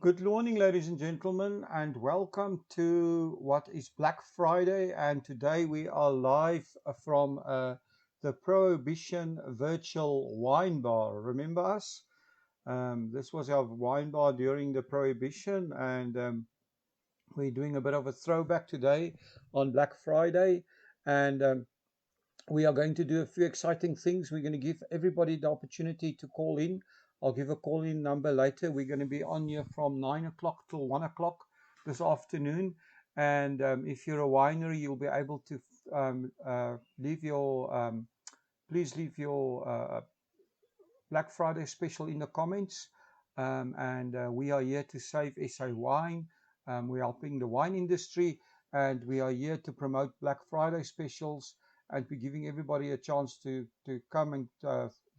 Good morning, ladies and gentlemen, and welcome to what is Black Friday. And today we are live from the Prohibition virtual wine bar. Remember us? This was our wine bar during the Prohibition, and we're doing a bit of a throwback today on Black Friday. And we are going to do a few exciting things. We're going to give everybody the opportunity to call in. I'll give a call in number later. We're going to be on here from 9 o'clock till 1 o'clock this afternoon. And if you're a winery, you'll be able to leave your, please leave your Black Friday special in the comments. And we are here to save SA wine. We're helping the wine industry, and we are here to promote Black Friday specials. And we're giving everybody a chance to come and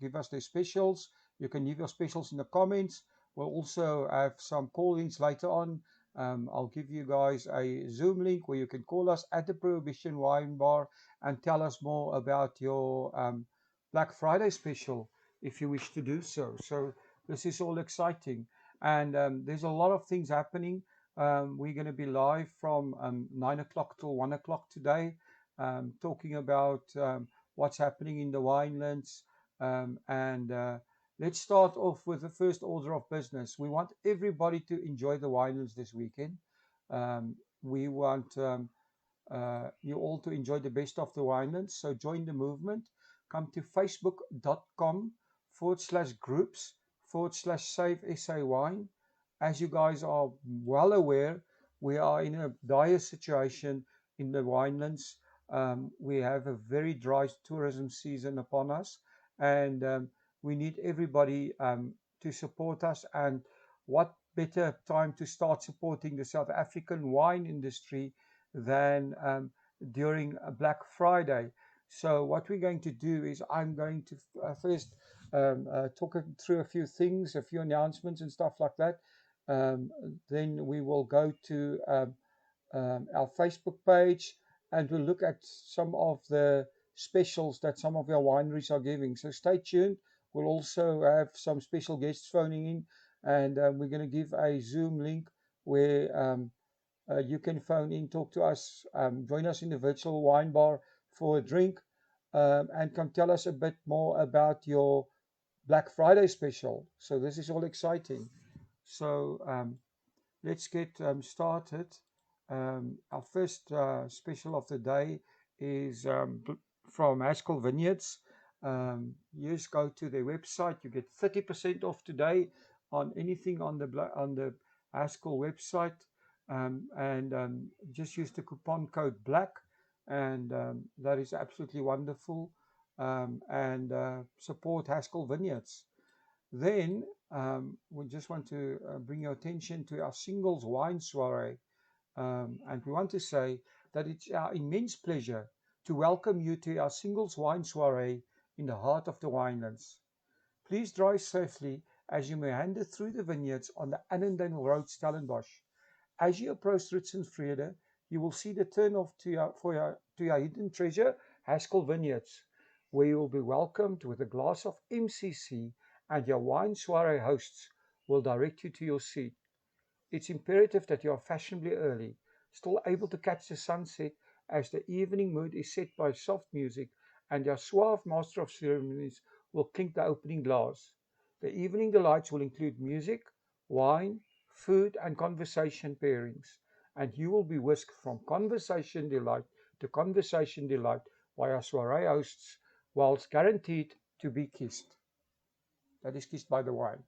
give us their specials. You can leave your specials in the comments. We'll also have some call-ins later on. I'll give you guys a Zoom link where you can call us at the Prohibition Wine Bar and tell us more about your Black Friday special if you wish to do so. So this is all exciting, and there's a lot of things happening. We're going to be live from 9 o'clock till 1 o'clock today, talking about what's happening in the winelands. And let's start off with the first order of business. We want everybody to enjoy the winelands this weekend. We want you all to enjoy the best of the winelands. So join the movement. Come to facebook.com/groups/save SA wine. As you guys are well aware, we are in a dire situation in the winelands. We have a very dry tourism season upon us, and we need everybody to support us. And what better time to start supporting the South African wine industry than during Black Friday? So what we're going to do is I'm going to first talk through a few things, a few announcements and stuff like that. Um, then we will go to our Facebook page, and we'll look at some of the specials that some of our wineries are giving. So stay tuned. We'll also have some special guests phoning in, and we're going to give a Zoom link where you can phone in, talk to us, join us in the virtual wine bar for a drink, and come tell us a bit more about your Black Friday special. So this is all exciting. So let's get started. Our first special of the day is from Haskell Vineyards. You just go to their website. You get 30% off today on anything on the Haskell website, and just use the coupon code BLACK, and that is absolutely wonderful. And support Haskell Vineyards. Then we just want to bring your attention to our Singles Wine Soirée. And we want to say that it's our immense pleasure to welcome you to our Singles Wine Soirée in the heart of the Winelands. Please drive safely as you meander through the vineyards on the Annandale Road, Stellenbosch. As you approach Vrede, you will see the turn-off to your hidden treasure, Haskell Vineyards, where you will be welcomed with a glass of MCC, and your wine soiree hosts will direct you to your seat. It's imperative that you are fashionably early, still able to catch the sunset as the evening mood is set by soft music, and your suave Master of Ceremonies will clink the opening glass. The evening delights will include music, wine, food, and conversation pairings, and you will be whisked from conversation delight to conversation delight by our soiree hosts, whilst guaranteed to be kissed. That is kissed by the wine.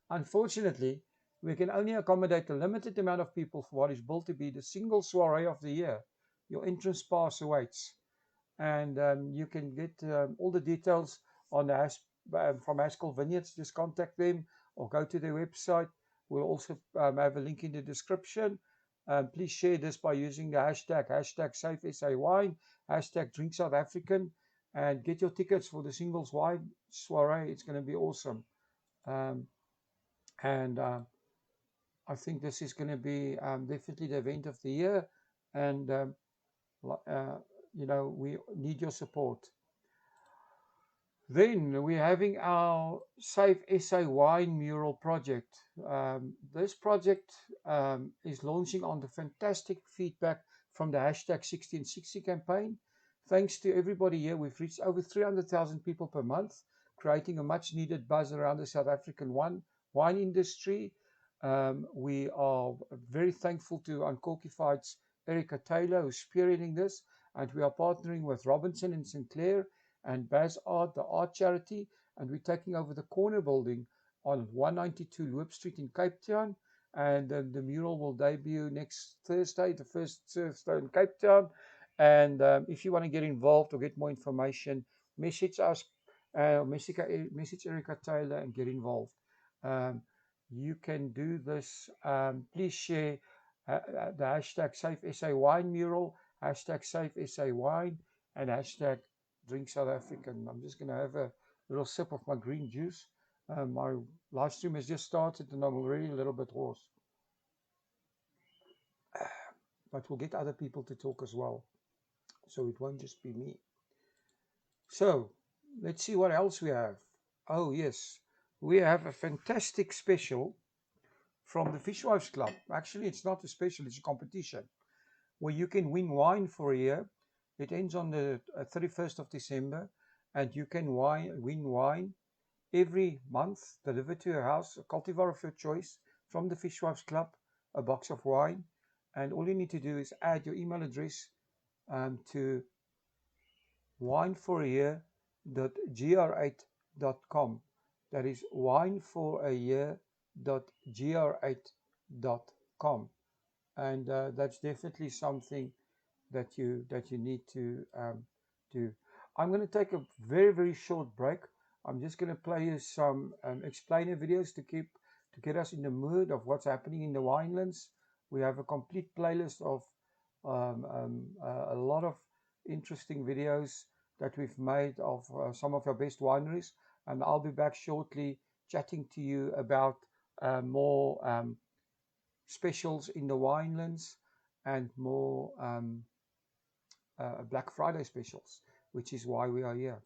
Unfortunately, we can only accommodate a limited amount of people for what is built to be the single soiree of the year. Your entrance pass awaits, and you can get all the details on from Haskell Vineyards. Just contact them or go to their website. We'll also have a link in the description. Please share this by using the hashtag SaveSAWine, hashtag Drink South African, and get your tickets for the Singles Wine Soirée. It's going to be awesome. Um, and I think this is going to be definitely the event of the year, and we need your support. Then we're having our Save SA Wine Mural project. This project is launching on the fantastic feedback from the hashtag 1660 campaign. Thanks to everybody here, we've reached over 300,000 people per month, creating a much needed buzz around the South African wine industry. We are very thankful to Uncorkified's Erica Taylor, who's spearheading this, and we are partnering with Robinson and Sinclair and Baz Art, the art charity, and we're taking over the corner building on 192 Loop Street in Cape Town, and the mural will debut next Thursday, the first Thursday in Cape Town. And if you want to get involved or get more information, message us, message Erica Taylor and get involved. You can do this. Please share the hashtag Save SA Wine Mural, hashtag Save SA Wine, and hashtag Drink South African. I'm just going to have a little sip of my green juice. My live stream has just started and I'm already a little bit hoarse. But we'll get other people to talk as well, so it won't just be me. So let's see what else we have. Oh yes, we have a fantastic special from the Fishwives Club. Actually, it's not a special, it's a competition where you can win wine for a year. It ends on the 31st of December, and you can win wine every month delivered to your house, a cultivar of your choice from the Fishwives Club, a box of wine. And all you need to do is add your email address to wineforayear.gr8.com. That is wineforayear.gr8.com. And that's definitely something that you need to do. I'm going to take a very, very short break. I'm just going to play you some explainer videos to get us in the mood of what's happening in the winelands. We have a complete playlist of a lot of interesting videos that we've made of some of our best wineries, and I'll be back shortly chatting to you about more specials in the winelands and more Black Friday specials, which is why we are here.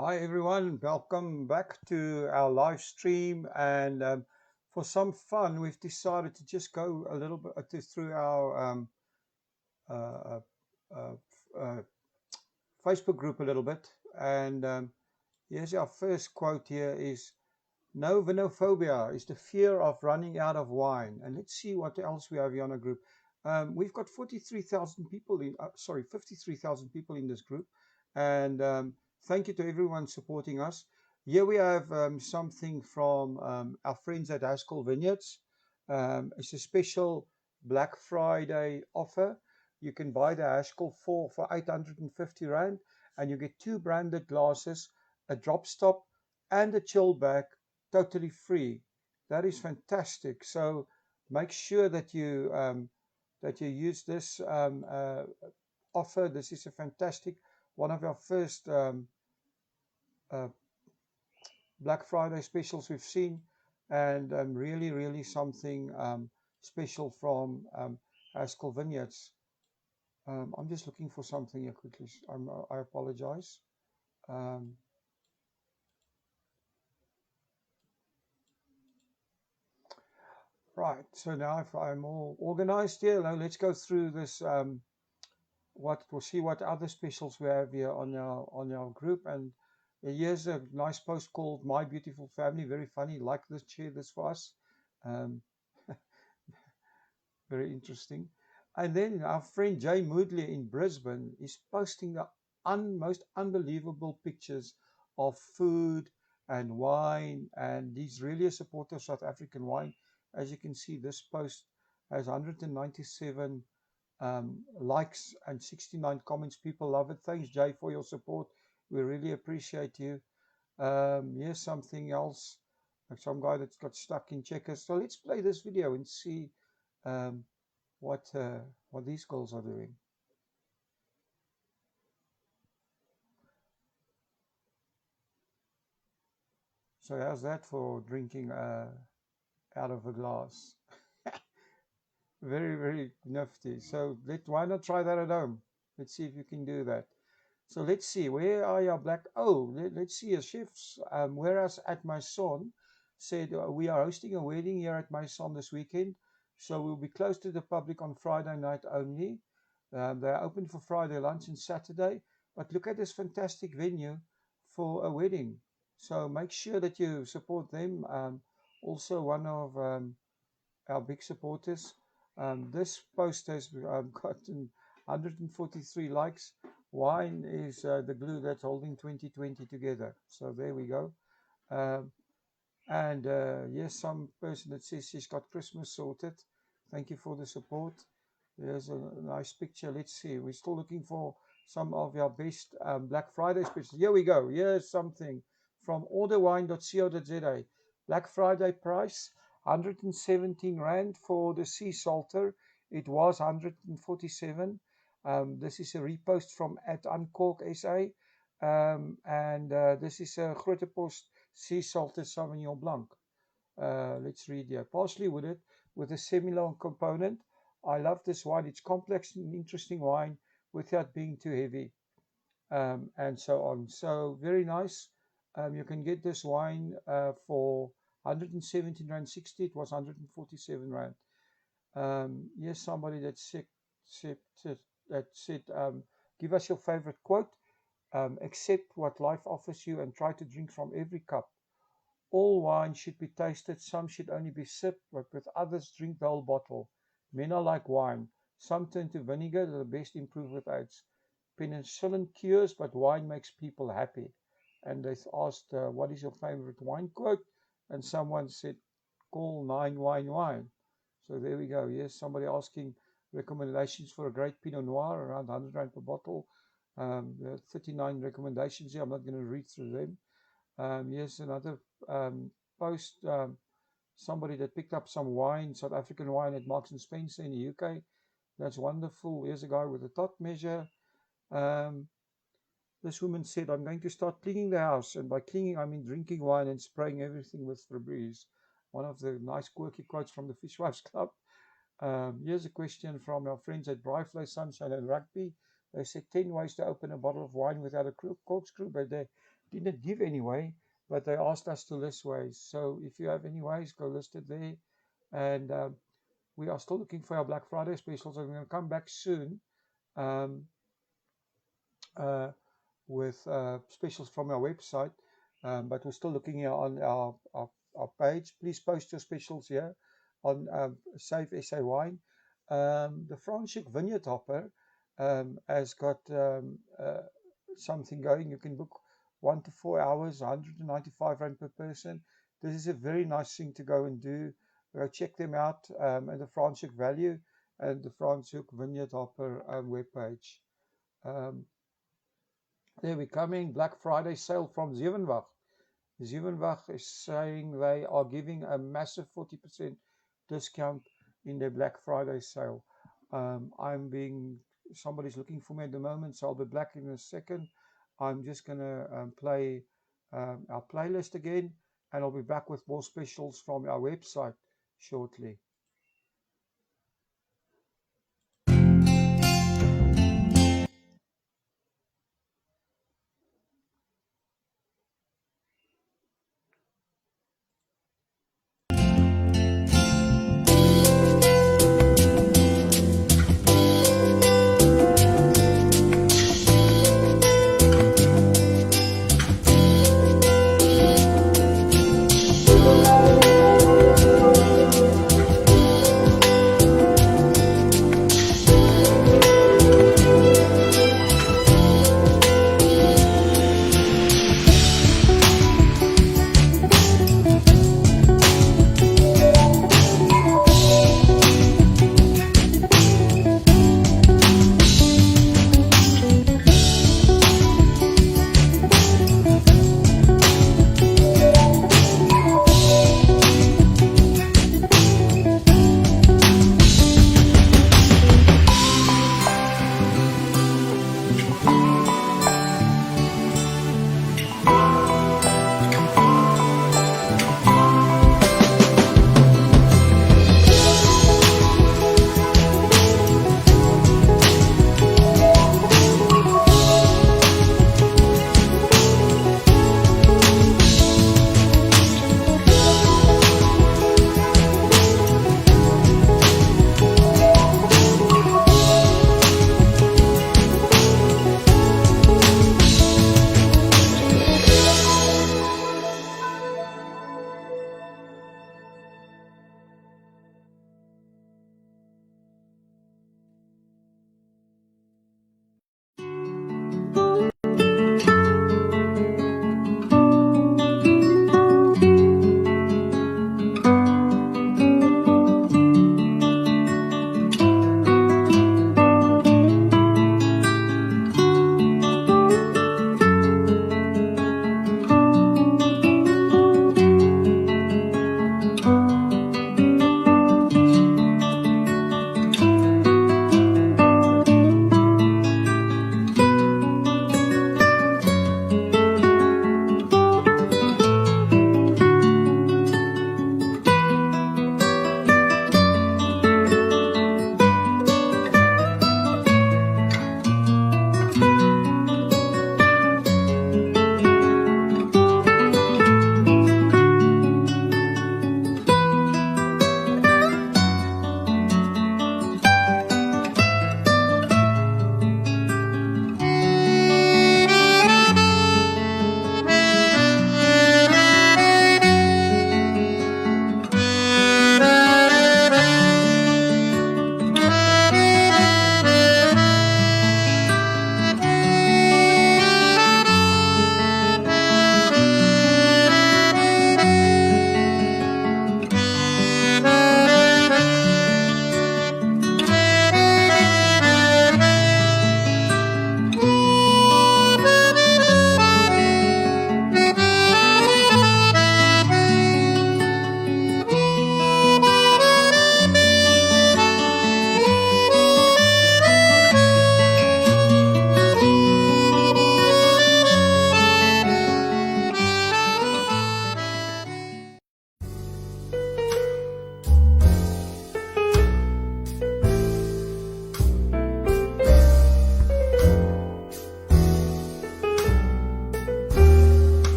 Hi everyone, welcome back to our live stream. And for some fun, we've decided to just go a little bit through our uh, uh, uh, uh, Facebook group a little bit. And here's our first quote here is, no vinophobia is the fear of running out of wine. And let's see what else we have here on a group. We've got 43,000 people in, 53,000 people in this group. And thank you to everyone supporting us. Here we have something from our friends at Haskell Vineyards. It's a special Black Friday offer. You can buy the Haskell for 850 Rand, and you get two branded glasses, a drop stop, and a chill bag totally free. That is fantastic. So make sure that you use this offer. This is a fantastic one of our first uh, Black Friday specials we've seen, and really, really something special from Haskell Vineyards. I'm just looking for something here quickly. I apologize. Um, right, so now if I'm all organized here, now let's go through this. What we'll see what other specials we have here on our group. And here's a nice post called "My Beautiful Family." Very funny. Like this, share this for us. Um, Very interesting. And then our friend Jay Moodley in Brisbane is posting the most unbelievable pictures of food and wine, and he's really a supporter of South African wine. As you can see, this post has 197 likes and 69 comments. People love it. Thanks, Jay, for your support. We really appreciate you. Here's something else, like some guy that's got stuck in Checkers. So let's play this video and see um, what uh, what these girls are doing. So how's that for drinking out of a glass? Very, very nifty. So why not try that at home? Let's see if you can do that. So let's see, where are your black? Oh, let's see, a chef's. Whereas at my son said we are hosting a wedding here at my son this weekend, so we'll be closed to the public on Friday night only. They're open for Friday lunch and Saturday, but look at this fantastic venue for a wedding. So make sure that you support them. Also, one of our big supporters. This post has gotten 143 likes. Wine is the glue that's holding 2020 together. So there we go. Um, and yes, some person that says she's got Christmas sorted. Thank you for the support. There's a nice picture. Let's see. We're still looking for some of our best Black Friday specials. Here we go. Here's something from orderwine.co.za. Black Friday price 117 Rand for the sea salter. It was 147. This is a repost from at Uncork SA. And this is a Grotepost sea salted Sauvignon Blanc. Let's read here. Partially wooded with a semi-long component. I love this wine. It's complex and interesting wine without being too heavy, and so on. So very nice. You can get this wine for 117 Rand 60. It was 147 Rand. Here's somebody that said, give us your favorite quote. Accept what life offers you and try to drink from every cup. All wine should be tasted, some should only be sipped, but with others drink the whole bottle. Men are like wine. Some turn to vinegar, the best improved with age. Penicillin cures, but wine makes people happy. And they asked, what is your favorite wine quote? And someone said, call 9 wine. So there we go. Yes, somebody asking recommendations for a great Pinot Noir, around 100 Rand per bottle. There are 39 recommendations here. I'm not going to read through them. Here's another post. Somebody that picked up some wine, South African wine at Marks and Spencer in the UK. That's wonderful. Here's a guy with a tot measure. Um, this woman said, I'm going to start cleaning the house. And by cleaning, I mean drinking wine and spraying everything with Febreze. One of the nice quirky quotes from the Fishwives Club. Here's a question from our friends at Brightfly, Sunshine and Rugby. They said 10 ways to open a bottle of wine without a corkscrew, but didn't give any away, but they asked us to list ways. So if you have any ways, go list it there. And we are still looking for our Black Friday specials, and we're going to come back soon um, uh, with specials from our website. But we're still looking here on our page. Please post your specials here on Save SA Wine. The Franschhoek Vineyard Hopper has got something going. You can book 1 to 4 hours, 195 Rand per person. This is a very nice thing to go and do. Go check them out at the Franschhoek Value and the Franschhoek Vineyard Hopper webpage. There we're coming. Black Friday sale from Zevenwacht. Zevenwacht is saying they are giving a massive 40% discount in their Black Friday sale. Somebody's looking for me at the moment, so I'll be back in a second. I'm just going to play our playlist again, and I'll be back with more specials from our website shortly.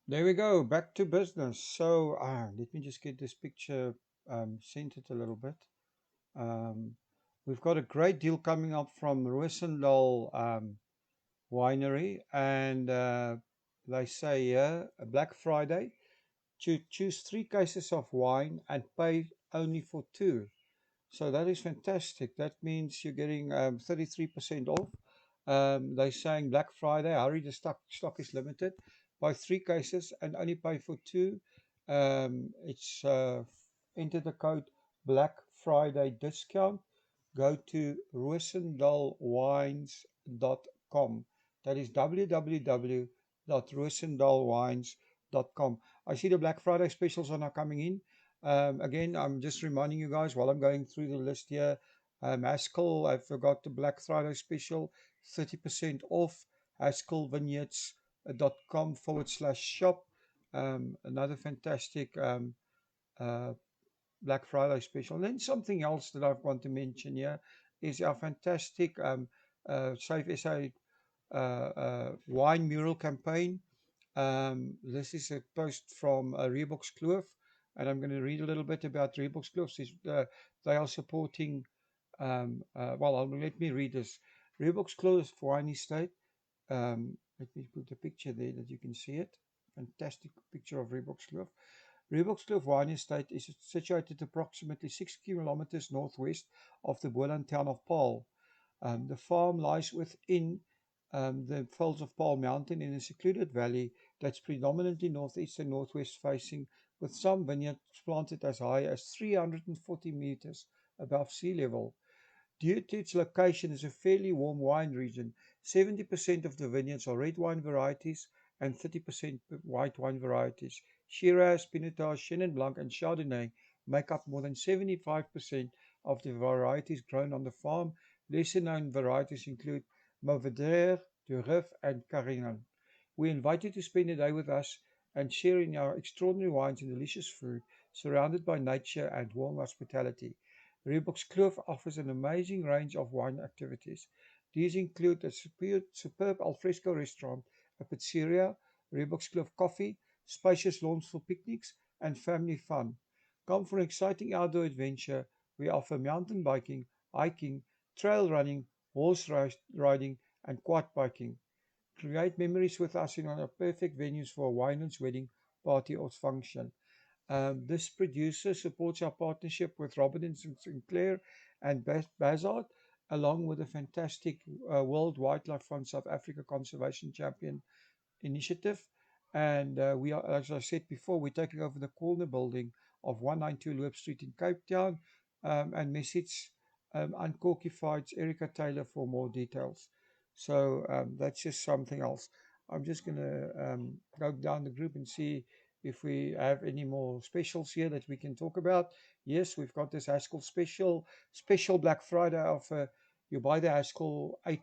There we go, back to business. So let me just get this picture centered a little bit. Um, we've got a great deal coming up from Roosendaal Winery, and they say here a Black Friday. Choose 3 cases of wine and pay only for two. So that is fantastic. That means you're getting 33% off. They're saying Black Friday, hurry, the stock is limited. Buy 3 cases and only pay for two. It's enter the code Black Friday discount. Go to roosendalwines.com. That is www.roosendalwines.com. I see the Black Friday specials are now coming in. Again, I'm just reminding you guys while I'm going through the list here. Haskell, I forgot the Black Friday special, 30% off. Haskell Vineyards.com/shop. Another fantastic uh, Black Friday special. And then something else that I want to mention here is our fantastic Save SA wine mural campaign. This is a post from Reeboks Kloof, and I'm going to read a little bit about Reeboks Kloof. They are supporting, let me read this. Reeboks Kloof Wine Estate. Let me put the picture there that you can see it. Fantastic picture of Reeboks Kloof. Reebokskloof Wine Estate is situated approximately 6 kilometers northwest of the Boland town of Paarl. The farm lies within the folds of Paarl Mountain in a secluded valley that's predominantly northeast and northwest facing, with some vineyards planted as high as 340 meters above sea level. Due to its location as a fairly warm wine region, 70% of the vineyards are red wine varieties and 30% white wine varieties. Shiraz, Pinotage, Chenin Blanc, and Chardonnay make up more than 75% of the varieties grown on the farm. Lesser known varieties include Mourvedre, Durif, and Carignan. We invite you to spend a day with us and share in our extraordinary wines and delicious food, surrounded by nature and warm hospitality. Reeboks Kloof offers an amazing range of wine activities. These include a superb alfresco restaurant, a pizzeria, Reeboks Kloof coffee, spacious lawns for picnics, and family fun. Come for an exciting outdoor adventure. We offer mountain biking, hiking, trail running, horse riding, and quad biking. Create memories with us in one of perfect venues for a Winelands wedding, party, or function. This producer supports our partnership with Robinson Sinclair and Bazard, along with the fantastic World Wildlife Fund South Africa Conservation Champion initiative. And we are, as I said before, we're taking over the corner building of 192 Loop Street in Cape Town. And message Uncorkified's Erica Taylor for more details. So that's just something else. I'm just going to go down the group and see if we have any more specials here that we can talk about. Yes, we've got this Haskell special Black Friday offer. You buy the Haskell 4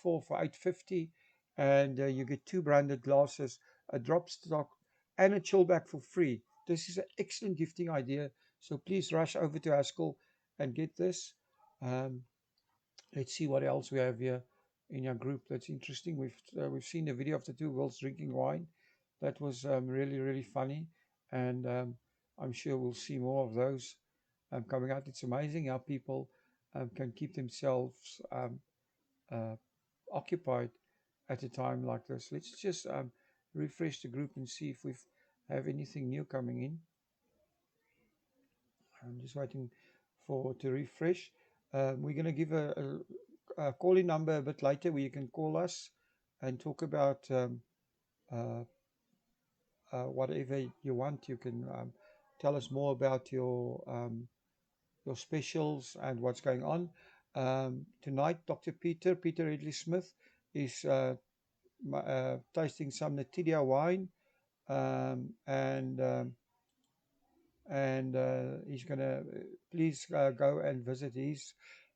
for 850, and you get 2 branded glasses, a drop stock, and a chill bag for free. This is an excellent gifting idea. So please rush over to Haskell and get this. Um, let's see what else we have here in our group that's interesting. We've seen the video of the two girls drinking wine. That was really funny, and I'm sure we'll see more of those coming out. It's amazing how people can keep themselves uh, occupied at a time like this. Let's just refresh the group and see if we have anything new coming in. I'm just waiting for to refresh. We're going to give a call-in number a bit later where you can call us and talk about uh, whatever you want. You can tell us more about your specials and what's going on. Tonight, Dr. Peter Ridley Smith, is tasting some Natidia wine, um, and um, and he's going to please go and visit his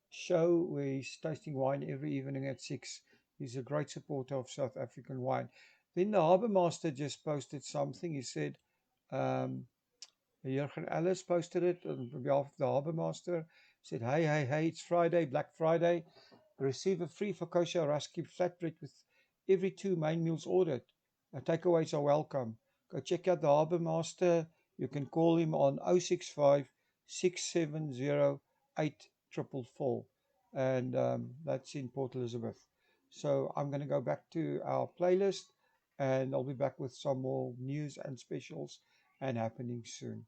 show where he's tasting wine every evening at 6. He's a great supporter of South African wine. Then the Harbour Master just posted something. He said, um, Jurgen Ellis posted it on behalf of the Harbour Master. Said, hey, it's Friday, Black Friday. Receive a free focaccia rusky flatbread with every 2 main meals ordered. Takeaways are welcome. Go check out the Harbour Master. You can call him on 065 670 8444, and that's in Port Elizabeth. So I'm going to go back to our playlist, and I'll be back with some more news and specials and happenings soon.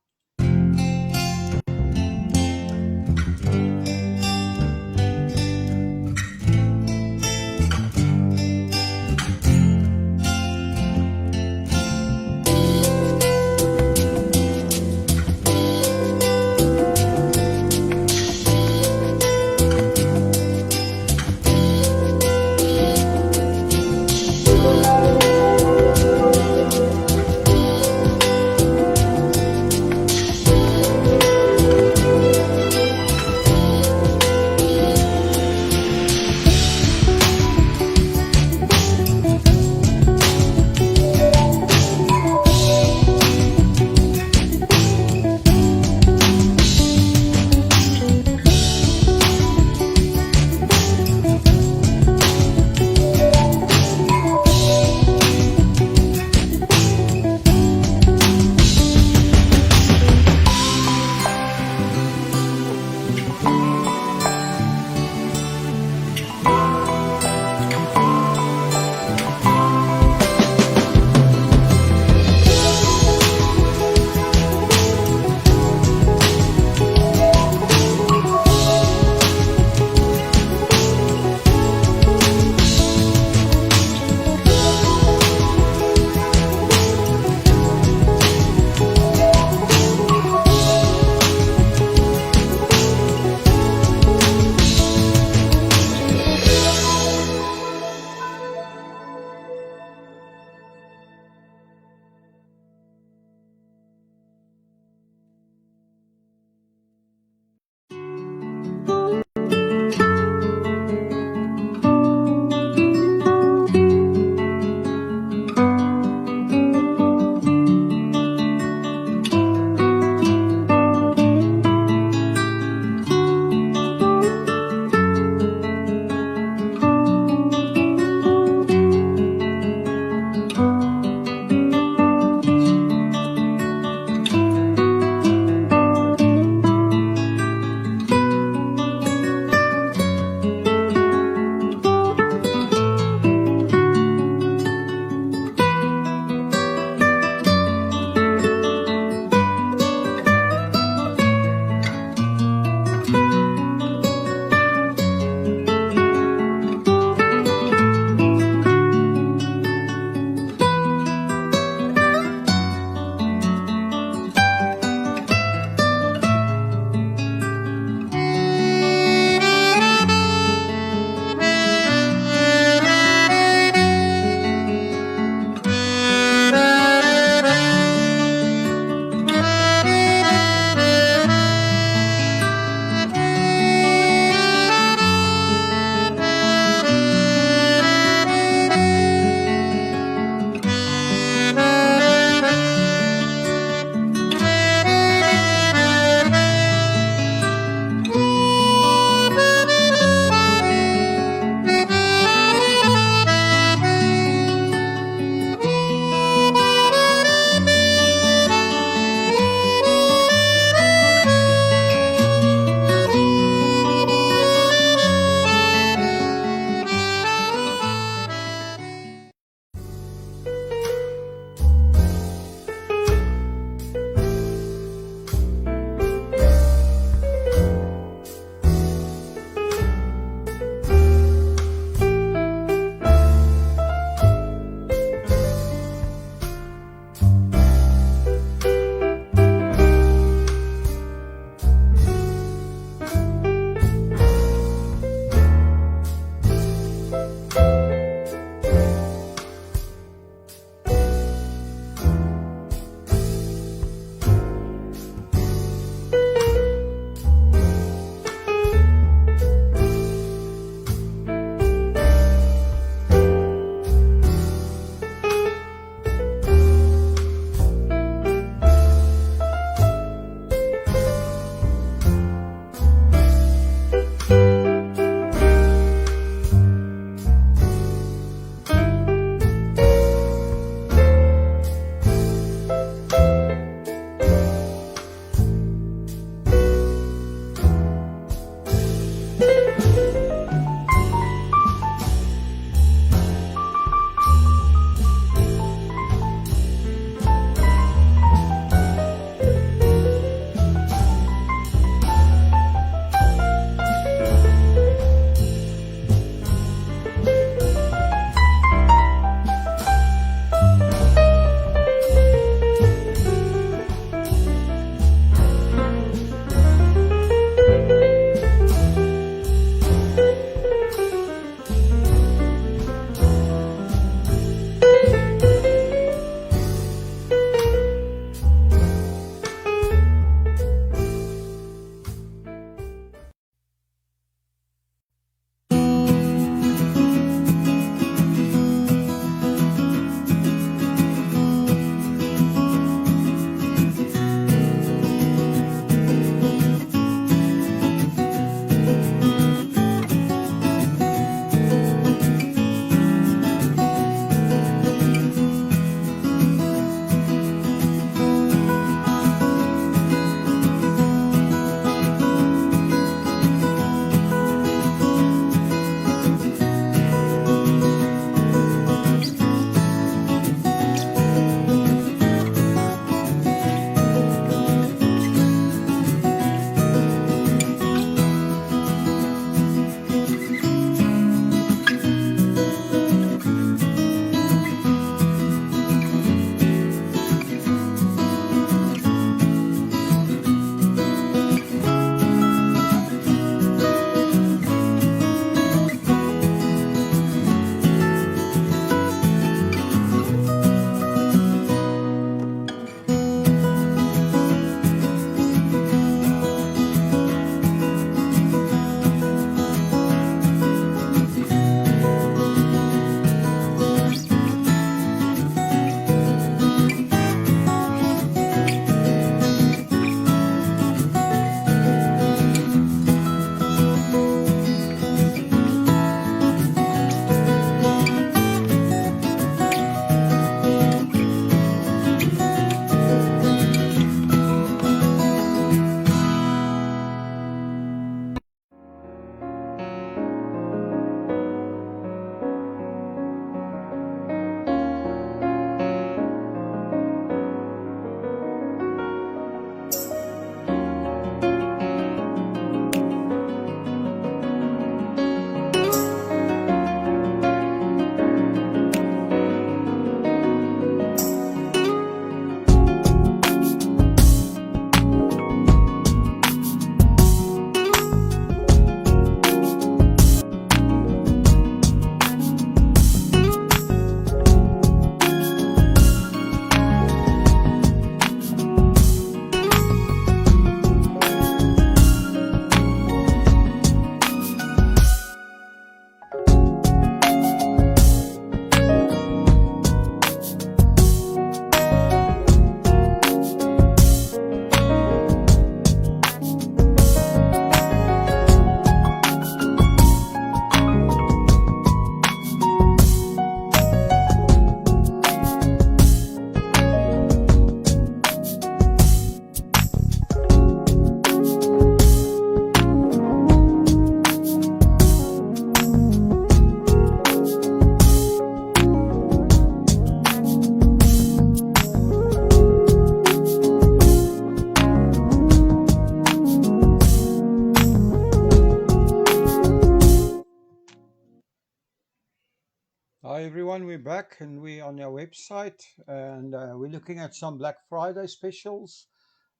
everyone, we're back and we're on our website and we're looking at some Black Friday specials.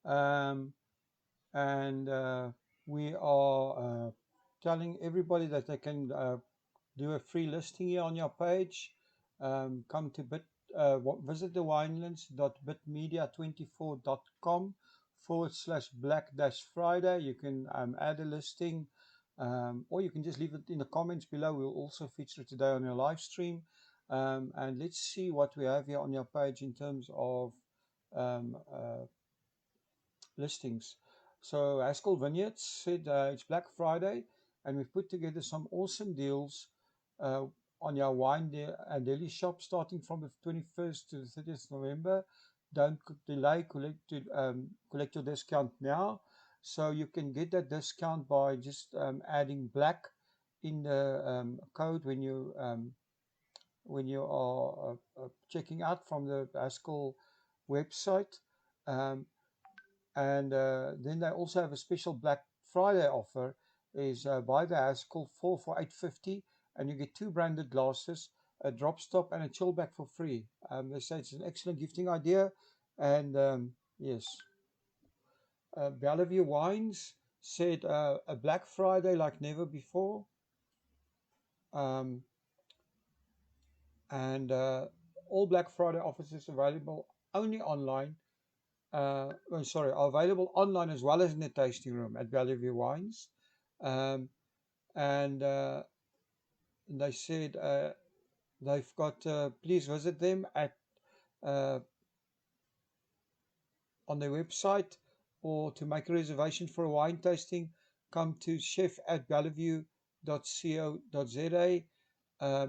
Um, and we are telling everybody that they can do a free listing here on your page. Come to visit the winelands.bitmedia24.com/black-friday. You can add a listing, or you can just leave it in the comments below. We'll also feature it today on your live stream. And let's see what we have here on your page in terms of um, uh, listings. So Haskell Vineyards said it's Black Friday, and we've put together some awesome deals uh, on your wine and deli shop starting from the 21st to the 30th November. Don't delay, collect your discount now. So you can get that discount by just adding black in the code when you are checking out from the Haskell website. Um, and then they also have a special Black Friday offer is buy the Haskell 4 for 8.50 and you get 2 branded glasses, a drop stop and a chill bag for free. They say it's an excellent gifting idea. And yes, Bellevue Wines said a Black Friday like never before. Um, and all Black Friday offers is available only online. Are available online as well as in the tasting room at Bellevue Wines. Um, and they said they've got, please visit them at uh, on their website, or to make a reservation for a wine tasting, come to chef@bellevue.co.za,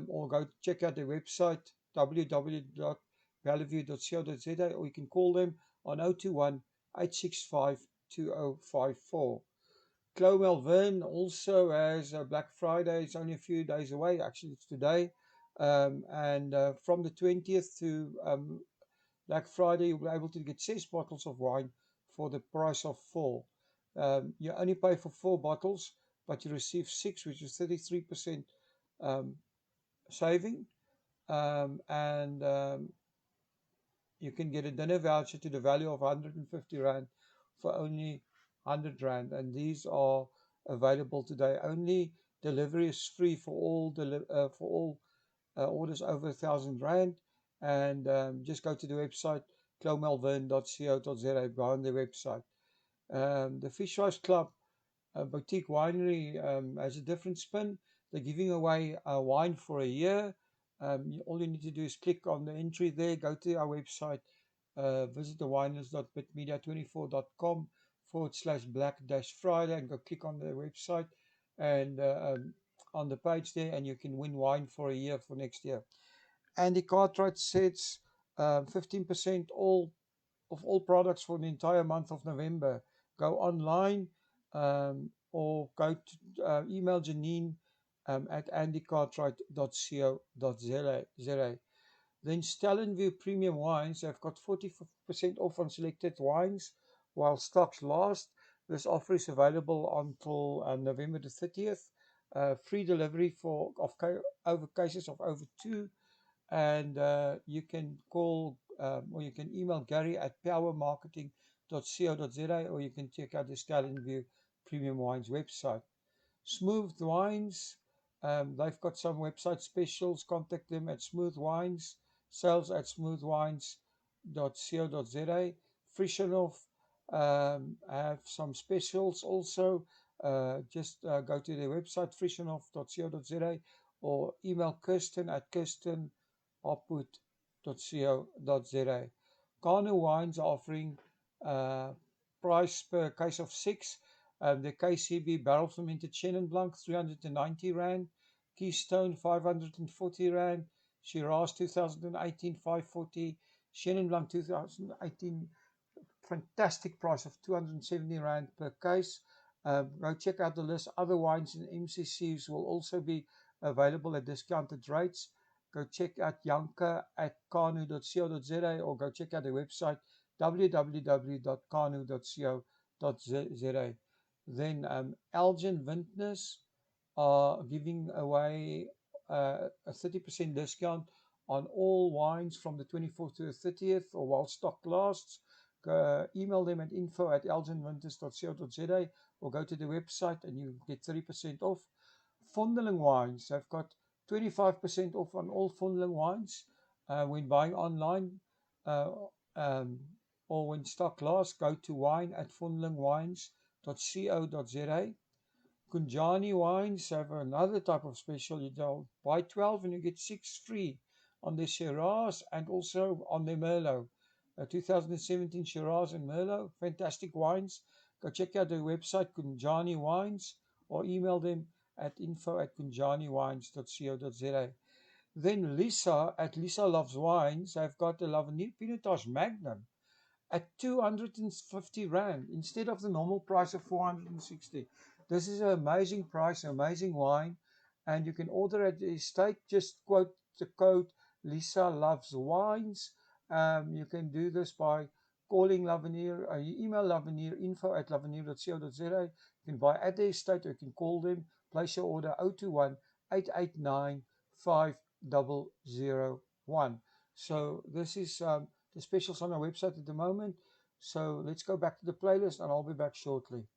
or go check out their website www.bellevue.co.za, or you can call them on 021 865 2054. Clos Melvin also has Black Friday. It's only a few days away. Actually, it's today. And from the 20th to Black Friday, you'll be able to get 6 bottles of wine for the price of 4. You only pay for 4 bottles, but you receive 6, which is 33% um, saving. And you can get a dinner voucher to the value of 150 Rand for only 100 Rand. And these are available today. Only delivery is free for all orders over 1,000 Rand. And just go to the website clomelvin.co.za, go on the website. The Fishwives Club Boutique Winery has a different spin. They're giving away wine for a year. All you need to do is click on the entry there, go to our website, visit the winelands.bitmedia24.com/black-friday and go click on the website and on the page there, and you can win wine for a year for next year. Andy Cartwright says 15% all products for the entire month of November. Go online or go to email Janine at andycartwright.co.za. Then Stellenbosch Premium Wines have got 40% off on selected wines while stocks last. This offer is available until November the 30th. Free delivery over cases of over 2. And you can call or you can email Gary at powermarketing.co.za, or you can check out the Stellenbosch Premium Wines website. Smooth Wines, they've got some website specials. Contact them at Smooth Wines, sales@smoothwines.co.za. Fashionably have some specials also. Just go to their website, fashionably.co.za, or email Kirsten at kirsten.hopwood.co.za. Kano Wines are offering price per case of 6. The KCB barrel fermented Chenin Blanc 390 Rand, Keystone 540 Rand, Shiraz 2018 540, Chenin Blanc 2018 fantastic price of 270 Rand per case. Go check out the list. Other wines and MCCs will also be available at discounted rates. Go check out Janka at kanu.co.za, or go check out the website www.kanu.co.za. Then Elgin Vintners are giving away a 30% discount on all wines from the 24th to the 30th or while stock lasts. Email them at info@elginwinters.co.za or go to the website and you get 30% off. Vondeling wines, I've got 25% off on all Vondeling wines when buying online or when stock lasts. Go to wine@vondelingwines.co.za. Kunjani wines have another type of special. You buy 12 and you get 6 free on their Shiraz and also on their Merlot. 2017 Shiraz and Merlot, fantastic wines. Go check out their website, Kunjani Wines, or email them at info@kunjaniwines.co.za. Then Lisa at Lisa Loves Wines, I've got the Lavenier Pinotage Magnum at 250 Rand instead of the normal price of 460. This is an amazing price, amazing wine, and you can order at the estate. Just quote the code Lisa Loves Wines. You can do this by calling Lavenier, email Lavenier info@lavenier.co.za. You can buy at the estate or you can call them, place your order 021 889 5001. So this is the specials on our website at the moment. So let's go back to the playlist and I'll be back shortly.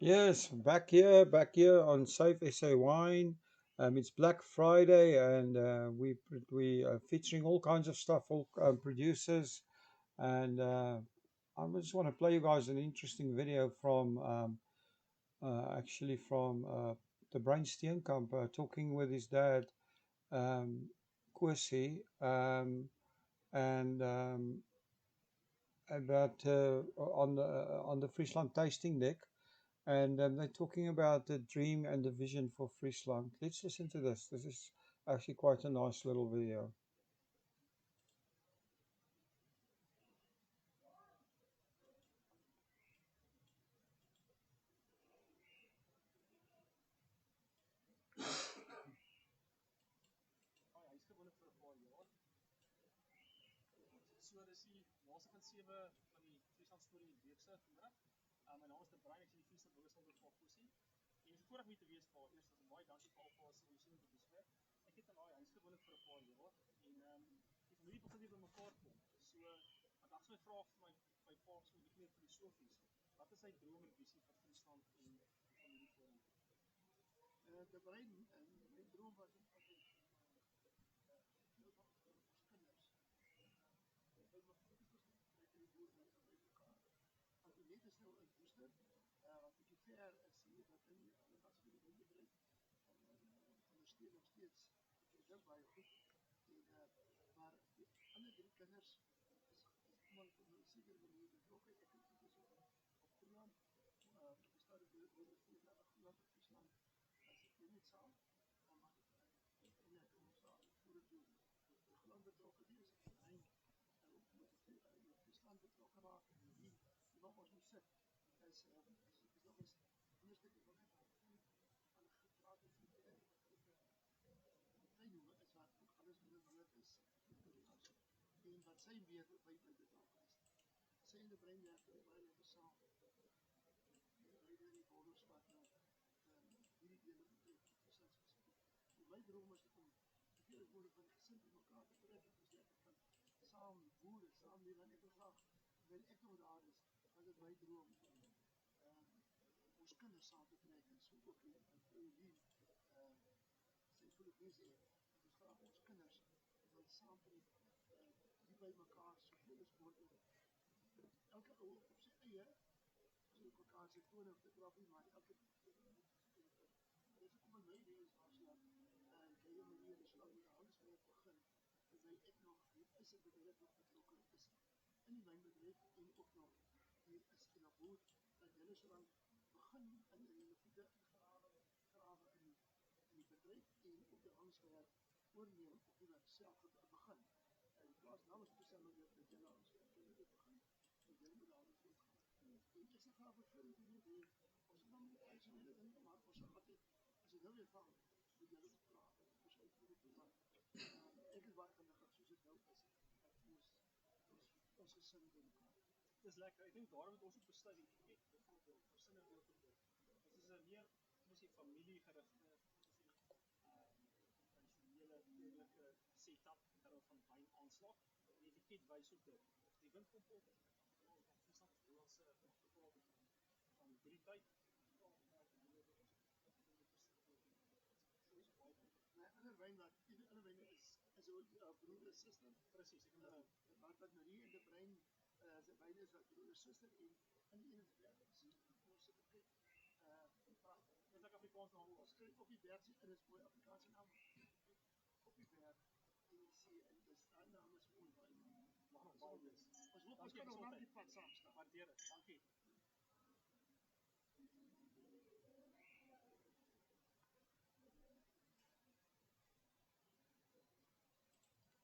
Yes, back here on Safe SA Wine. It's Black Friday, and we are featuring all kinds of stuff, all producers, and I just want to play you guys an interesting video from actually from the Brain Steenkamp talking with his dad, um, Kwesi, and about on the Friesland tasting deck. And they're talking about the dream and the vision for Friesland. Let's listen to this. This is actually quite a nice little video.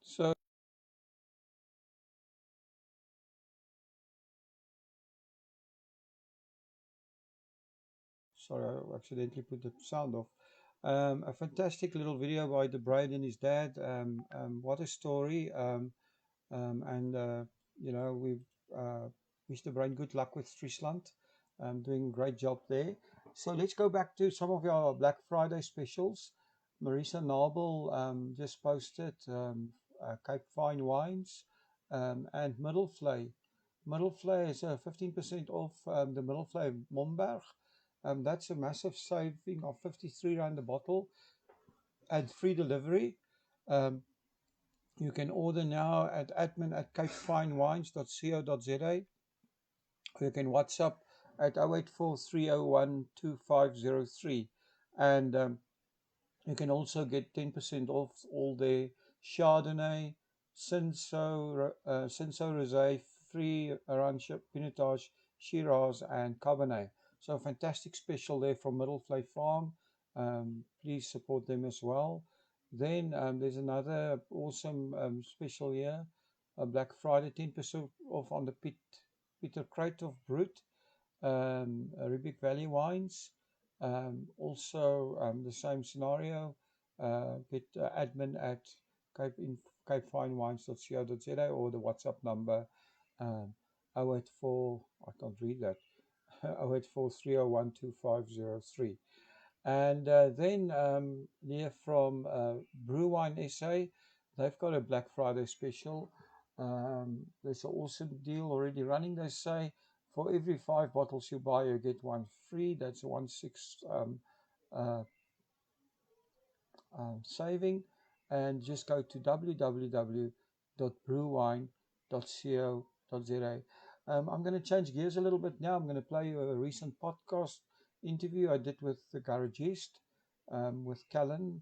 So, sorry, I accidentally put the sound off. A fantastic little video by the bride and his dad. What a story. And you know, we wish the brain good luck with Friesland. Doing a great job there. So let's go back to some of our Black Friday specials. Marisa Nabel just posted Cape Fine Wines and Middelflay. Middelflay is 15% off the Middelflay Momberg. That's a massive saving of 53 rand a bottle and free delivery. Um, you can order now at admin at capefinewines.co.za. You can WhatsApp at 0843012503. And you can also get 10% off all their Chardonnay, Cinsault Rosé, free Arantxa, Pinotage, Shiraz, and Cabernet. So fantastic special there from Middleflay Farm. Please support them as well. Then there's another awesome special here, Black Friday, 10% off on the Peter Crate of Brut, Rubik Valley wines. Also, the same scenario. Get admin at Cape in capefinewines.co.za or the WhatsApp number um, 084. I can't read that. 0843012503. And then Leah from Brew Wine SA, they've got a Black Friday special. There's an awesome deal already running. They say for every 5 bottles you buy, you get one free. That's 1/6 uh, saving. And just go to www.brewwine.co.za. I'm going to change gears a little bit now. I'm going to play you a recent podcast interview I did with the garagist, with Callan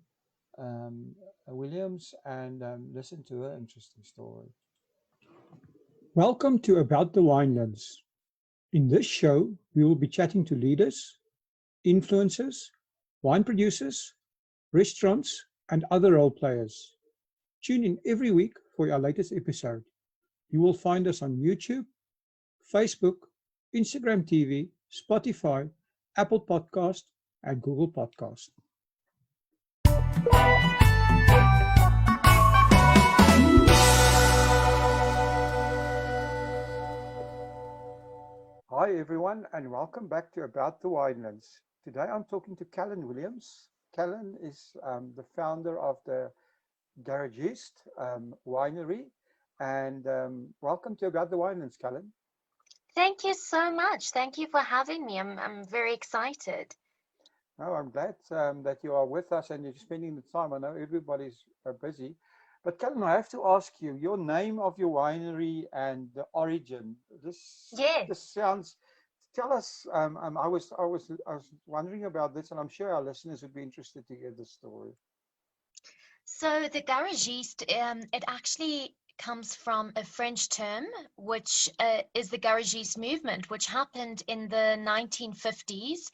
Williams, and listen to her interesting story. Welcome to About the Winelands. In this show, we will be chatting to leaders, influencers, wine producers, restaurants, and other role players. Tune in every week for our latest episode. You will find us on YouTube, Facebook, Instagram TV, Spotify, Apple Podcast, and Google Podcast. Hi everyone, and welcome back to About the Winelands. Today I'm talking to Callan Williams. Callan is the founder of the Garagist Winery, and welcome to About the Winelands, Callan. Thank you so much. Thank you for having me. I'm very excited. No, I'm glad that you are with us and you're spending the time. I know everybody's busy, but Callan, I have to ask you your name of your winery and the origin. Yes. This sounds. Tell us. I was wondering about this, and I'm sure our listeners would be interested to hear this story. So the garagiste, it actually comes from a French term, which is the garagiste movement, which happened in the 1950s.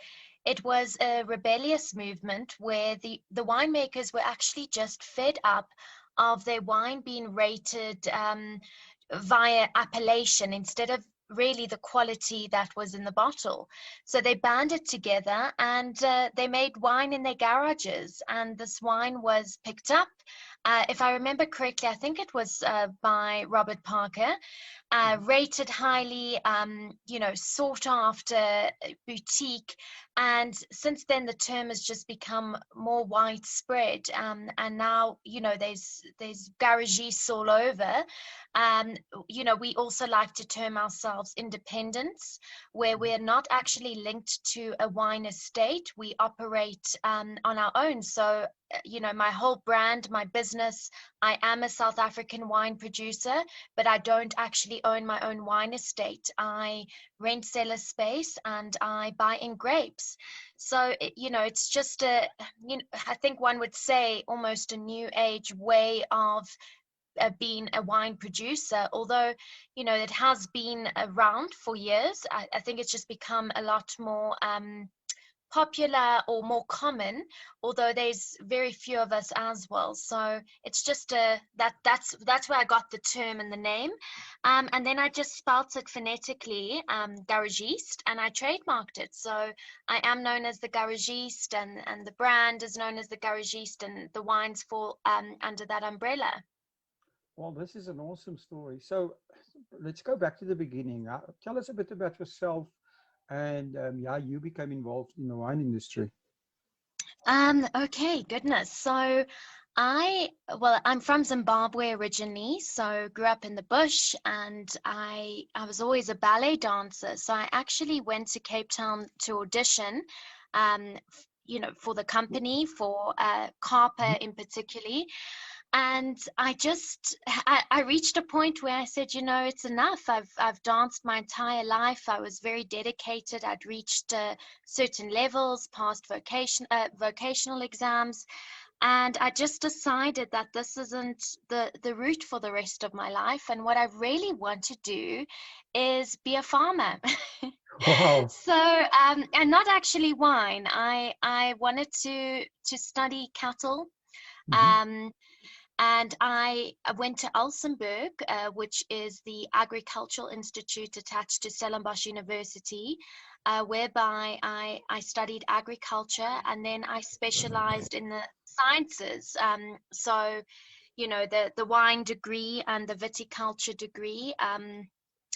It was a rebellious movement where the winemakers were actually just fed up of their wine being rated via appellation instead of really the quality that was in the bottle. So they banded together and they made wine in their garages. And this wine was picked up. If I remember correctly, I think it was by Robert Parker, rated highly, sought after, boutique. And since then, the term has just become more widespread. And now, there's garagistes all over. We also like to term ourselves independents, where we're not actually linked to a wine estate. We operate on our own. So, my whole brand, my business, I am a South African wine producer, but I don't actually own my own wine estate. I rent cellar space and I buy in grapes. So, it's just I think one would say almost a new age way of being a wine producer, although it has been around for years. I think it's just become a lot more popular or more common, although there's very few of us as well. So it's just that's where I got the term and the name, and then I just spelt it phonetically, garagiste, and I trademarked it. So I am known as the garagiste, and the brand is known as the garagiste, and the wines fall under that umbrella. Well, this is an awesome story. So let's go back to the beginning. Tell us a bit about yourself and how you became involved in the wine industry. Okay, goodness. So I'm from Zimbabwe originally, so grew up in the bush, and I was always a ballet dancer. So I actually went to Cape Town to audition, for the company, for Mhm. Carper in particularly. And I reached a point where I said, it's enough. I've danced my entire life. I was very dedicated. I'd reached certain levels, passed vocational exams, and I just decided that this isn't the route for the rest of my life. And what I really want to do is be a farmer. Wow. So, and not actually wine. I wanted to study cattle. Mhm. Um, and I went to Elsenburg, which is the agricultural institute attached to Stellenbosch University, whereby I studied agriculture, and then I specialized in the sciences. So, the wine degree and the viticulture degree.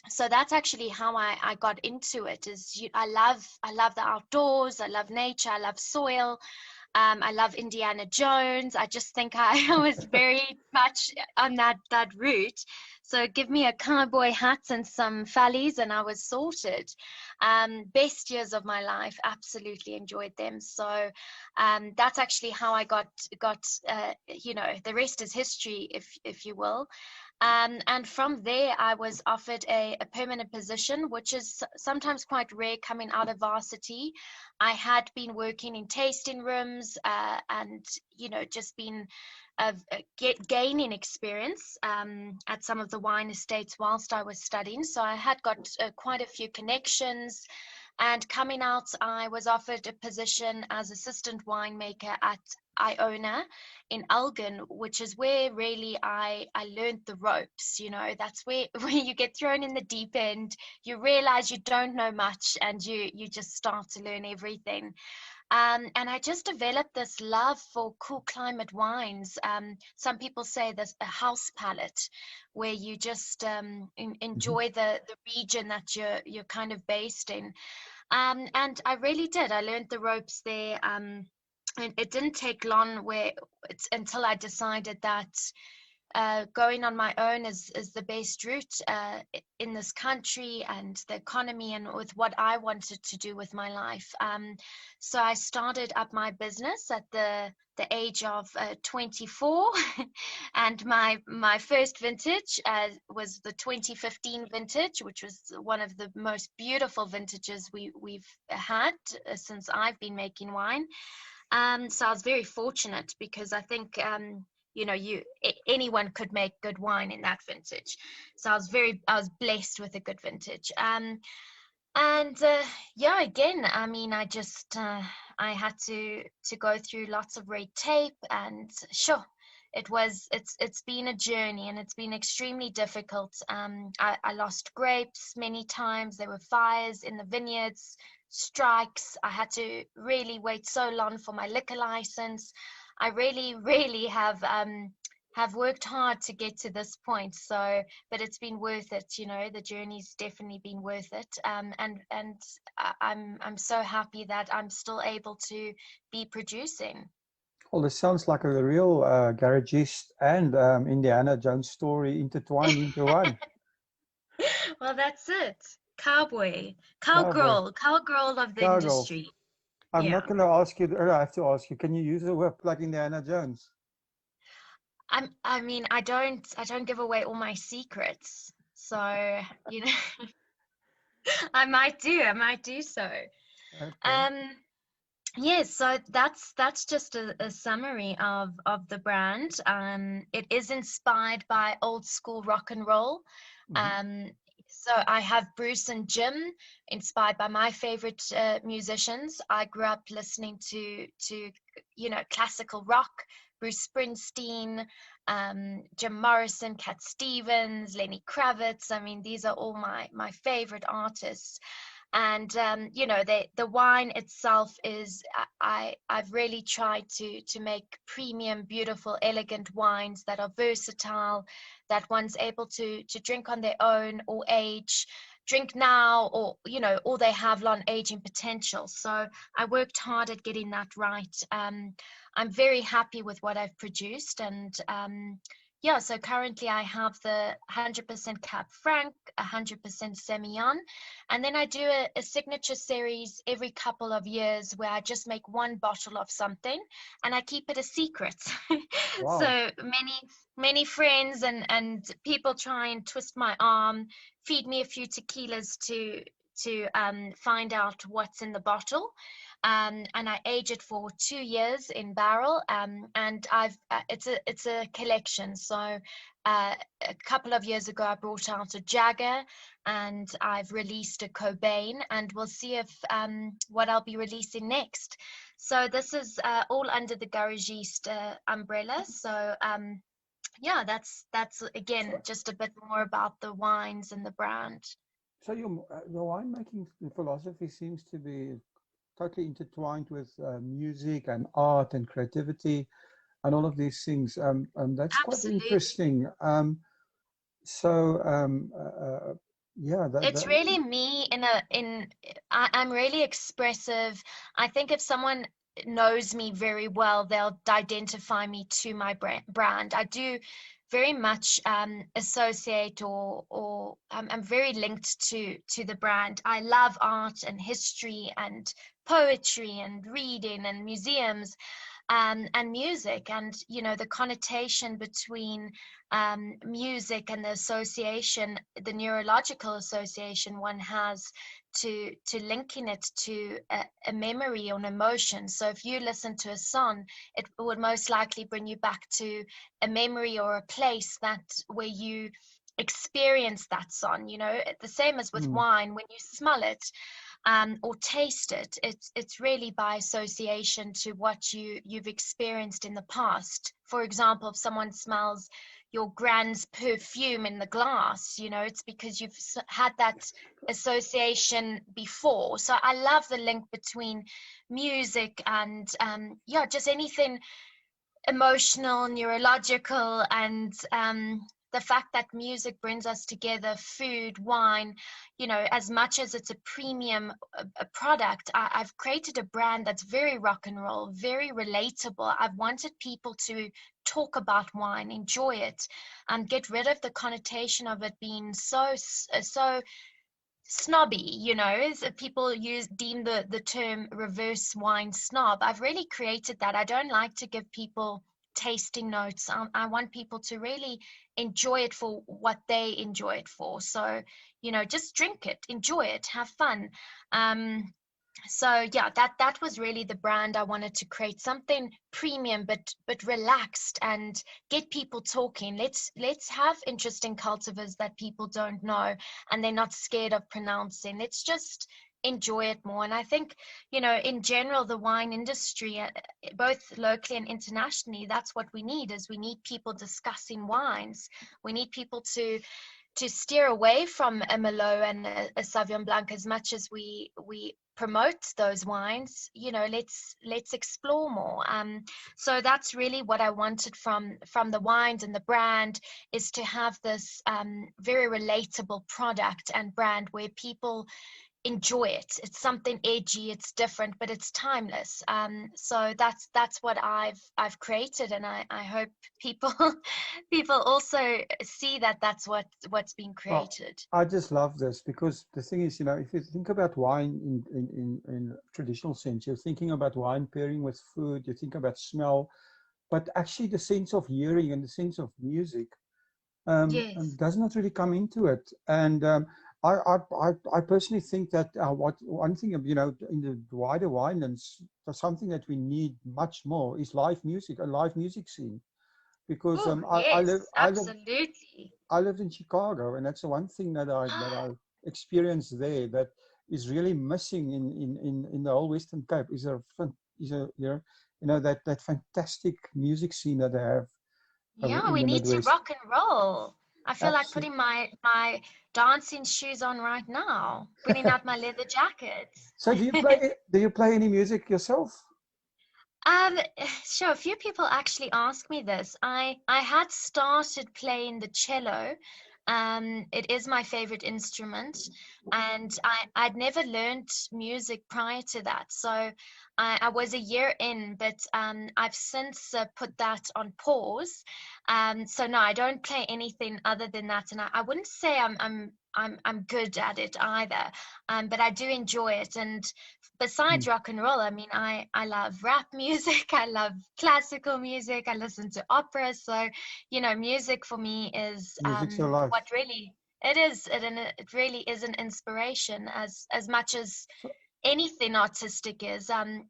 So that's actually how I got into it. I love the outdoors. I love nature. I love soil. I love Indiana Jones. I just think I was very much on that route. So give me a cowboy hat and some fallies, and I was sorted. Best years of my life. Absolutely enjoyed them. So that's actually how I got. The rest is history, if you will. And from there, I was offered a permanent position, which is sometimes quite rare coming out of varsity. I had been working in tasting rooms, and just been gaining experience at some of the wine estates whilst I was studying. So I had got quite a few connections. And coming out, I was offered a position as assistant winemaker at Iona in Elgin, which is where really I learned the ropes. That's where when you get thrown in the deep end, you realize you don't know much, and you just start to learn everything. And I just developed this love for cool climate wines. Some people say there's a house palate, where you just Mhm. enjoy the region that you're kind of based in. And I really did. I learned the ropes there. And it didn't take long where it's until I decided that going on my own is the best route in this country and the economy and with what I wanted to do with my life. So I started up my business at the age of 24, and my first vintage was the 2015 vintage, which was one of the most beautiful vintages we've had since I've been making wine. So I was very fortunate, because I think anyone could make good wine in that vintage. So I was blessed with a good vintage. And yeah, again, I mean, I had to go through lots of red tape, and sure, it's been a journey, and it's been extremely difficult. I lost grapes many times. There were fires in the vineyards, strikes. I had to really wait so long for my liquor license. I really, really have worked hard to get to this point. So, but it's been worth it. The journey's definitely been worth it. And I'm so happy that I'm still able to be producing. Well, this sounds like a real garagist and Indiana Jones story intertwined into one. Well, that's it. Cowboy, Cowboy, cowgirl of the cowgirl. industry. I'm not Yeah. going to ask you, I have to ask you, can you use a whip like Indiana Jones? I mean, I don't give away all my secrets. So, you know, I might do so. Okay. Um, Yes, so that's just a summary of the brand. It is inspired by old school rock and roll. Mhm. Um, so I have Bruce and Jim, inspired by my favorite musicians. I grew up listening to classical rock, Bruce Springsteen, Jim Morrison, Cat Stevens, Lenny Kravitz. I mean, these are all my favorite artists. And the wine itself is I've really tried to make premium, beautiful, elegant wines that are versatile, that one's able to drink on their own or age, drink now, or or they have long aging potential. So I worked hard at getting that right. I'm very happy with what I've produced, and yeah, so currently I have the 100% Cab Franc, 100% Semillon, and then I do a signature series every couple of years where I just make one bottle of something and I keep it a secret. Wow. So many friends and people try and twist my arm, feed me a few tequilas to find out what's in the bottle. And I age it for 2 years in barrel. And it's a collection. So a couple of years ago, I brought out a Jagger, and I've released a Cobain, and we'll see if what I'll be releasing next. So this is all under the Garagiste umbrella. So yeah, that's again So, just a bit more about the wines and the brand. so your winemaking philosophy seems to be totally intertwined with music and art and creativity and all of these things. That's quite Absolutely. interesting. So, yeah, It's really me I'm really expressive. I think if someone knows me very well, they'll identify me to my brand. I do very much associate, or I'm very linked to the brand. I love art and history and poetry and reading and museums, and music, and the connotation between music and the association, the neurological association one has to linking it to a memory or an emotion. So if you listen to a song, it would most likely bring you back to a memory or a place that where you experience that song. The same as with mm, wine. When you smell it, or taste it, it's really by association to what you've experienced in the past. For example, if someone smells your grand's perfume in the glass, it's because you've had that association before. So I love the link between music and yeah, just anything emotional, neurological, and the fact that music brings us together, food, wine, as much as it's a premium a product, I've created a brand that's very rock and roll, very relatable. I've wanted people to talk about wine, enjoy it, and get rid of the connotation of it being so snobby, people deem the term reverse wine snob. I've really created that. I don't like to give people tasting notes. I want people to really enjoy it for what they enjoy it for. So, just drink it, enjoy it, have fun. So yeah, that was really the brand I wanted to create, something premium but relaxed, and get people talking. Let's have interesting cultivars that people don't know and they're not scared of pronouncing. Let's just enjoy it more. And I think, in general, the wine industry, both locally and internationally, that's what we need. Is we need people discussing wines. We need people to steer away from a Merlot and a Sauvignon Blanc. As much as we promote those wines, let's explore more. So that's really what I wanted from the wines and the brand, is to have this very relatable product and brand where people enjoy it. It's something edgy, it's different, but it's timeless. So that's what I've created, and I hope people people also see that that's what's been well, created. I just love this because the thing is, if you think about wine in traditional sense, you're thinking about wine pairing with food, you think about smell, but actually the sense of hearing and the sense of music Yes. does not really come into it. And I personally think that what one thing, in the wider winelands, something that we need much more is live music, a live music scene. Because Oh, yes, absolutely. I lived in Chicago, and that's the one thing that I experienced there that is really missing in the whole Western Cape is a that fantastic music scene that they have Yeah, in we the need to Midwest. rock and roll. I feel like Absolutely. putting my dancing shoes on right now, putting out my leather jackets. So do you play any music yourself? Um, sure. A few people actually ask me this. I had started playing the cello, It is my favorite instrument, and I'd never learned music prior to that. So I was a year in, but I've since put that on pause. So no, I don't play anything other than that, and I wouldn't say I'm good at it either. But I do enjoy it, and besides Mm. rock and roll, I mean, I love rap music, I love classical music, I listen to opera. So music for me is Music's your life. what really it is. It really is an inspiration as much as So, anything artistic is. And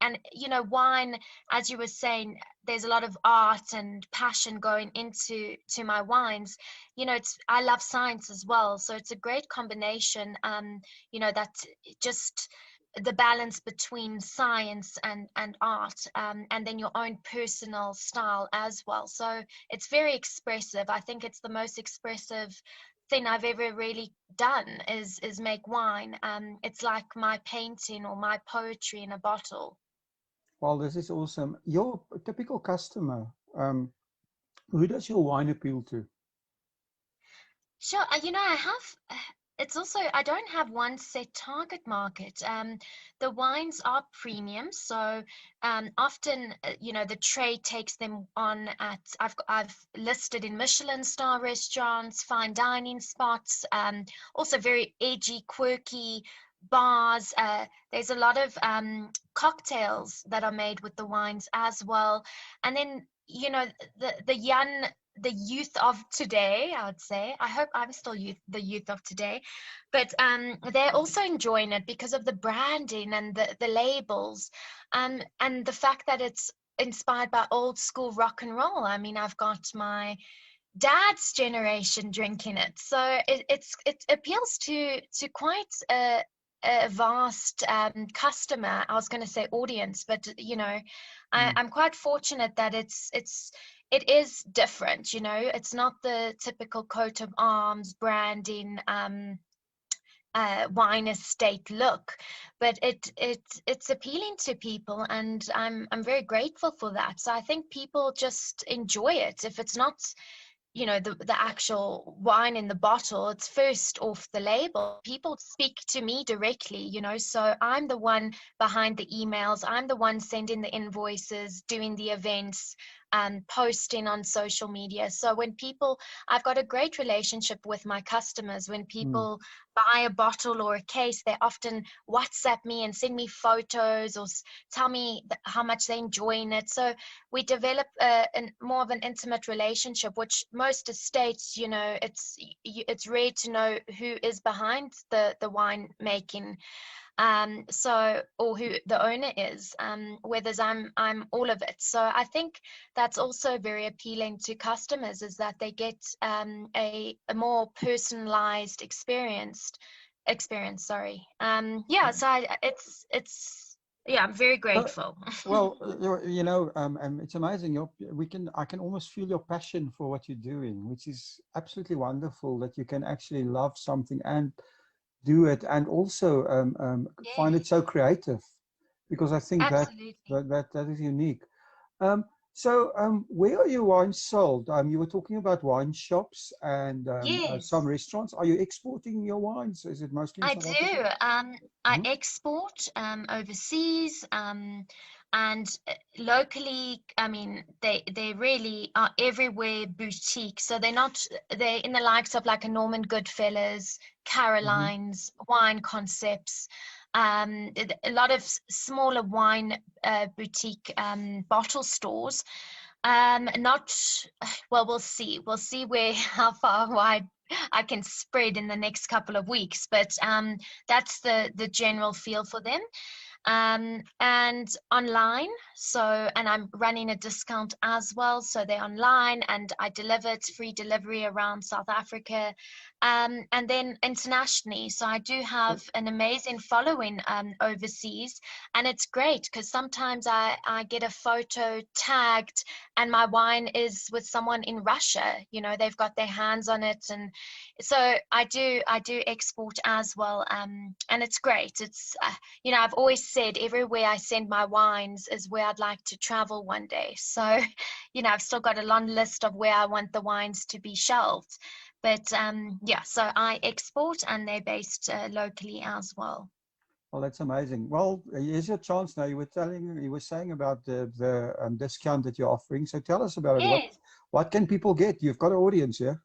wine, as you were saying, there's a lot of art and passion going into my wines. It's I love science as well, so it's a great combination. That just the balance between science and art, and then your own personal style as well. So it's very expressive. I think it's the most expressive thing I've ever really done is make wine. It's like my painting or my poetry in a bottle. well, this is awesome. Your typical customer, who does your wine appeal to? Sure. I have. It's also I don't have one set target market. The wines are premium, so often the trade takes them on at I've listed in Michelin star restaurants, fine dining spots, also very edgy, quirky bars. There's a lot of cocktails that are made with the wines as well, and then the youth of today, I would say. I hope I'm still the youth of today, but they're also enjoying it because of the branding and the labels, and the fact that it's inspired by old school rock and roll. I mean, I've got my dad's generation drinking it, so it appeals to quite a vast customer. I was going to say audience, but Mm. I'm quite fortunate that it is different. It's not the typical coat of arms branding wine estate look, but it's appealing to people, and I'm very grateful for that. So I think people just enjoy it. If it's not the actual wine in the bottle, it's first off the label. People speak to me directly, so I'm the one behind the emails, I'm the one sending the invoices, doing the events, posting on social media. So when people I've got a great relationship with my customers. When Mm. people buy a bottle or a case, they often WhatsApp me and send me photos or tell me how much they're enjoying it. So we develop more of an intimate relationship, which most estates, it's rare to know who is behind the wine making, or who the owner is, whereas I'm all of it. So I think that's also very appealing to customers, is that they get a more personalized experience. Sorry. Yeah. So yeah, I'm very So, grateful. well, it's amazing. I can almost feel your passion for what you're doing, which is absolutely wonderful that you can actually love something and do it, and also find it Yes, so creative, because I think that absolutely. that is unique. Um, where are your wines sold? You were talking about wine shops and some Yes. restaurants. Are you exporting your wines? Is it mostly in I South Africa? do. I Mhm. export overseas, and locally. I mean, they really are everywhere boutique. So they're in the likes of like a Norman Goodfellas, Mhm. Caroline's, Wine Concepts. A lot of smaller wine boutique bottle stores. Not well. We'll see. We'll see where how far wide I can spread in the next couple of weeks, but that's the general feel for them. And online. So, and I'm running a discount as well. So they're online, and I deliver. It's free delivery around South Africa, and then internationally. So I do have an amazing following overseas, and it's great because sometimes I get a photo tagged, and my wine is with someone in Russia. They've got their hands on it, and so I do export as well, and it's great. It's I've always said everywhere I send my wines is where I'd like to travel one day. So, I've still got a long list of where I want the wines to be shelved. But yeah, so I export, and they're based locally as well. Well, that's amazing. Well, here's your chance now. You were saying about the discount that you're offering. So tell us about it. Yes. What can people get? You've got an audience here.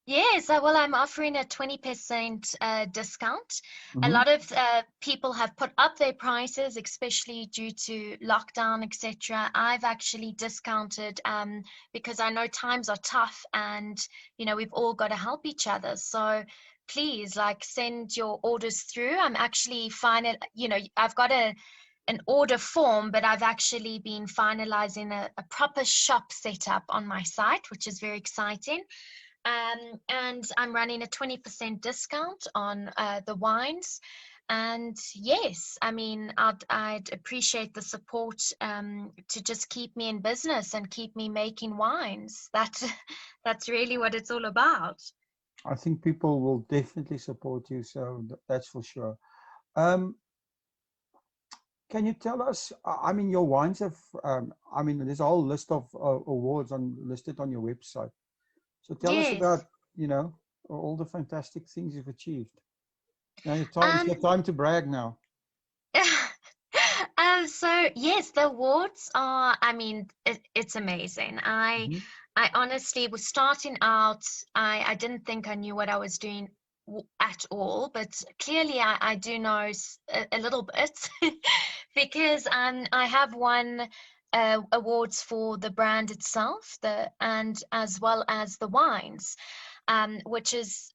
Yes, well, I'm offering a 20% discount. A Mm-hmm. lot of people have put up their prices, especially due to lockdown, etc. I've actually discounted because I know times are tough, and we've all got to help each other. So please, like, send your orders through. I'm actually final. I've got an order form, but I've actually been finalizing a proper shop setup on my site, which is very exciting. And I'm running a 20% discount on the wines. And yes, I mean, I'd appreciate the support to just keep me in business and keep me making wines. That's really what it's all about. I think people will definitely support you. So that's for sure. Um, can you tell us? I mean, your wines have. I mean, there's a whole list of awards listed on your website. So tell us Yes. about all the fantastic things you've achieved. Now it's your Um, time to brag now. so yes, the awards are, I mean, it's amazing. Hmm. I honestly was starting out, I didn't think I knew what I was doing at all, but clearly I do know a little bit because I have won awards for the brand itself, and as well as the wines, which is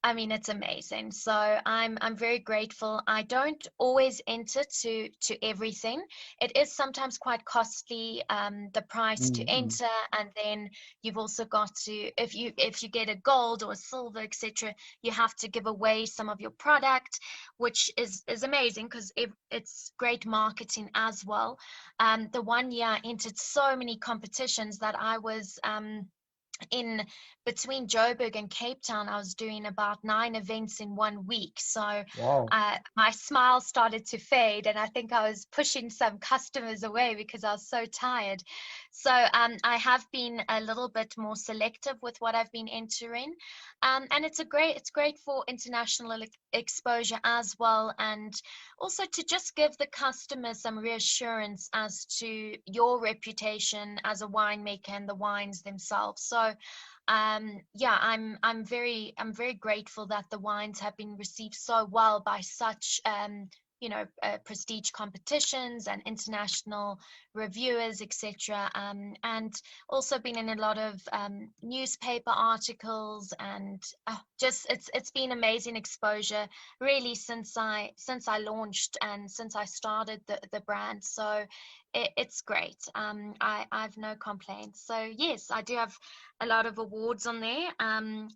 I mean, it's amazing. So I'm very grateful. I don't always enter to everything. It is sometimes quite costly, the price to Mm-hmm. enter, and then you've also got to, if you get a gold or a silver, etc., you have to give away some of your product, which is amazing because it's great marketing as well. The one year I entered so many competitions that I was in between Joburg and Cape Town, I was doing about 9 events in 1 week. So Wow. my smile started to fade, and I think I was pushing some customers away because I was so tired. So I have been a little bit more selective with what I've been entering, and it's great for international exposure as well, and also to just give the customer some reassurance as to your reputation as a winemaker and the wines themselves. So yeah, I'm very grateful that the wines have been received so well by such prestige competitions and international reviewers, etc. And also been in a lot of newspaper articles, and just it's been amazing exposure really since I launched and since I started the brand. So it's great. I've no complaints. So yes, I do have a lot of awards on there.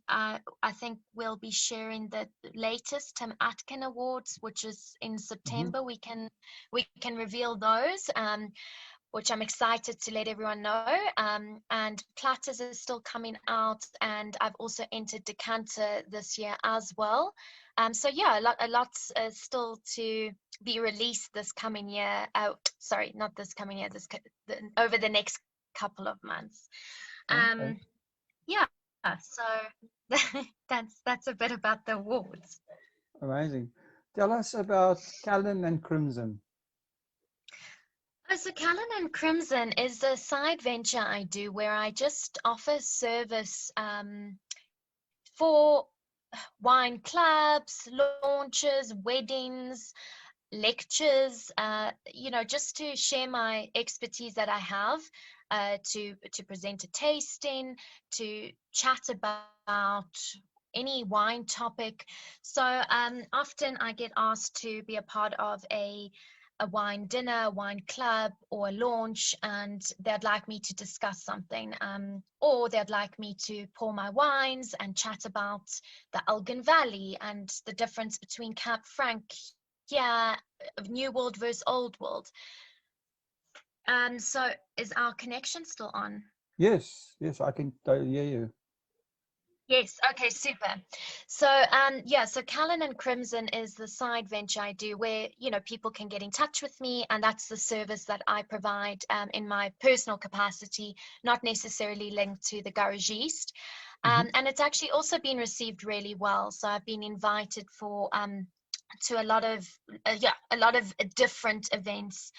I think we'll be sharing the latest Tim Atkin Awards, which is in Hmm. September. We can reveal those, which I'm excited to let everyone know. And Platters is still coming out, and I've also entered Decanter this year as well. So yeah, a lot's still to be released this coming year. Sorry, not this coming year. Over the next couple of months. Okay. Um, yeah, so that's a bit about the awards. Amazing. Tell us about Callan and Crimson. So Callan and Crimson is a side venture I do where I just offer service for wine clubs, launches, weddings, lectures, just to share my expertise that I have, to present a tasting, to chat about any wine topic. So often I get asked to be a part of a wine dinner, a wine club, or a launch, and they'd like me to discuss something, or they'd like me to pour my wines and chat about the Elgin Valley and the difference between Cab Franc, yeah, New World versus Old World. So is our connection still on? Yes, yes, I can hear you. Yes, okay, super. So yeah, so Callan and Crimson is the side venture I do where, people can get in touch with me, and that's the service that I provide in my personal capacity, not necessarily linked to the garagiste. Hmm. And it's actually also been received really well. So I've been invited for to a lot of different events.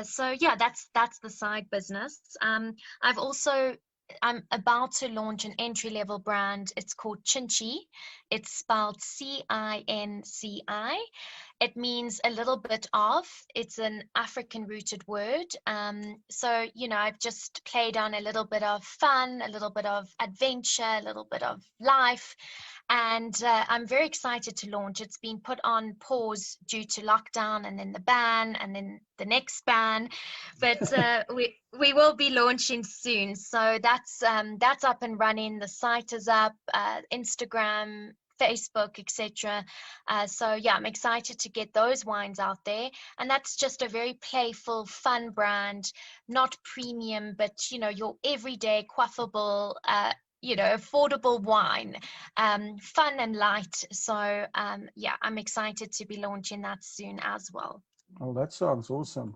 So yeah, that's the side business. I've also I'm about to launch an entry level brand. It's called Chinchi. It's spelled Cinci. It means a little bit of. It's an African rooted word. So, I've just played on a little bit of fun, a little bit of adventure, a little bit of life. And I'm very excited to launch. It's been put on pause due to lockdown and then the ban and then the next ban. But we will be launching soon. So that's up and running. The site is up, Instagram, Facebook, etc. So yeah, I'm excited to get those wines out there. And that's just a very playful, fun brand, not premium, but your everyday quaffable, affordable wine, fun and light. So yeah, I'm excited to be launching that soon as well. Oh, that sounds awesome.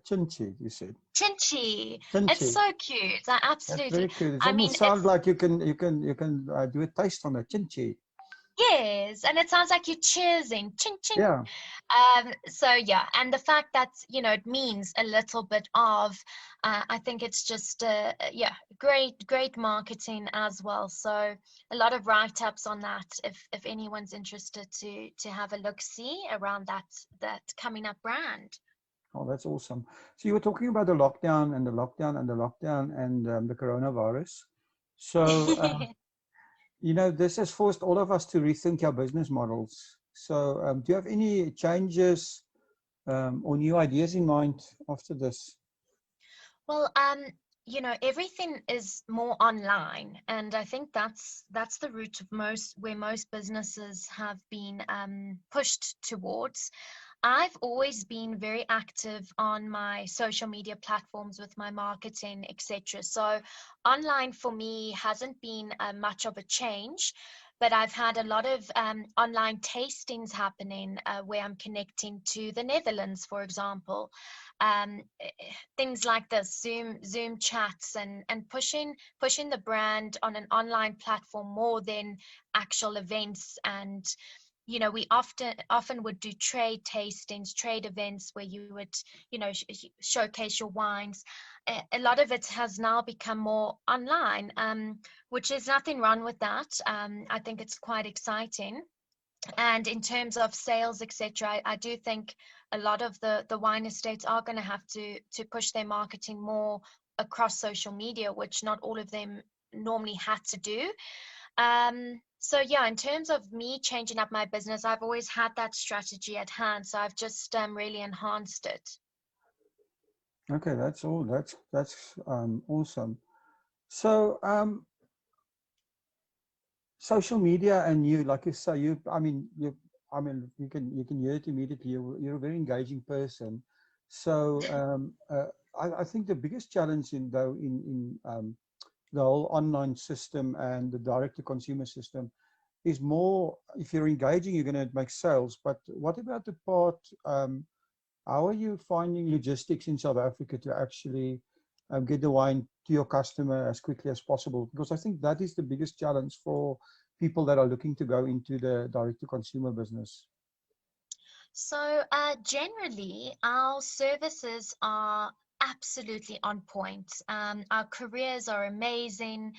Chinchi, you said. Chinchi, it's Chinchi. so cute. That's Absolutely. very cute. It I mean, almost sounds like you can do a taste on a chinchi. yes, and it sounds like you're cheersing, ching ching. Yeah. So yeah, and the fact that it means a little bit of, I think it's just yeah, great marketing as well. So a lot of write-ups on that if anyone's interested to have a look see around that coming up brand. Oh, that's awesome. So you were talking about the lockdown and the lockdown and the lockdown and the coronavirus. So this has forced all of us to rethink our business models. So do you have any changes or new ideas in mind after this? Well, everything is more online, and I think that's the route of where most businesses have been pushed towards. I've always been very active on my social media platforms with my marketing, etc. So online for me hasn't been much of a change, but I've had a lot of online tastings happening where I'm connecting to the Netherlands, for example. Things like this, Zoom chats, and pushing the brand on an online platform more than actual events. And we often would do trade tastings, trade events where you would showcase your wines. A lot of it has now become more online, which is nothing wrong with that. I think it's quite exciting. And in terms of sales, etc., I do think a lot of the wine estates are going to have to push their marketing more across social media, which not all of them normally had to do. So yeah, in terms of me changing up my business, I've always had that strategy at hand. So I've just really enhanced it. Okay, that's all. That's awesome. So social media and you, like you say, you can hear it immediately. You're a very engaging person. So I think the biggest challenge in the whole online system and the direct to consumer system is more, if you're engaging, you're going to make sales. But what about the part? How are you finding logistics in South Africa to actually get the wine to your customer as quickly as possible? Because I think that is the biggest challenge for people that are looking to go into the direct-to-consumer business. So generally, our services are absolutely on point. Our careers are amazing.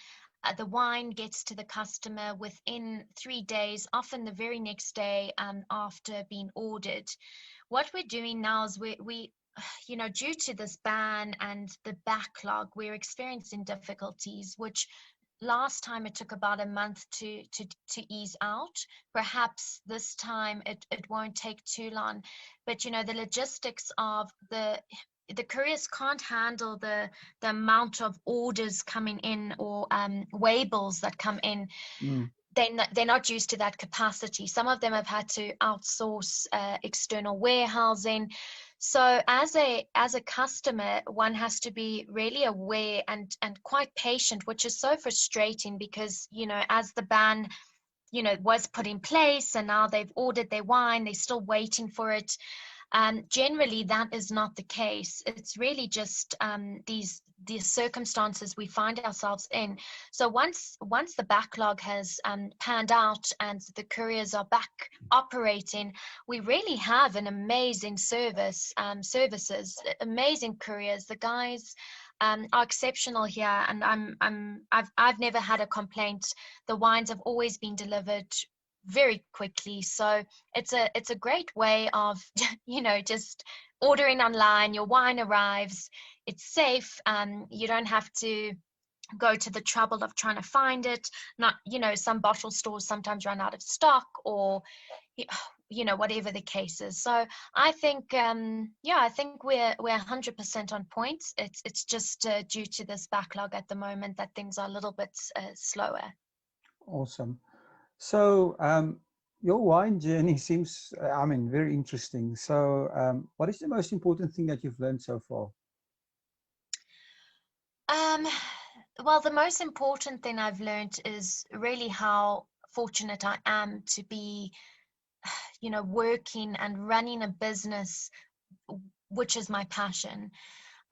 The wine gets to the customer within 3 days, often the very next day after being ordered. What we're doing now is we due to this ban and the backlog, we're experiencing difficulties, which last time it took about a month to ease out. Perhaps this time it won't take too long. But the logistics of the couriers can't handle the amount of orders coming in or waybills that come in. Mm. They're not used to that capacity. Some of them have had to outsource external warehousing. So as a customer, one has to be really aware and quite patient, which is so frustrating because as the ban was put in place and now they've ordered their wine, they're still waiting for it. Generally, that is not the case. It's really just these circumstances we find ourselves in. So once the backlog has panned out and the couriers are back operating, we really have an amazing services, amazing couriers. The guys are exceptional here, and I've never had a complaint. The wines have always been delivered very quickly, so it's a great way of just ordering online. Your wine arrives, it's safe, you don't have to go to the trouble of trying to find it. Not, some bottle stores sometimes run out of stock, or whatever the case is. So I think I think we're 100% on point. It's just due to this backlog at the moment that things are a little bit slower. Awesome. So your wine journey seems, very interesting. So what is the most important thing that you've learned so far? Well, the most important thing I've learned is really how fortunate I am to be, working and running a business, which is my passion.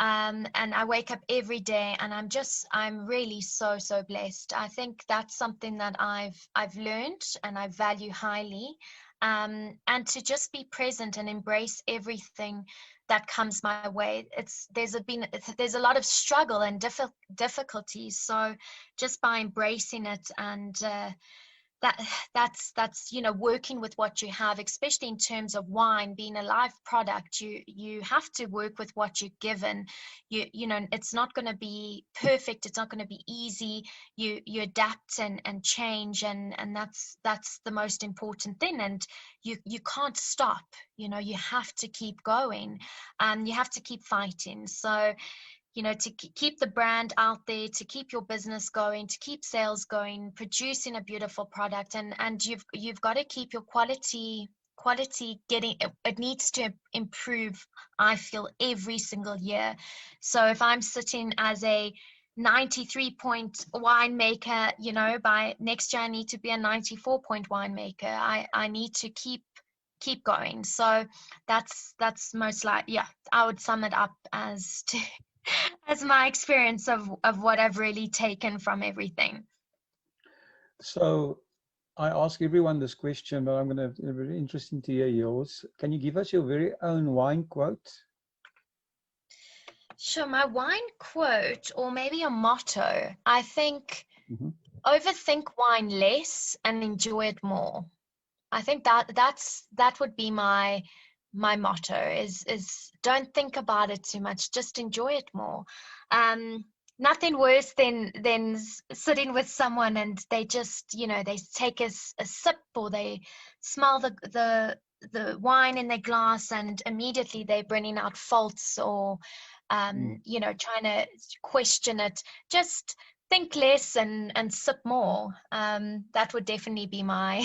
And I wake up every day and I'm really so blessed. I think that's something that I've learned and I value highly. And to just be present and embrace everything that comes my way. There's a lot of struggle and difficulties. So just by embracing it and that's working with what you have, especially in terms of wine being a live product. You have to work with what you're given. It's not going to be perfect, it's not going to be easy. You adapt and change, and that's the most important thing. And you can't stop. You have to keep going, and you have to keep fighting. So to keep the brand out there, to keep your business going, to keep sales going, producing a beautiful product, and you've got to keep your quality getting, it needs to improve, I feel, every single year. So if I'm sitting as a 93-point winemaker, by next year I need to be a 94-point winemaker. I need to keep going. So that's most likely, I would sum it up as to as my experience of what I've really taken from everything. So I ask everyone this question, but I'm going to very interesting to hear yours. Can you give us your very own wine quote? Sure, my wine quote, or maybe a motto. I think overthink wine less and enjoy it more. I think that would be my motto is don't think about it too much, just enjoy it more. Nothing worse than sitting with someone and they just they take a sip, or they smell the wine in their glass and immediately they're bringing out faults, or trying to question it. Just think less and sip more. That would definitely be my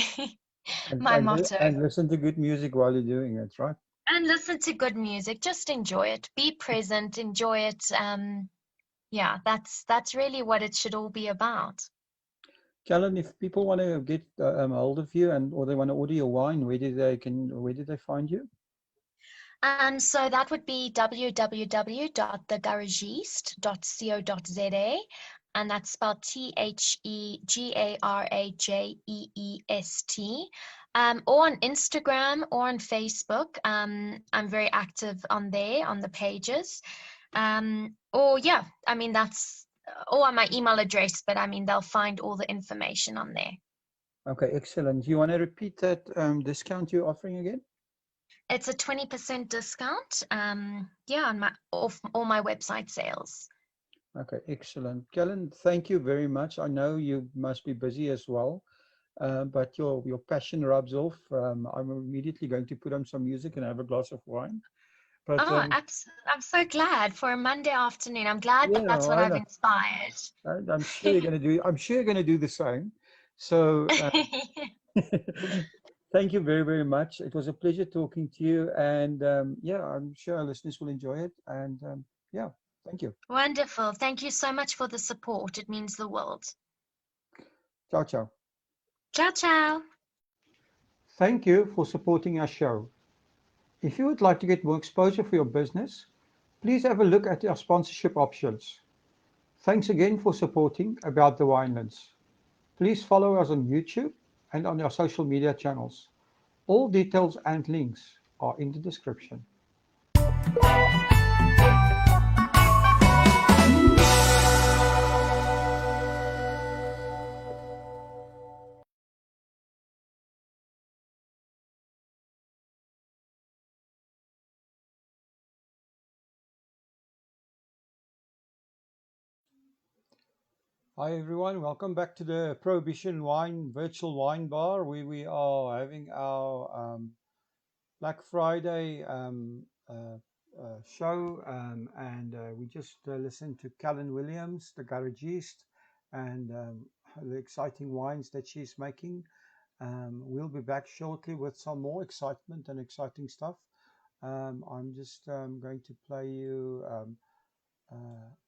my motto. And listen to good music while you're doing it, right? And listen to good music. Just enjoy it. Be present. Enjoy it. That's really what it should all be about. Callan, if people want to get hold of you or they want to order your wine, where do they find you? So that would be www.thegarageist.co.za, and that's spelled THEGARAJEEST. Or on Instagram or on Facebook. I'm very active on there, on the pages. That's or on my email address, but they'll find all the information on there. Okay, excellent. You want to repeat that discount you're offering again? It's a 20% discount, on all my website sales. Okay, excellent. Callan, thank you very much. I know you must be busy as well, but your passion rubs off. I'm immediately going to put on some music and have a glass of wine. But, I'm so glad for a Monday afternoon. I'm glad that's what I've inspired. I'm sure you're going to do. I'm sure you're going to do the same. So. Thank you very, very much. It was a pleasure talking to you. And I'm sure our listeners will enjoy it. And thank you. Wonderful. Thank you so much for the support. It means the world. Ciao, ciao. Ciao, ciao. Thank you for supporting our show. If you would like to get more exposure for your business, please have a look at our sponsorship options. Thanks again for supporting About the Winelands. Please follow us on YouTube and on our social media channels. All details and links are in the description. Hi everyone, welcome back to the Prohibition Wine Virtual Wine Bar, where we are having our Black Friday show, and we just listened to Callan Williams, the garagiste, and the exciting wines that she's making. We'll be back shortly with some more excitement and exciting stuff. I'm just going to play you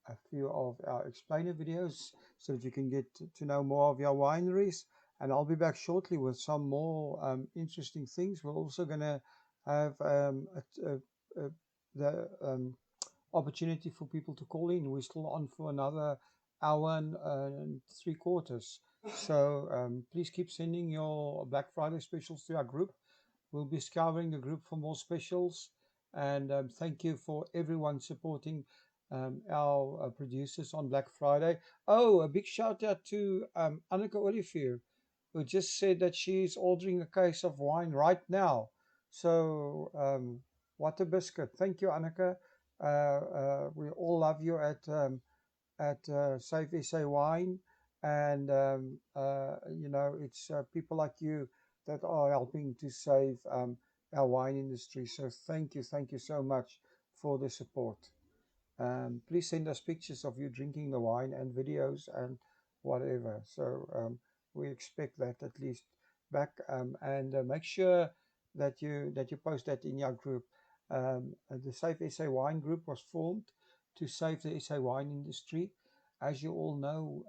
a few of our explainer videos so that you can get to know more of our wineries, and I'll be back shortly with some more interesting things. We're also going to have the opportunity for people to call in. We're still on for another hour and 3/4, so please keep sending your Black Friday specials to our group. We'll be scouring the group for more specials, and thank you for everyone supporting our producers on Black Friday. Oh, a big shout out to Anneke Olivier, who just said that she's ordering a case of wine right now. So, what a biscuit. Thank you, Anneke. We all love you at Safe SA Wine. And, it's people like you that are helping to save our wine industry. So thank you so much for the support. Please send us pictures of you drinking the wine and videos and whatever. So we expect that at least back, and make sure that you post that in your group. The Safe SA Wine group was formed to save the SA wine industry. As you all know,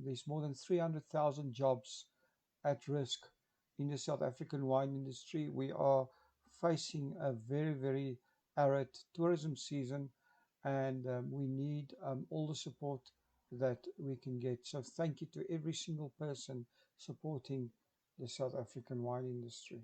there's more than 300,000 jobs at risk in the South African wine industry. We are facing a very, very arid tourism season, and we need all the support that we can get. So thank you to every single person supporting the South African wine industry.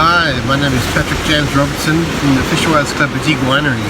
Hi, my name is Patrick James Robertson from the Winelands Club Boutique Winery.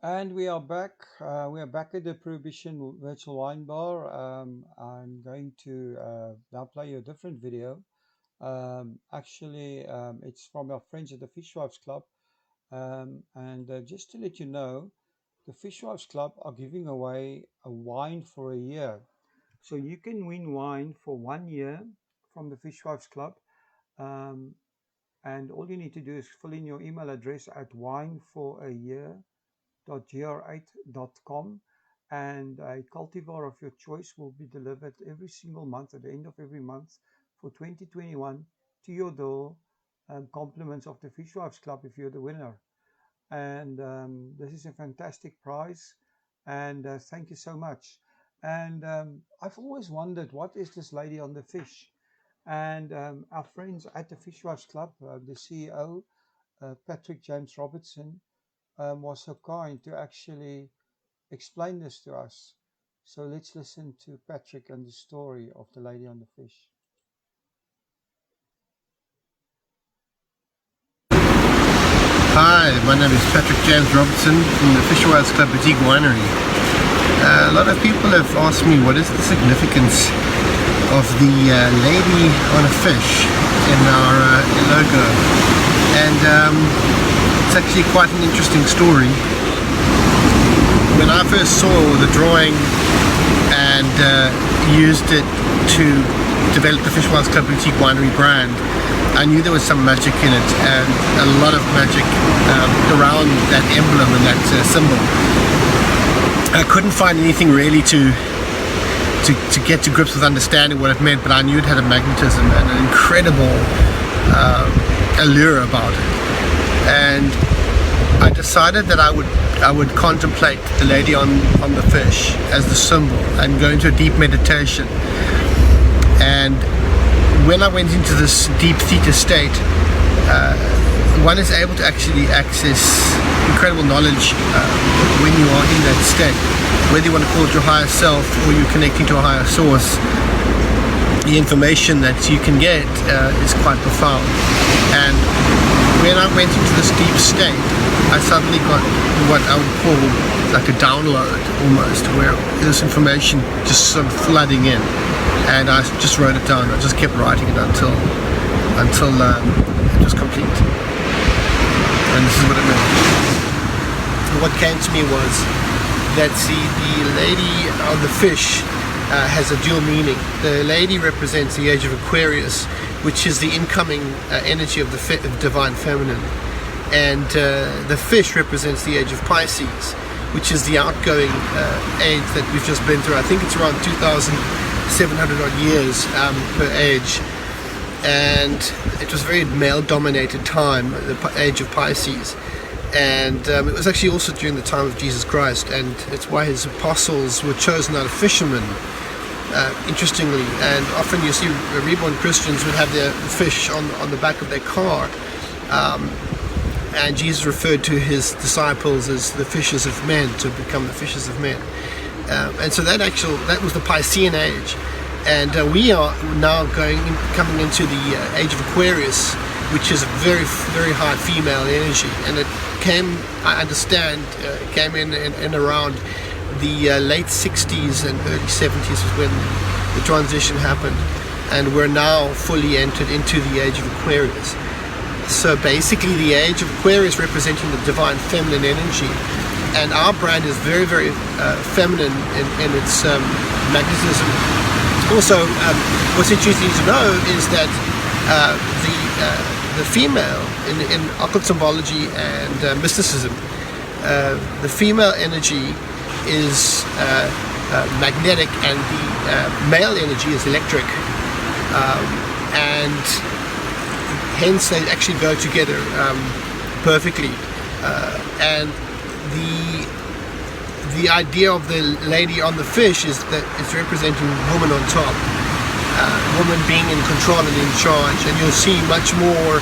And we are back. We are back at the Prohibition Virtual Wine Bar. I'm going to now play you a different video. It's from our friends at the Fishwives Club. Just to let you know, the Fishwives Club are giving away a wine for a year. So you can win wine for 1 year from the Fishwives Club. And all you need to do is fill in your email address at wineforayear.gr8.com, and a cultivar of your choice will be delivered every single month at the end of every month for 2021 to your door. Compliments of the Fishwives Club if you're the winner. And this is a fantastic prize, and thank you so much. And I've always wondered, what is this lady on the fish? And our friends at the Fishwives Club, the CEO, Patrick James Robertson, was so kind to actually explain this to us. So let's listen to Patrick and the story of the lady on the fish. Hi, my name is Patrick James Robertson from the Winelands Club Boutique Winery. A lot of people have asked me what is the significance of the lady on a fish in our logo, and it's actually quite an interesting story. When I first saw the drawing and used it to develop the Winelands Club Boutique Winery brand, I knew there was some magic in it, and a lot of magic around that emblem and that symbol. I couldn't find anything really to get to grips with understanding what it meant, but I knew it had a magnetism and an incredible allure about it. And I decided that I would contemplate the lady on the fish as the symbol and go into a deep meditation. And when I went into this deep theta state, one is able to actually access incredible knowledge when you are in that state. Whether you want to call it your higher self or you're connecting to a higher source, the information that you can get is quite profound. And when I went into this deep state, I suddenly got what I would call like a download almost, where this information just sort of flooding in. And I just wrote it down. I just kept writing it until it was complete. And this is what it meant. What came to me was that the lady on the fish has a dual meaning. The lady represents the age of Aquarius, which is the incoming energy of the divine feminine, and the fish represents the age of Pisces, which is the outgoing age that we've just been through. I think it's around 2,700 odd years per age, and it was a very male-dominated time, the age of Pisces. And it was actually also during the time of Jesus Christ, and it's why his apostles were chosen out of fishermen, interestingly. And often you see reborn Christians would have their fish on the back of their car, and Jesus referred to his disciples as the fishers of men, to become the fishers of men. And so that was the Piscean age, and we are now coming into the age of Aquarius, which is very, very high female energy, and it came, I understand, came in around the late 60s and early 70s is when the transition happened, and we're now fully entered into the age of Aquarius. So basically the age of Aquarius representing the divine feminine energy, and our brand is very, very feminine in its magnetism. Also, what's interesting to know is that the female in occult symbology and mysticism, the female energy is magnetic and the male energy is electric, and hence they actually go together perfectly. And the idea of the lady on the fish is that it's representing woman on top, woman being in control and in charge. And you'll see much more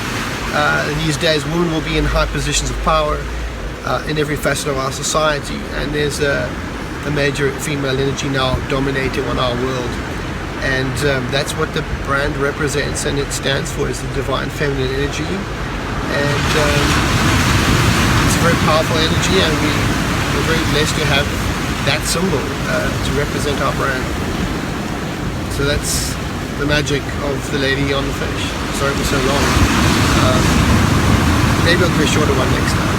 these days. Women will be in high positions of power in every facet of our society, and there's a major female energy now dominating on our world, and that's what the brand represents, and it stands for is the divine feminine energy, and it's a very powerful energy, and we're very blessed to have that symbol to represent our brand. So that's the magic of the lady on the fish. Sorry for so long. Maybe I'll do a shorter one next time.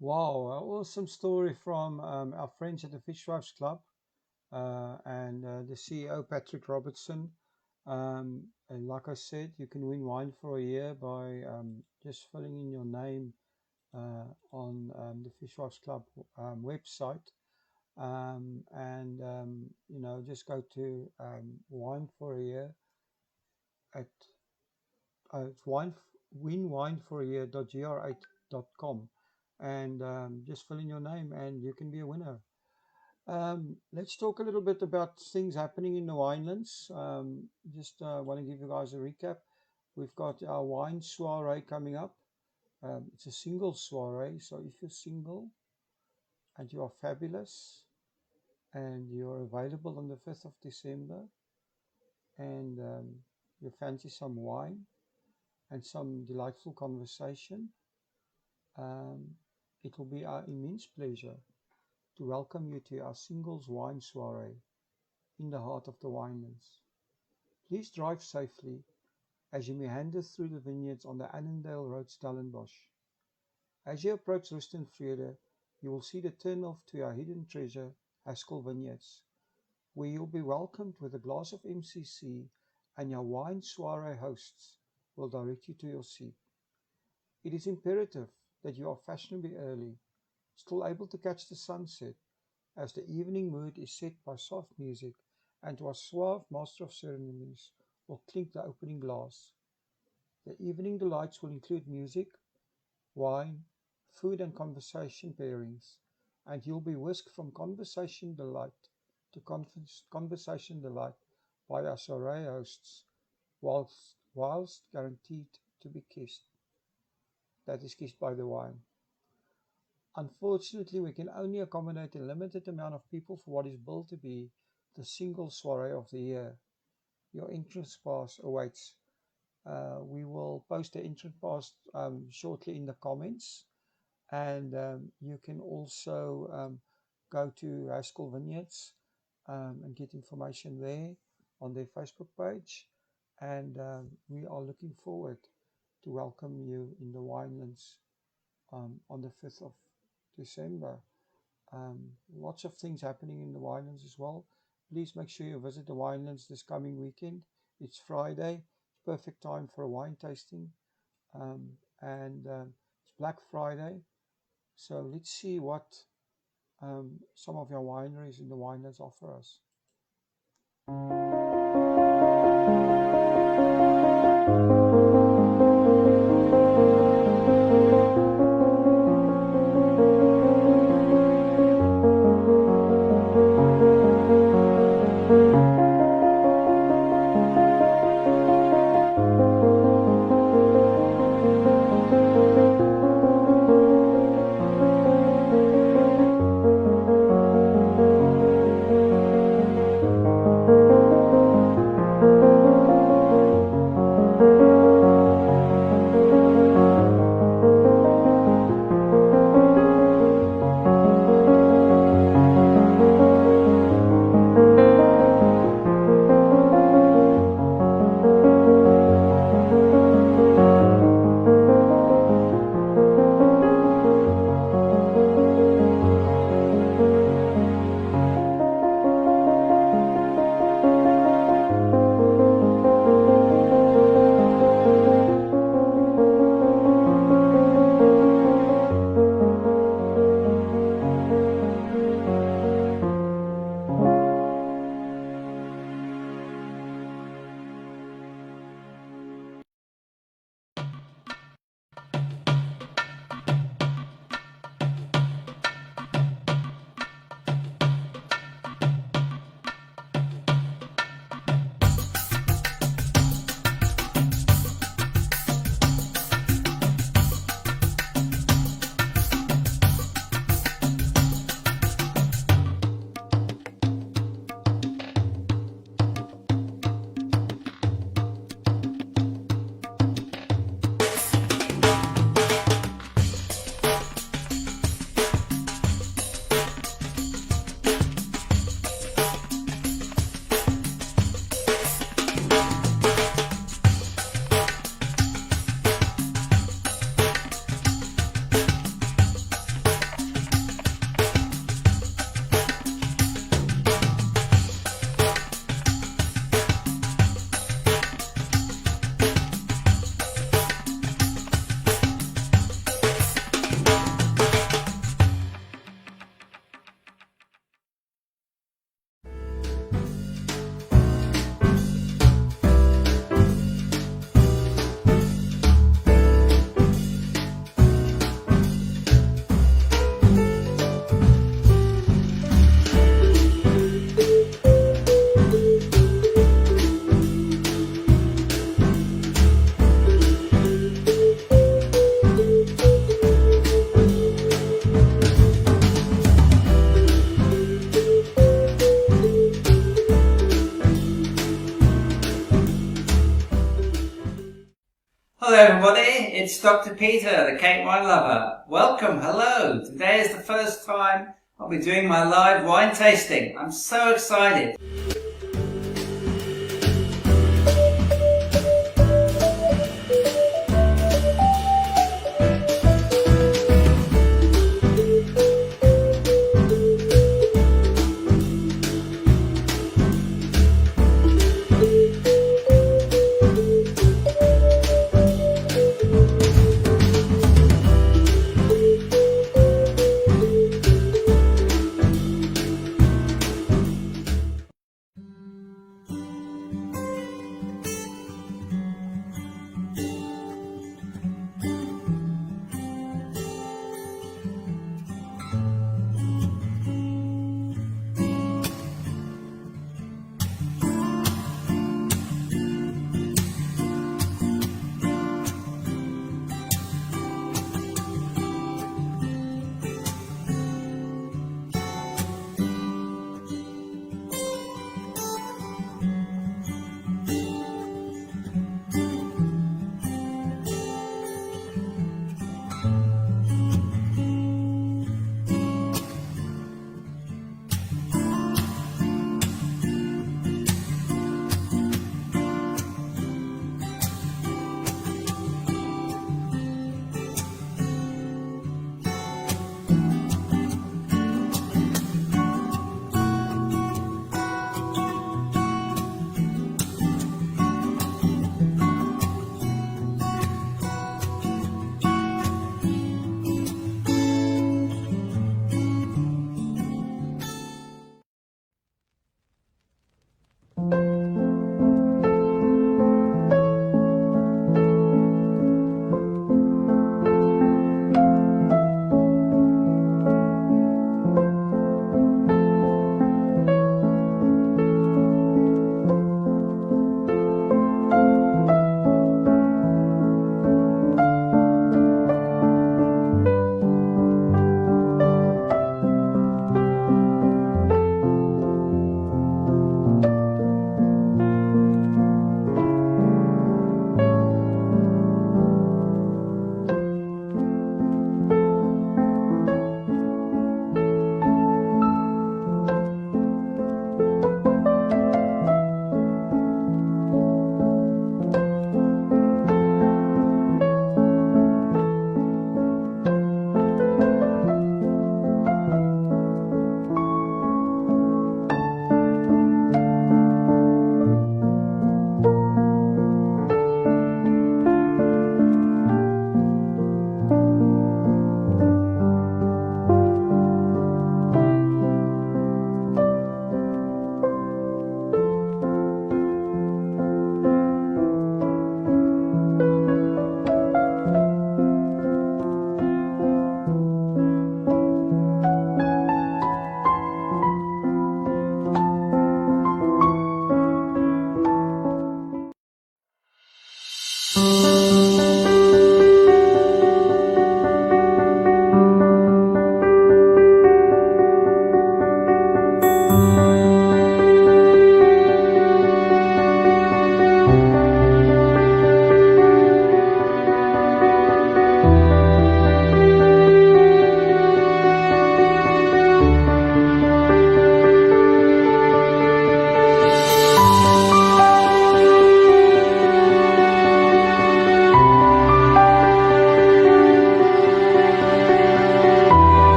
Wow, an awesome story from our friends at the Fishwives Club and the CEO, Patrick Robertson. And like I said, you can win wine for a year by just filling in your name on the Fishwives Club website. Just go to wine for a year at it's winwineforayear.gr8.com, and just fill in your name and you can be a winner. Let's talk a little bit about things happening in the Winelands. Just want to give you guys a recap. We've got our wine soiree coming up. It's a single soiree, so if you're single and you are fabulous and you're available on the 5th of December and you fancy some wine and some delightful conversation, it will be our immense pleasure to welcome you to our Singles Wine Soirée in the heart of the Winelands. Please drive safely as you meander through the vineyards on the Annandale Road, Stellenbosch. As you approach Rust and Vrede, you will see the turn-off to our hidden treasure, Haskell Vineyards, where you'll be welcomed with a glass of MCC, and your wine soiree hosts will direct you to your seat. It is imperative that you are fashionably early, still able to catch the sunset, as the evening mood is set by soft music, and to our suave Master of Ceremonies will clink the opening glass. The evening delights will include music, wine, food and conversation pairings, and you'll be whisked from conversation delight to conversation delight by our soiree hosts, whilst guaranteed to be kissed. That is kissed by the wine. Unfortunately, we can only accommodate a limited amount of people for what is billed to be the single soiree of the year. Your entrance pass awaits. We will post the entrance pass shortly in the comments, and you can also go to Haskell Vineyards and get information there on their Facebook page, and we are looking forward to welcome you in the Winelands on the 5th of December. Lots of things happening in the Winelands as well. Please make sure you visit the Winelands this coming weekend. It's Friday, it's perfect time for a wine tasting, and it's Black Friday. So let's see what some of your wineries in the Winelands offer us. Hello everybody, it's Dr. Peter, the cake wine lover. Welcome, hello. Today is the first time I'll be doing my live wine tasting. I'm so excited.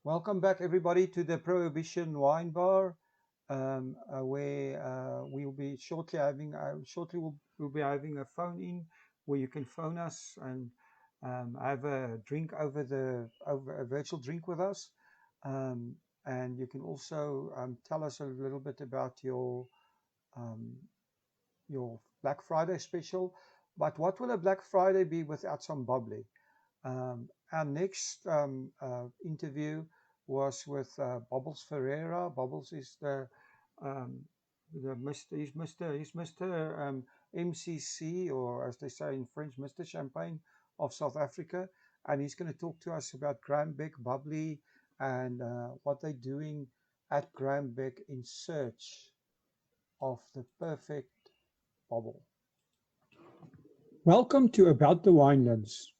Welcome back, everybody, to the Prohibition Wine Bar, where we will be shortly having we'll be having a phone in where you can phone us and have a drink over a virtual drink with us, and you can also tell us a little bit about um, your Black Friday special. But what will a Black Friday be without some bubbly? Our next interview was with Bubbles Ferreira. Bubbles is um, the Mr. He's Mr. MCC, or as they say in French, Mr. Champagne of South Africa, and he's going to talk to us about Grahambeck Bubbly and what they're doing at Grahambeck in search of the perfect bubble. Welcome to About the Winelands.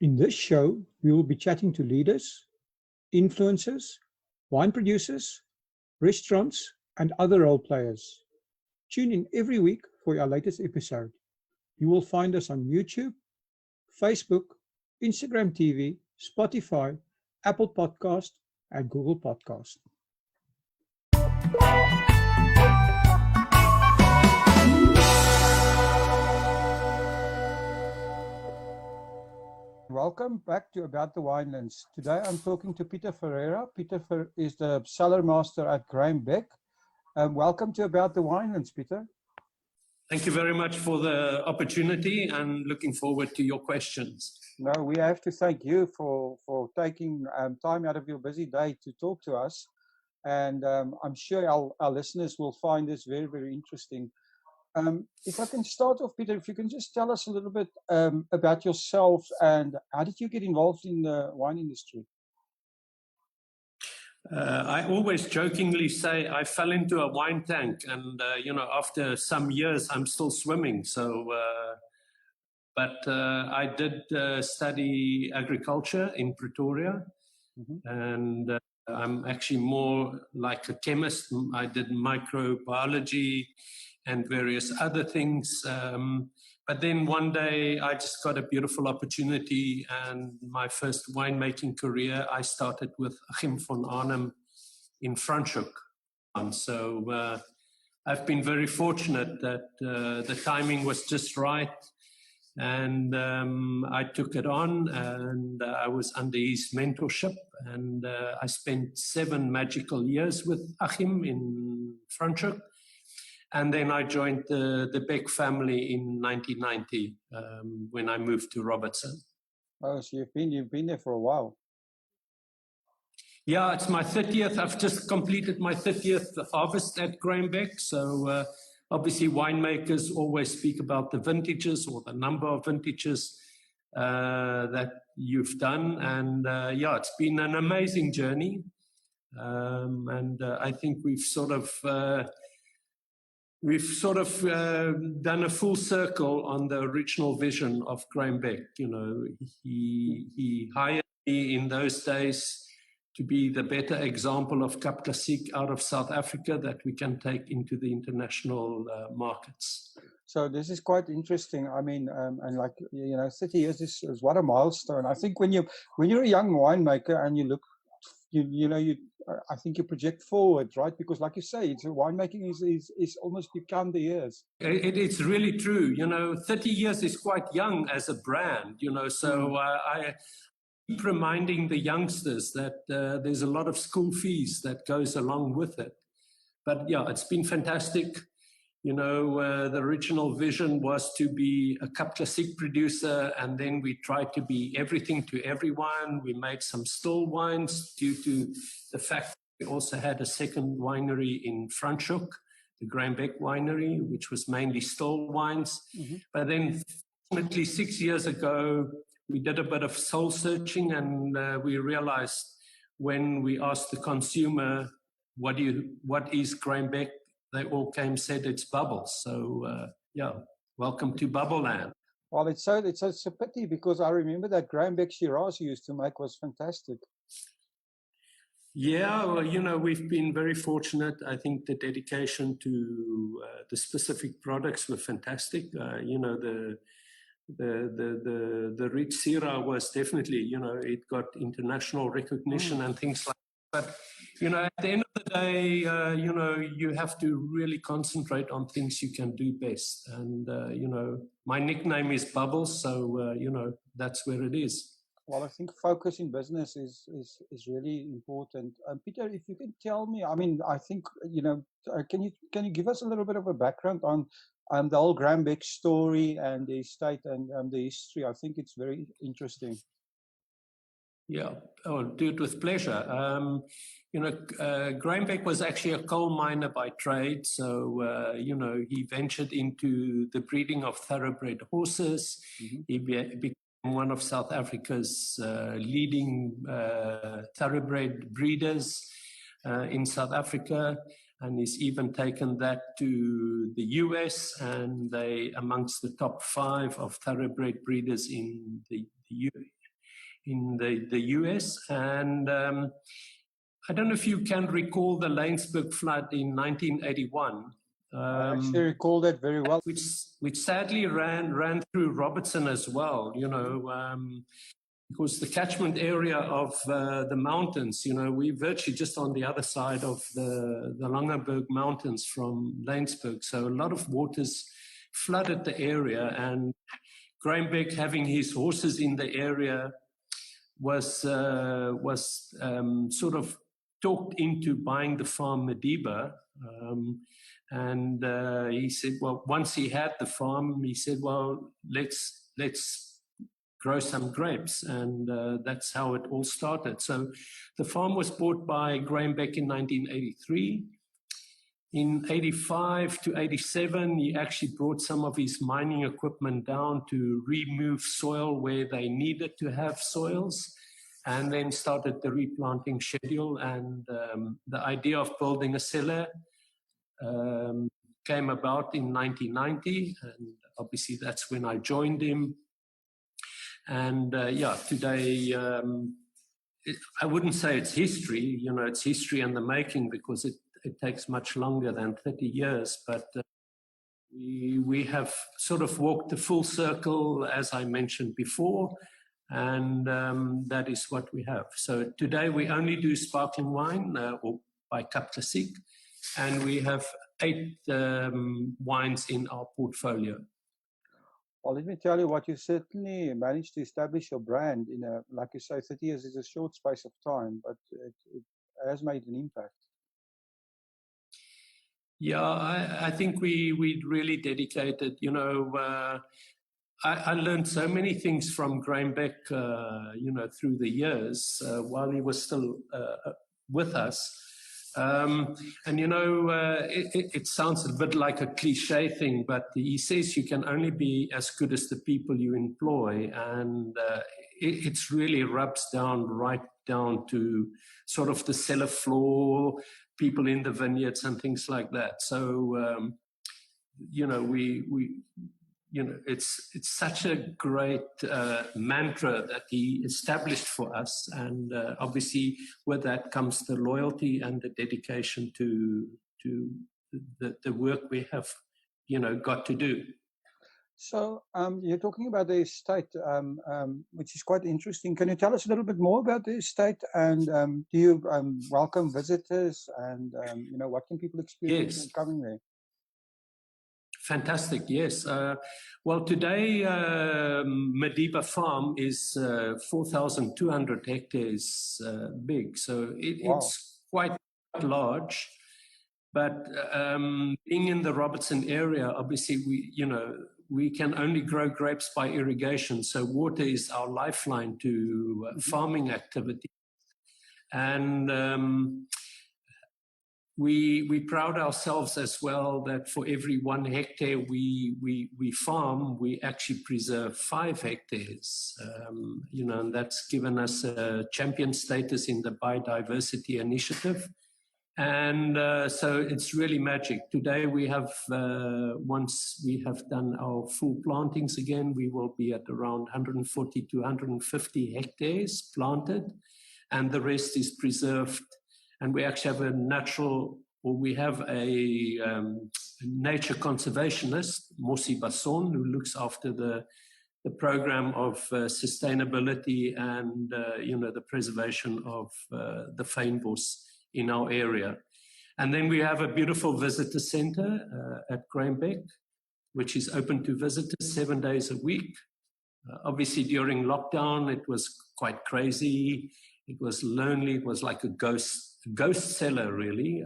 In this show, we will be chatting to leaders, influencers, wine producers, restaurants, and other role players. Tune in every week for our latest episode. You will find us on YouTube, Facebook, Instagram TV, Spotify, Apple Podcast, and Google Podcast. Welcome back to About the Winelands. Today I'm talking to Peter Ferreira. Peter is the cellar master at Grahambeck. Welcome to About the Winelands, Peter. Thank you very much for the opportunity and looking forward to your questions. No, we have to thank you for taking time out of your busy day to talk to us. And I'm sure our listeners will find this very, very interesting. If I can start off, Peter, if you can just tell us a little bit about yourself and how did you get involved in the wine industry? I always jokingly say I fell into a wine tank, and after some years I'm still swimming. But I did study agriculture in Pretoria, and I'm actually more like a chemist. I did microbiology and various other things. But then one day I just got a beautiful opportunity, and my first winemaking career, I started with Achim von Arnhem in Franschhoek. And so I've been very fortunate that the timing was just right. And I took it on, and I was under his mentorship, and I spent 7 magical years with Achim in Franschhoek. And then I joined the Beck family in 1990 when I moved to Robertson. Oh, so you've been there for a while. Yeah, it's my 30th. I've just completed my 30th harvest at Grahambeck. So obviously winemakers always speak about the vintages or the number of vintages that you've done. And it's been an amazing journey. And I think we've sort of done a full circle on the original vision of Grahambeck. You know, he hired me in those days to be the better example of Cap Classique out of South Africa that we can take into the international markets. So this is quite interesting. I mean, and 30 years is what a milestone. I think when you're a young winemaker and you look, I think you project forward, right? Because like you say, winemaking is almost, you count the years. It's really true. 30 years is quite young as a brand, so I keep reminding the youngsters that there's a lot of school fees that goes along with it. But yeah, it's been fantastic. The original vision was to be a Cap Classique producer, and then we tried to be everything to everyone. We made some still wines due to the fact that we also had a second winery in Franschhoek, the Grahambeck winery, which was mainly still wines. Mm-hmm. But then, fortunately, 6 years ago, we did a bit of soul searching, and we realized when we asked the consumer, what is Grahambeck? They all said it's bubbles. So, welcome to Bubble Land. Well, it's a pity because I remember that Grahambeck Shiraz you used to make was fantastic. Yeah, well, we've been very fortunate. I think the dedication to the specific products were fantastic. the rich Syrah was definitely, you know, it got international recognition and things like that. But, you know, at the end of the day, you know, you have to really concentrate on things you can do best. And, you know, my nickname is Bubbles, so, you know, that's where it is. Well, I think focus in business is really important. Peter, if you can tell me, I mean, I think, you know, can you give us a little bit of a background on the whole Graham Beck story and the estate and the history? I think it's very interesting. Yeah, I'll do it with pleasure. You know, Graham Beck was actually a coal miner by trade, so you know, he ventured into the breeding of thoroughbred horses. He became one of South Africa's leading thoroughbred breeders in South Africa, and he's even taken that to the US, and they amongst the top 5 of thoroughbred breeders in the US. And I don't know if you can recall the Laingsburg flood in 1981. I actually recall that very well. Which sadly ran through Robertson as well, you know, because the catchment area of the mountains, you know, we're virtually just on the other side of the Langeberg Mountains from Laingsburg. So a lot of waters flooded the area, and Graham Beck, having his horses in the area, was sort of talked into buying the farm Madiba. And he said, well, once he had the farm, he said, well, let's grow some grapes. And that's how it all started. So the farm was bought by Graham Beck in 1983. In 85 to 87, he actually brought some of his mining equipment down to remove soil where they needed to have soils, and then started the replanting schedule. And the idea of building a cellar came about in 1990, and obviously that's when I joined him. And yeah, today, I wouldn't say it's history, you know, it's history in the making, because it takes much longer than 30 years, but we have sort of walked the full circle, as I mentioned before, and that is what we have. So today we only do sparkling wine, or by Cap Classique, and we have 8 wines in our portfolio. Well, let me tell you what, you certainly managed to establish your brand in a, like you say, 30 years is a short space of time, but it has made an impact. Yeah, I think we really dedicated, you know, I learned so many things from Graham Beck, you know, through the years while he was still with us. And, you know, it sounds a bit like a cliche thing, but he says you can only be as good as the people you employ. And it's really rubs down right down to sort of the cellar floor, people in the vineyards and things like that. So, you know, you know, it's such a great mantra that he established for us, and obviously with that comes the loyalty and the dedication to the work we have, you know, got to do. So you're talking about the estate, which is quite interesting. Can you tell us a little bit more about the estate, and do you welcome visitors, and you know, what can people experience when coming there? Fantastic, yes. Well, today, Madiba Farm is 4,200 hectares big, so it's quite large. But being in the Robertson area, obviously, we can only grow grapes by irrigation, so water is our lifeline to farming activity. And we proud ourselves as well that for every 1 hectare we farm, we actually preserve 5 hectares. You know, and that's given us a champion status in the biodiversity initiative. And so it's really magic. Today we have, once we have done our full plantings again, we will be at around 140 to 150 hectares planted, and the rest is preserved. And we actually have we have a nature conservationist, Mossi Basson, who looks after the program of sustainability and the preservation of the fynbos in our area. And then we have a beautiful visitor center at Grahambeck, which is open to visitors 7 days a week. Obviously, during lockdown, it was quite crazy. It was lonely. It was like a ghost cellar, really.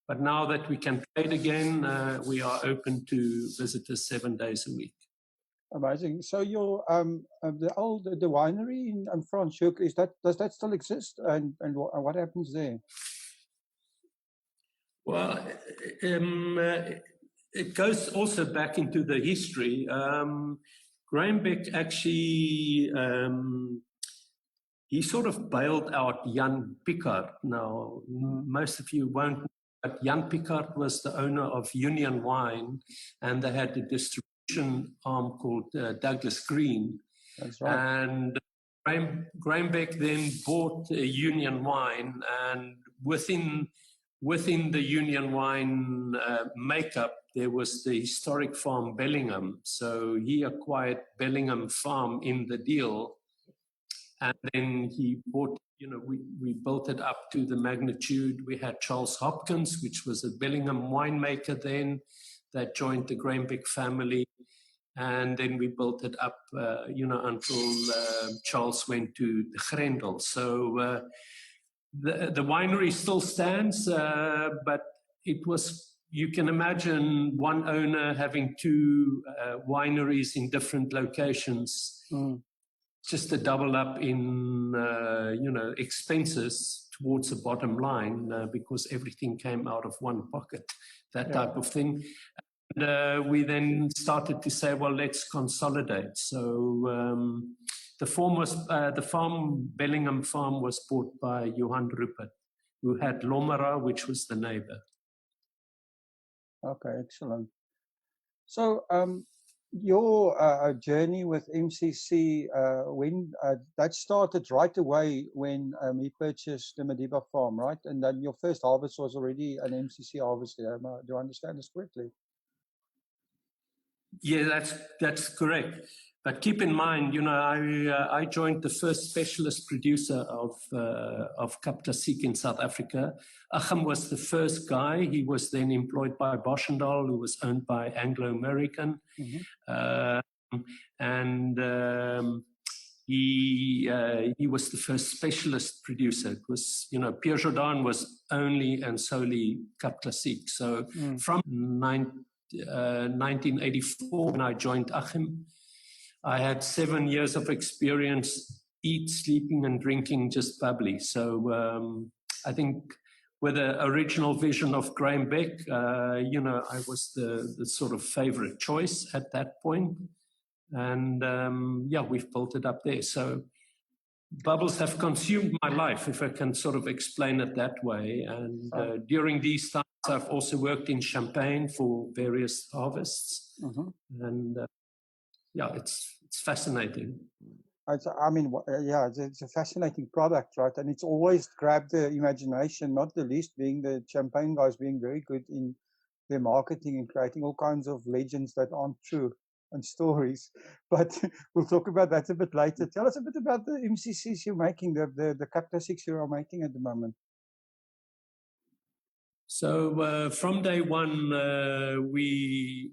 But now that we can trade again, we are open to visitors 7 days a week. Amazing. So your the winery in Franschhoek, does that still exist? And what happens there? Well, it goes also back into the history. Grahambeck actually, he sort of bailed out Jan Pickard. Now, most of you won't know, but Jan Pickard was the owner of Union Wine, and they had a distribution arm called Douglas Green. That's right. And Grahambeck then bought Union Wine, and within the Union Wine makeup, there was the historic farm Bellingham. So he acquired Bellingham Farm in the deal. And then he bought, we built it up to the magnitude. We had Charles Hopkins, which was a Bellingham winemaker then, that joined the Grahambeck family. And then we built it up, until Charles went to the Grendel. So the winery still stands, but it was, you can imagine one owner having two wineries in different locations, just to double up in, expenses towards the bottom line, because everything came out of one pocket, that type of thing. And we then started to say, well, let's consolidate. So the farm, Bellingham Farm, was bought by Johan Rupert, who had Lomera, which was the neighbor. Okay, excellent. So your journey with MCC, when that started right away when he purchased the Madiba farm, right? And then your first harvest was already an MCC harvest there. Do I understand this correctly? Yeah, that's correct. But keep in mind, I joined the first specialist producer of Cap Classique in South Africa. Achim was the first guy. He was then employed by Boschendal, who was owned by Anglo American, and he was the first specialist producer. It was, Pierre Jourdan was only and solely Cap Classique. So from 1984, when I joined Achim, I had 7 years of experience, sleeping and drinking just bubbly. So I think with the original vision of Grahambeck, I was the sort of favorite choice at that point. And we've built it up there. So bubbles have consumed my life, if I can sort of explain it that way. And during these times, I've also worked in Champagne for various harvests. And it's fascinating. It's a fascinating product, right? And it's always grabbed the imagination, not the least being the Champagne guys being very good in their marketing and creating all kinds of legends that aren't true and stories. But we'll talk about that a bit later. Tell us a bit about the MCCs you're making, the Cap Classiques you are making at the moment. So from day one, we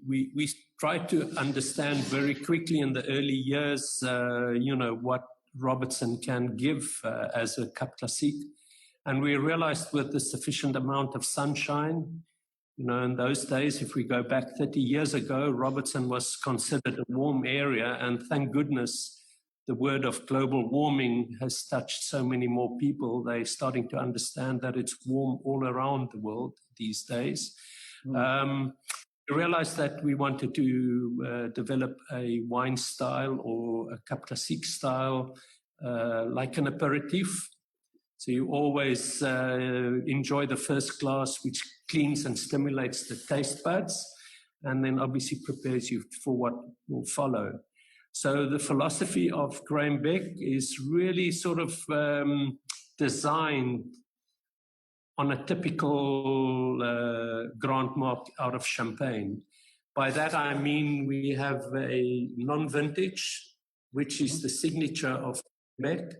tried to understand very quickly in the early years, what Robertson can give as a Cap Classique. And we realized with the sufficient amount of sunshine, in those days, if we go back 30 years ago, Robertson was considered a warm area. And thank goodness, the word of global warming has touched so many more people. They're starting to understand that it's warm all around the world these days. We realized that we wanted to develop a wine style or a Cap Classique style, like an aperitif. So you always enjoy the first glass, which cleans and stimulates the taste buds, and then obviously prepares you for what will follow. So the philosophy of Grahambeck is really sort of designed on a typical Grand Marque out of Champagne. By that I mean we have a non-vintage, which is the signature of Quebec,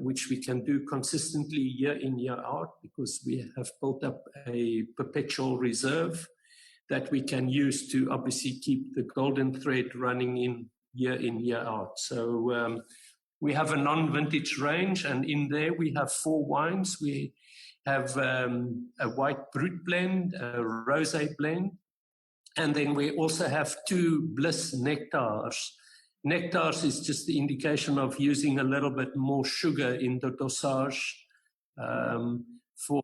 which we can do consistently year in, year out, because we have built up a perpetual reserve that we can use to obviously keep the golden thread running in, year out. So we have a non-vintage range, and in there we have 4 wines. We have a white brut blend, a rosé blend, and then we also have 2 bliss nectars. Nectars is just the indication of using a little bit more sugar in the dosage, for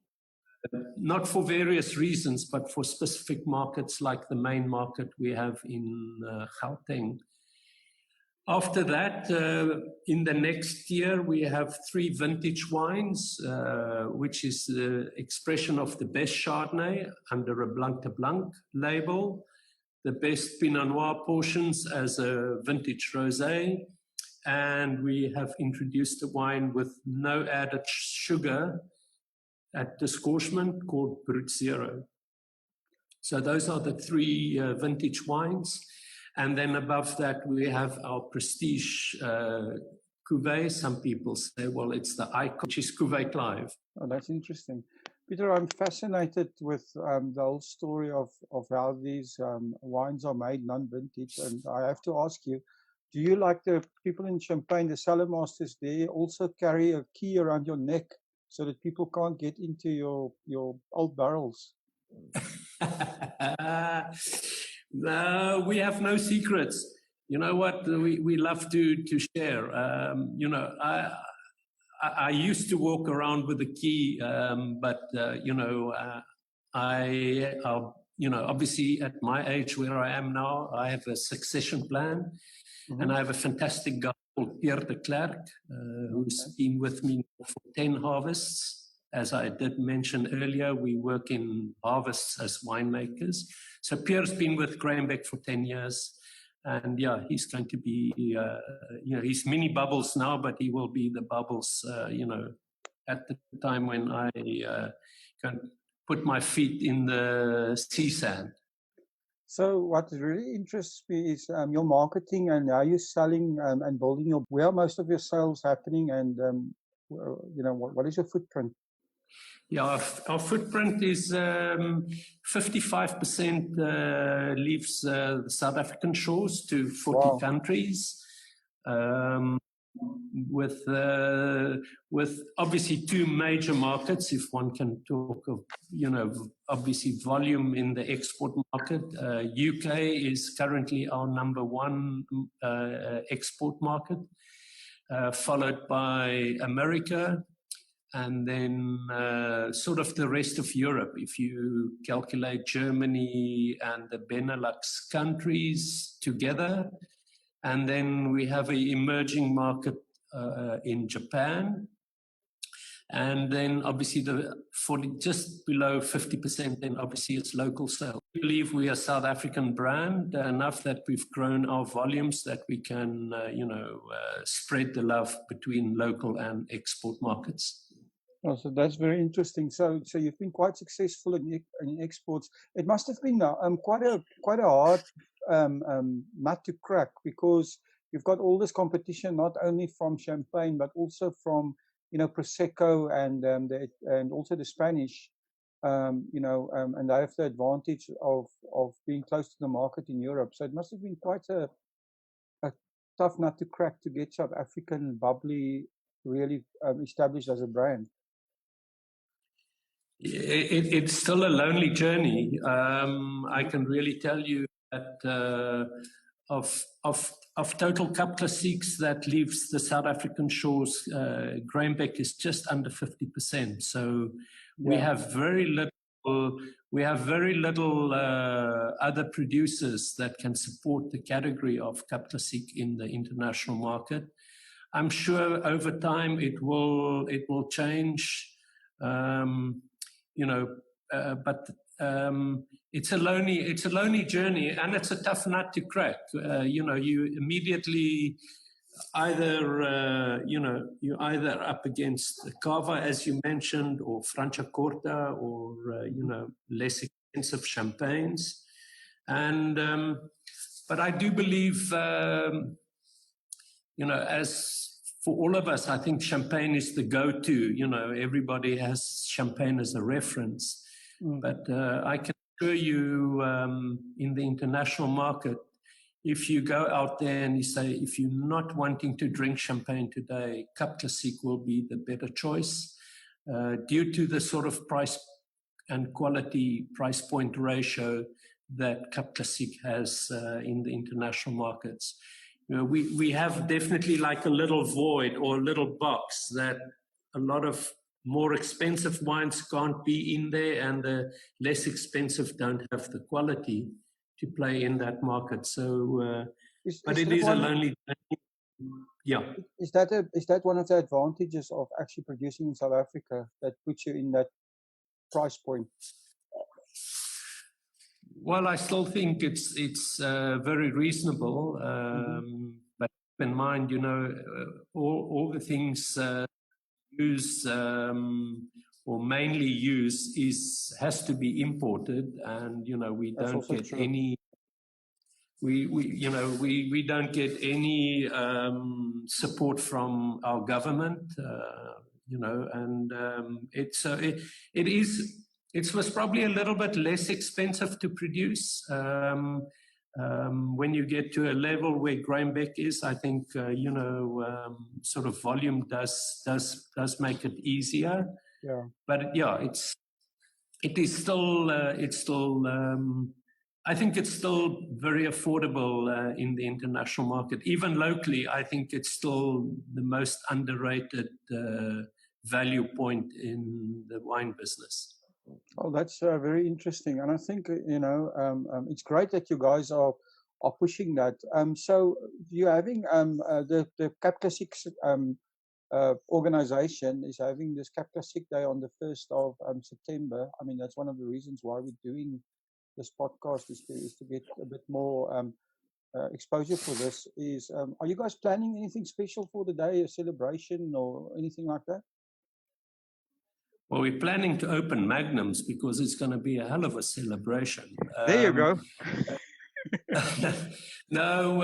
not for various reasons, but for specific markets like the main market we have in Gauteng. After that, in the next year, we have 3 vintage wines, which is the expression of the best Chardonnay under a Blanc de Blanc label, the best Pinot Noir portions as a vintage rosé, and we have introduced a wine with no added sugar at disgorgement called Brut Zero. So those are the 3 vintage wines. And then above that, we have our prestige cuvée. Some people say, well, it's the icon, which is Cuvée Clive. Oh, that's interesting. Peter, I'm fascinated with the whole story of how these wines are made non-vintage. And I have to ask you, do you, like the people in Champagne, the cellar masters there, also carry a key around your neck so that people can't get into your old barrels? No, we have no secrets. You know what? We love to share. You know, I used to walk around with a key, but you know, you know, obviously at my age where I am now, I have a succession plan, and I have a fantastic guy called Pierre de Klerk, who's been with me for 10 harvests. As I did mention earlier, we work in harvests as winemakers. So Pierre's been with Grahambeck for 10 years. And yeah, he's going to be, you know, he's mini bubbles now, but he will be the bubbles, you know, at the time when I can put my feet in the sea sand. So what really interests me is your marketing and how you're selling and building where are most of your sales happening, and you know, what is your footprint? Yeah, our footprint is 55% leaves the South African shores to 40 countries, with obviously 2 major markets, if one can talk of, you know, obviously volume in the export market. UK is currently our #1 export market, followed by America, and then sort of the rest of Europe, if you calculate Germany and the Benelux countries together. And then we have an emerging market in Japan. And then obviously just below 50%, then obviously it's local sales. We believe we are a South African brand enough that we've grown our volumes that we can, you know, spread the love between local and export markets. Oh, so that's very interesting. So you've been quite successful in exports. It must have been quite a hard nut to crack, because you've got all this competition not only from Champagne but also from, you know, Prosecco and also the Spanish, you know, and they have the advantage of being close to the market in Europe. So it must have been quite a tough nut to crack to get South African bubbly really established as a brand. It's still a lonely journey. I can really tell you that of total Cup Classiques that leaves the South African shores, Grahambeck is just under 50%. So we have very little. We have very little other producers that can support the category of Cup Classique in the international market. I'm sure over time it will change. You know, but it's a lonely journey, and it's a tough nut to crack. You know, you immediately either you're either up against Cava, as you mentioned, or Franciacorta, or you know, less expensive champagnes. And but I do believe, as for all of us, I think champagne is the go-to. Everybody has champagne as a reference. But I can assure you, in the international market, if you go out there and you say, if you're not wanting to drink champagne today, Cap Classique will be the better choice, due to the sort of price and quality price point ratio that Cap Classique has in the international markets. We have definitely like a little void or a little box that a lot of more expensive wines can't be in there, and the less expensive don't have the quality to play in that market. So, but it is a lonely. Yeah. Is that one of the advantages of actually producing in South Africa that puts you in that price point? Well, I still think it's very reasonable, but keep in mind, all the things use or mainly use has to be imported, and we don't get any. We don't get any support from our government, and it was probably a little bit less expensive to produce. When you get to a level where Grainbeck is, I think sort of volume does make it easier. Yeah. But yeah, it's still I think it's still very affordable in the international market. Even locally, I think it's still the most underrated value point in the wine business. Oh, that's very interesting, and I think it's great that you guys are pushing that. So you're having the Cap Classique organization is having this Cap Classique Day on the 1st of September. I mean, that's one of the reasons why we're doing this podcast is to get a bit more exposure for this. Are you guys planning anything special for the day, a celebration or anything like that? Well, we're planning to open Magnums because it's going to be a hell of a celebration. There you go. No,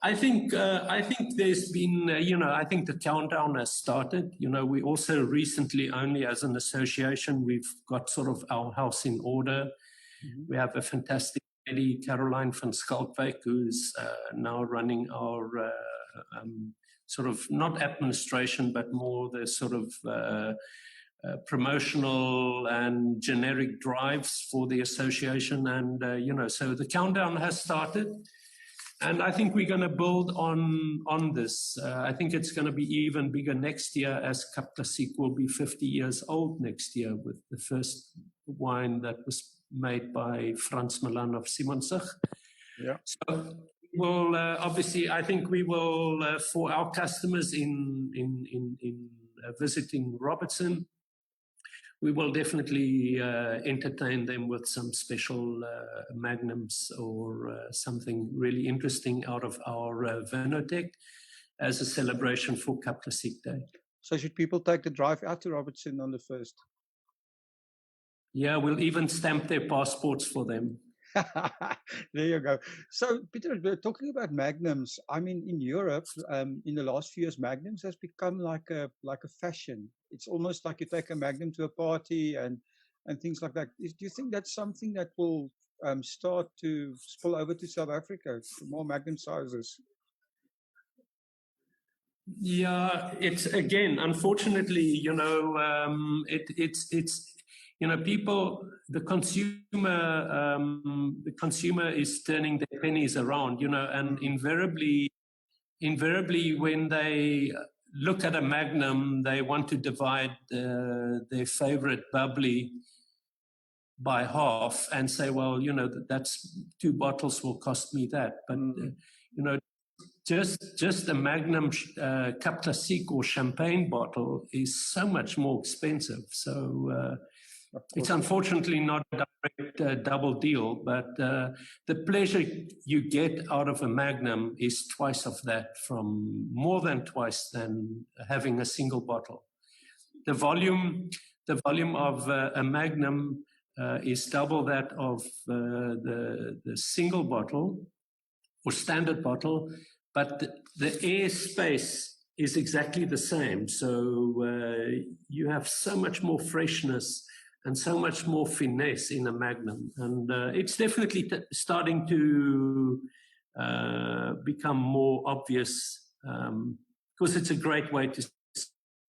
I think there's been, I think the countdown has started. We also recently, only as an association, we've got sort of our house in order. We have a fantastic lady, Caroline van Schalkwyk, who's now running our sort of not administration, but more the sort of promotional and generic drives for the association. And, so the countdown has started. And I think we're going to build on this. I think it's going to be even bigger next year, as Cap Classique will be 50 years old next year, with the first wine that was made by Frans Milan of Simonsig. Yeah. So we'll obviously, I think we will for our customers in visiting Robertson, we will definitely entertain them with some special magnums or something really interesting out of our Vinothek as a celebration for Cap Classique Day. So should people take the drive out to Robertson on the 1st? Yeah, we'll even stamp their passports for them. There you go. So, Peter, we're talking about magnums. I mean, in Europe, in the last few years, magnums has become like a fashion. It's almost like you take a magnum to a party and things like that. Do you think that's something that will start to spill over to South Africa, more magnum sizes? Yeah, it's again, unfortunately, it's. People, the consumer is turning their pennies around, and invariably when they look at a magnum, they want to divide their favorite bubbly by half and say, well, that's 2 bottles will cost me that. But, just a Magnum Cap Classique or champagne bottle is so much more expensive. So, it's unfortunately not a direct double deal, but the pleasure you get out of a Magnum is twice of that, from more than twice than having a single bottle. The volume of a Magnum is double that of the single bottle or standard bottle, but the air space is exactly the same. So you have so much more freshness and so much more finesse in a Magnum. And it's definitely starting to become more obvious, because it's a great way to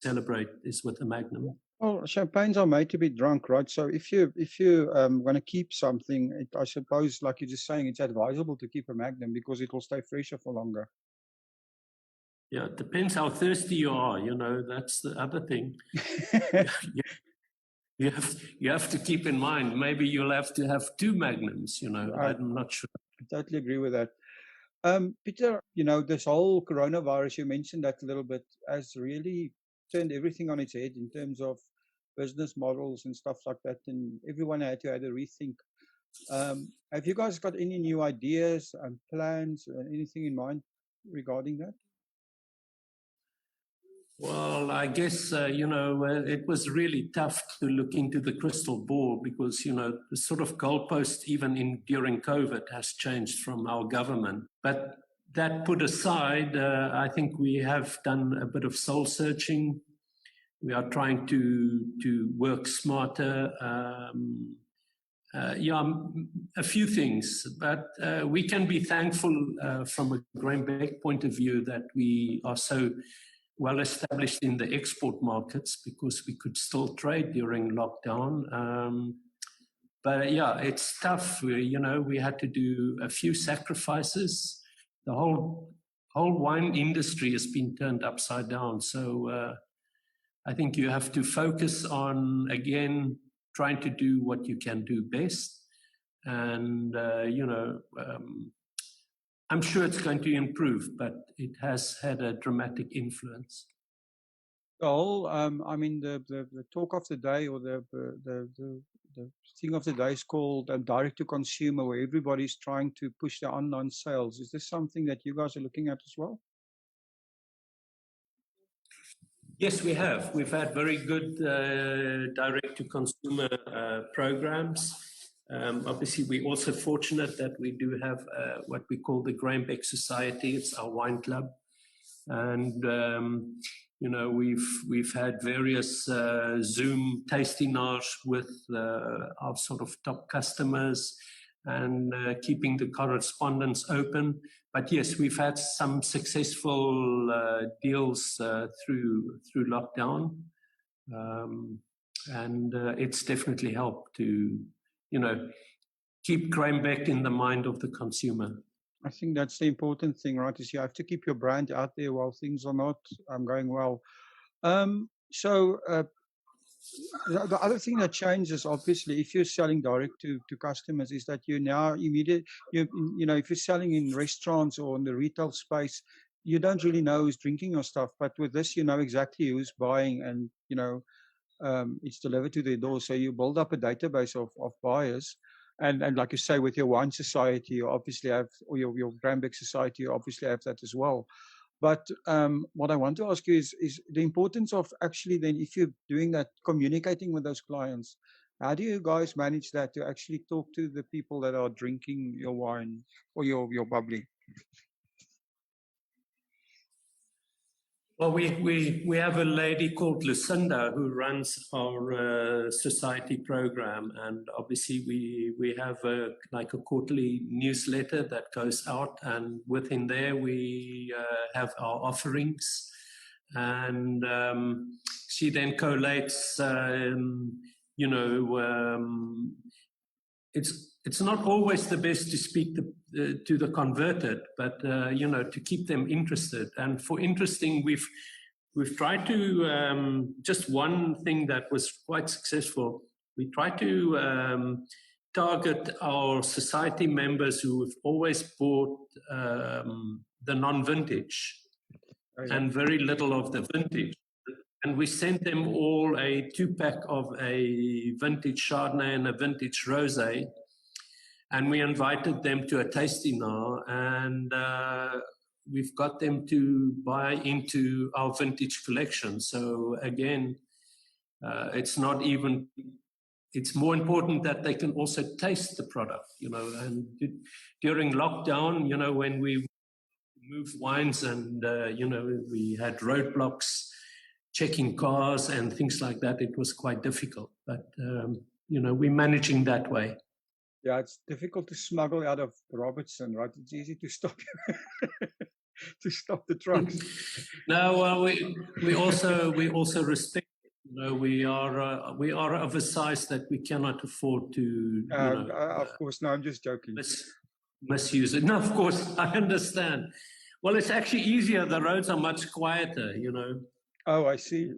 celebrate is with a Magnum. Well, champagnes are made to be drunk, right? So if you want to keep something, I suppose, like you're just saying, it's advisable to keep a Magnum because it will stay fresher for longer. Yeah, it depends how thirsty you are. You know, that's the other thing. You have to keep in mind, maybe you'll have to have 2 Magnums, you know, I'm not sure. I totally agree with that. Peter, you know, this whole coronavirus, you mentioned that a little bit, has really turned everything on its head in terms of business models and stuff like that, and everyone had to either rethink. Have you guys got any new ideas and plans and anything in mind regarding that? Well, I guess, you know, it was really tough to look into the crystal ball because, you know, the sort of goalpost even during COVID has changed from our government. But that put aside, I think we have done a bit of soul searching. We are trying to work smarter. Yeah, a few things, but we can be thankful from a Grainbeck point of view that we are so well established in the export markets because we could still trade during lockdown. But yeah, it's tough. You know, we had to do a few sacrifices. The whole wine industry has been turned upside down. So I think you have to focus on, again, trying to do what you can do best. And, you know, I'm sure it's going to improve, but it has had a dramatic influence. The whole, I mean, the talk of the day, or the thing of the day is called direct to consumer, where everybody's trying to push their online sales. Is this something that you guys are looking at as well? Yes, we have. We've had very good direct to consumer programs. Obviously, we're also fortunate that we do have what we call the Grainbeck Society. It's our wine club, and you know, we've had various Zoom tastinars with our sort of top customers, and keeping the correspondence open. But yes, we've had some successful deals through lockdown, and it's definitely helped to, you know, keep Grainbeck in the mind of the consumer. I think that's the important thing, right? Is you have to keep your brand out there while things are not going well. So the other thing that changes, obviously, if you're selling direct to customers, is that you now you know, if you're selling in restaurants or in the retail space, you don't really know who's drinking your stuff. But with this, you know exactly who's buying, and you know, it's delivered to their door. So you build up a database of buyers. And like you say, with your wine society, you obviously have, or your Grainbeck society, you obviously have that as well. But what I want to ask you is the importance of actually then, if you're doing that, communicating with those clients, how do you guys manage that to actually talk to the people that are drinking your wine or your bubbly? Well, we have a lady called Lucinda who runs our society program, and obviously we have like a quarterly newsletter that goes out, and within there we have our offerings, and she then collates, you know, it's not always the best to speak to the converted, but you know, to keep them interested. And for interesting, we've tried to just one thing that was quite successful. We tried to target our society members who have always bought the non-vintage and very little of the vintage. And we sent them all a 2-pack of a vintage Chardonnay and a vintage Rosé. And we invited them to a tasting now, and we've got them to buy into our vintage collection. So again, it's not even it's more important that they can also taste the product, you know. And during lockdown, you know, when we moved wines and, you know, we had roadblocks, checking cars and things like that, it was quite difficult. But, you know, we're managing that way. Yeah, it's difficult to smuggle out of Robertson, right? It's easy to stop to stop the trucks. No, well, we also respect. You know, we are of a size that we cannot afford to. You know, of course, no, I'm just joking. Misuse it. No, of course, I understand. Well, it's actually easier. The roads are much quieter. You know. Oh, I see.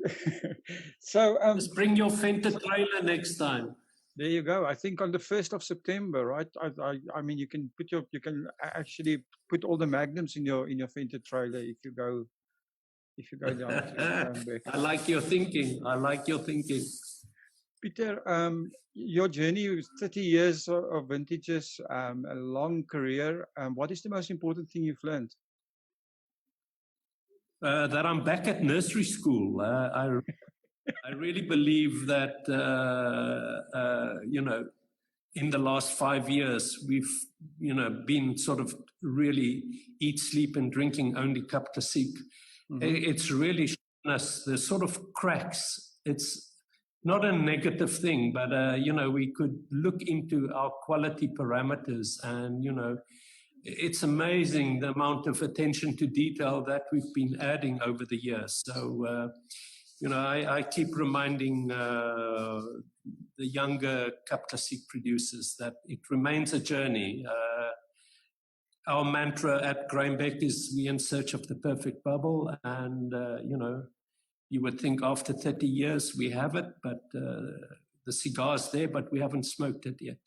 So just bring your Fender trailer next time. There you go. I think on the 1st of September, right? I mean, you can actually put all the magnums in your Fender trailer if you go down to Beck. I like your thinking. I like your thinking. Peter, your journey is 30 years of vintages, a long career. What is the most important thing you've learned? That I'm back at nursery school. I really believe that, you know, in the last 5 years, we've, you know, been sort of really eat, sleep and drinking only cup classique. It's really shown us the sort of cracks. It's not a negative thing, but, you know, we could look into our quality parameters and, you know, it's amazing the amount of attention to detail that we've been adding over the years. So, you know, I keep reminding the younger cup classique producers that it remains a journey. Our mantra at Grainbeck is we in search of the perfect bubble. And, you know, you would think after 30 years we have it, but the cigar's there, but we haven't smoked it yet.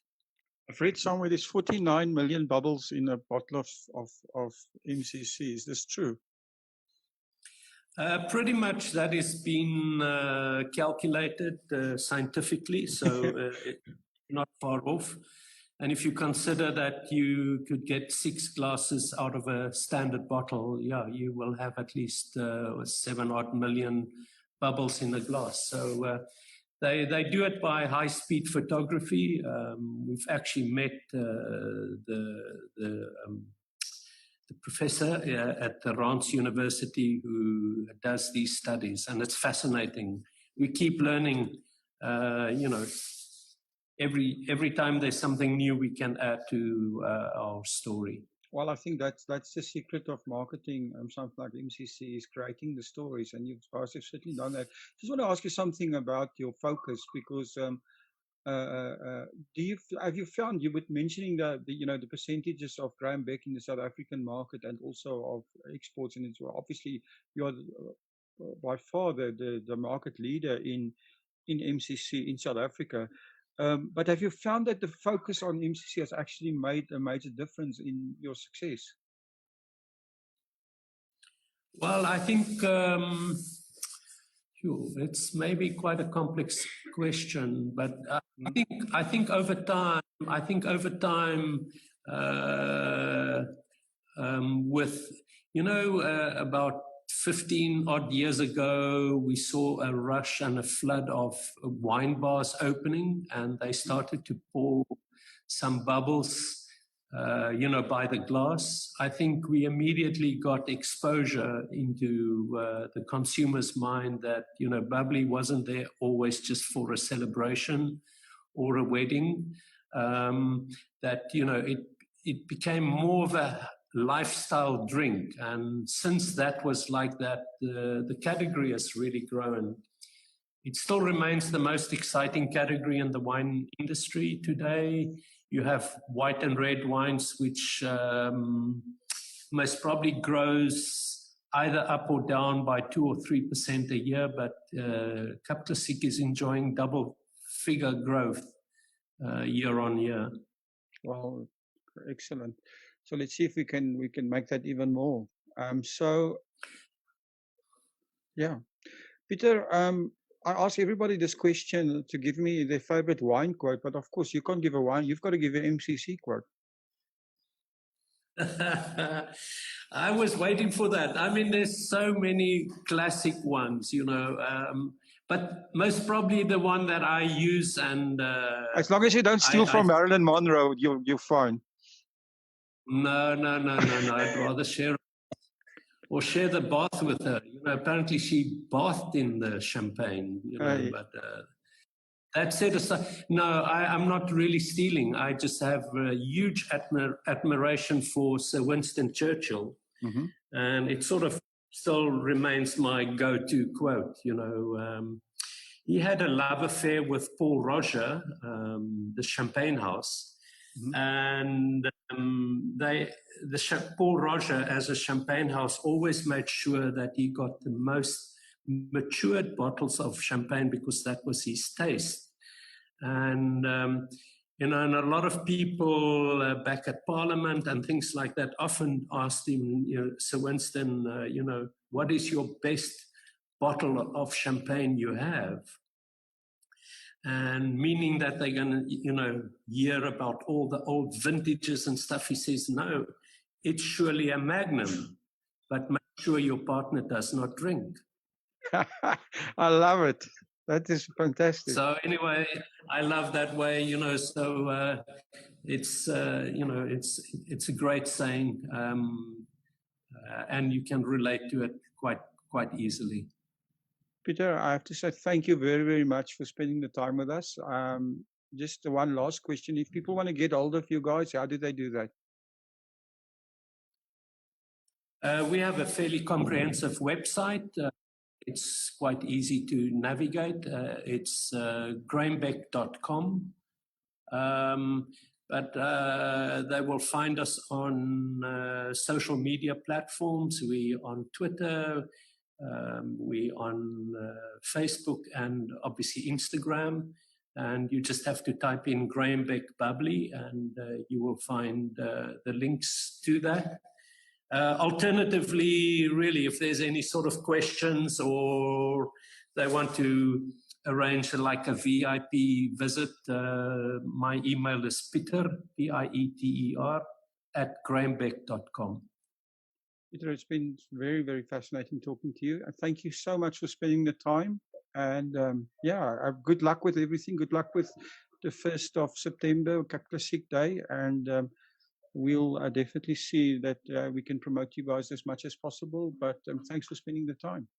I've read somewhere there's 49 million bubbles in a bottle of MCC. Is this true? Pretty much that has been calculated scientifically, so not far off. And if you consider that you could get 6 glasses out of a standard bottle, yeah, you will have at least 7 odd million bubbles in a glass. So they do it by high-speed photography. We've actually met the professor at the Rance University who does these studies, and it's fascinating. We keep learning, you know, every time there's something new we can add to our story. Well, I think that's the secret of marketing. Something like MCC is creating the stories, and you guys have certainly done that. Just want to ask you something about your focus, because have you found, you were mentioning the you know, the percentages of Grainbeck in the South African market and also of exports, and it's obviously you're by far the market leader in MCC in South Africa. But have you found that the focus on MCC has actually made a major difference in your success? Well, I think it's maybe quite a complex question, but I think over time, with, you know, about 15 odd years ago, we saw a rush and a flood of wine bars opening, and they started to pour some bubbles, you know, by the glass. I think we immediately got exposure into the consumer's mind that, you know, bubbly wasn't there always just for a celebration or a wedding, that, you know, it became more of a lifestyle drink. And since that was like that, the category has really grown. It still remains the most exciting category in the wine industry today. You have white and red wines, which most probably grows either up or down by 2 or 3% a year, but Cup Classique is enjoying double-figure growth year on year. Well, excellent. So let's see if we can make that even more. So yeah, Peter, I ask everybody this question to give me their favorite wine quote, but of course you can't give a wine, you've got to give an MCC quote. I was waiting for that. I mean, there's so many classic ones, you know, but most probably the one that I use, and As long as you don't steal from I Marilyn Monroe, you're fine. no. I'd rather share or share the bath with her. You know, apparently she bathed in the champagne. You know, but that said aside, no, I'm not really stealing. I just have a huge admiration for Sir Winston Churchill, and it sort of still remains my go-to quote. You know, he had a love affair with Paul Roger, the Champagne House, and Paul Roger, as a Champagne House, always made sure that he got the most matured bottles of champagne because that was his taste. And you know, and a lot of people back at Parliament and things like that often asked him, you know, Sir Winston, you know, what is your best bottle of champagne you have? And meaning that they're going to, you know, hear about all the old vintages and stuff. He says, no, it's surely a Magnum, but make sure your partner does not drink. I love it. That is fantastic. So anyway, I love that way, you know. So it's you know, it's a great saying, and you can relate to it quite easily. Peter, I have to say thank you very, very much for spending the time with us. Just one last question. If people want to get hold of you guys, how do they do that? We have a fairly comprehensive website. It's quite easy to navigate. It's grahambeck.com. But they will find us on social media platforms. We on Twitter, we on Facebook, and obviously Instagram. And you just have to type in Graham Beck Bubbly, and you will find the links to that. Alternatively, really, if there's any sort of questions or they want to arrange like a VIP visit, my email is Peter, P-I-E-T-E-R, @grahambeck.com. Peter, it's been very, very fascinating talking to you. And thank you so much for spending the time. And good luck with everything. Good luck with the 1st of September, Classic Day. And we'll definitely see that we can promote you guys as much as possible. But thanks for spending the time.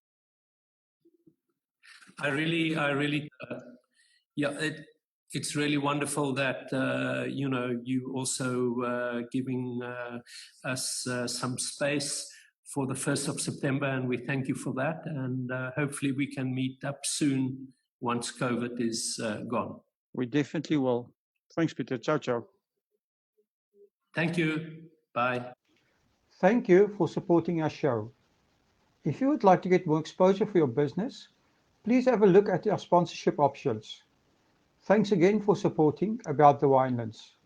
I really, it's really wonderful that, you know, you also giving us some space for the 1st of September, and we thank you for that. And hopefully we can meet up soon once COVID is gone. We definitely will. Thanks, Peter. Ciao, ciao. Thank you. Bye. Thank you for supporting our show. If you would like to get more exposure for your business, please have a look at our sponsorship options. Thanks again for supporting About the Winelands.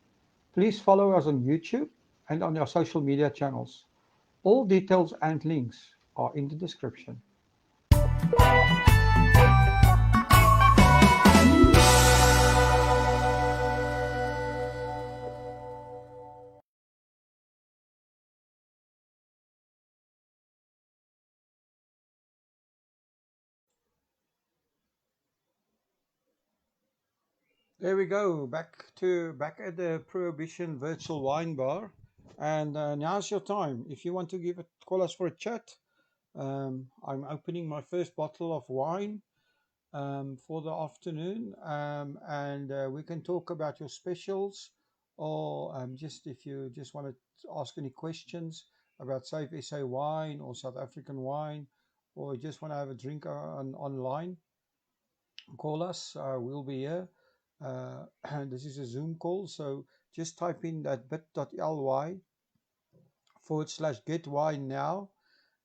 Please follow us on YouTube and on our social media channels. All details and links are in the description. There we go, back at the Prohibition virtual wine bar, and now's your time. If you want to call us for a chat, I'm opening my first bottle of wine for the afternoon, and we can talk about your specials, or just if you just want to ask any questions about Save SA wine or South African wine, or you just want to have a drink online, call us. We'll be here. And this is a Zoom call, so just type in that bit.ly/getwine-now,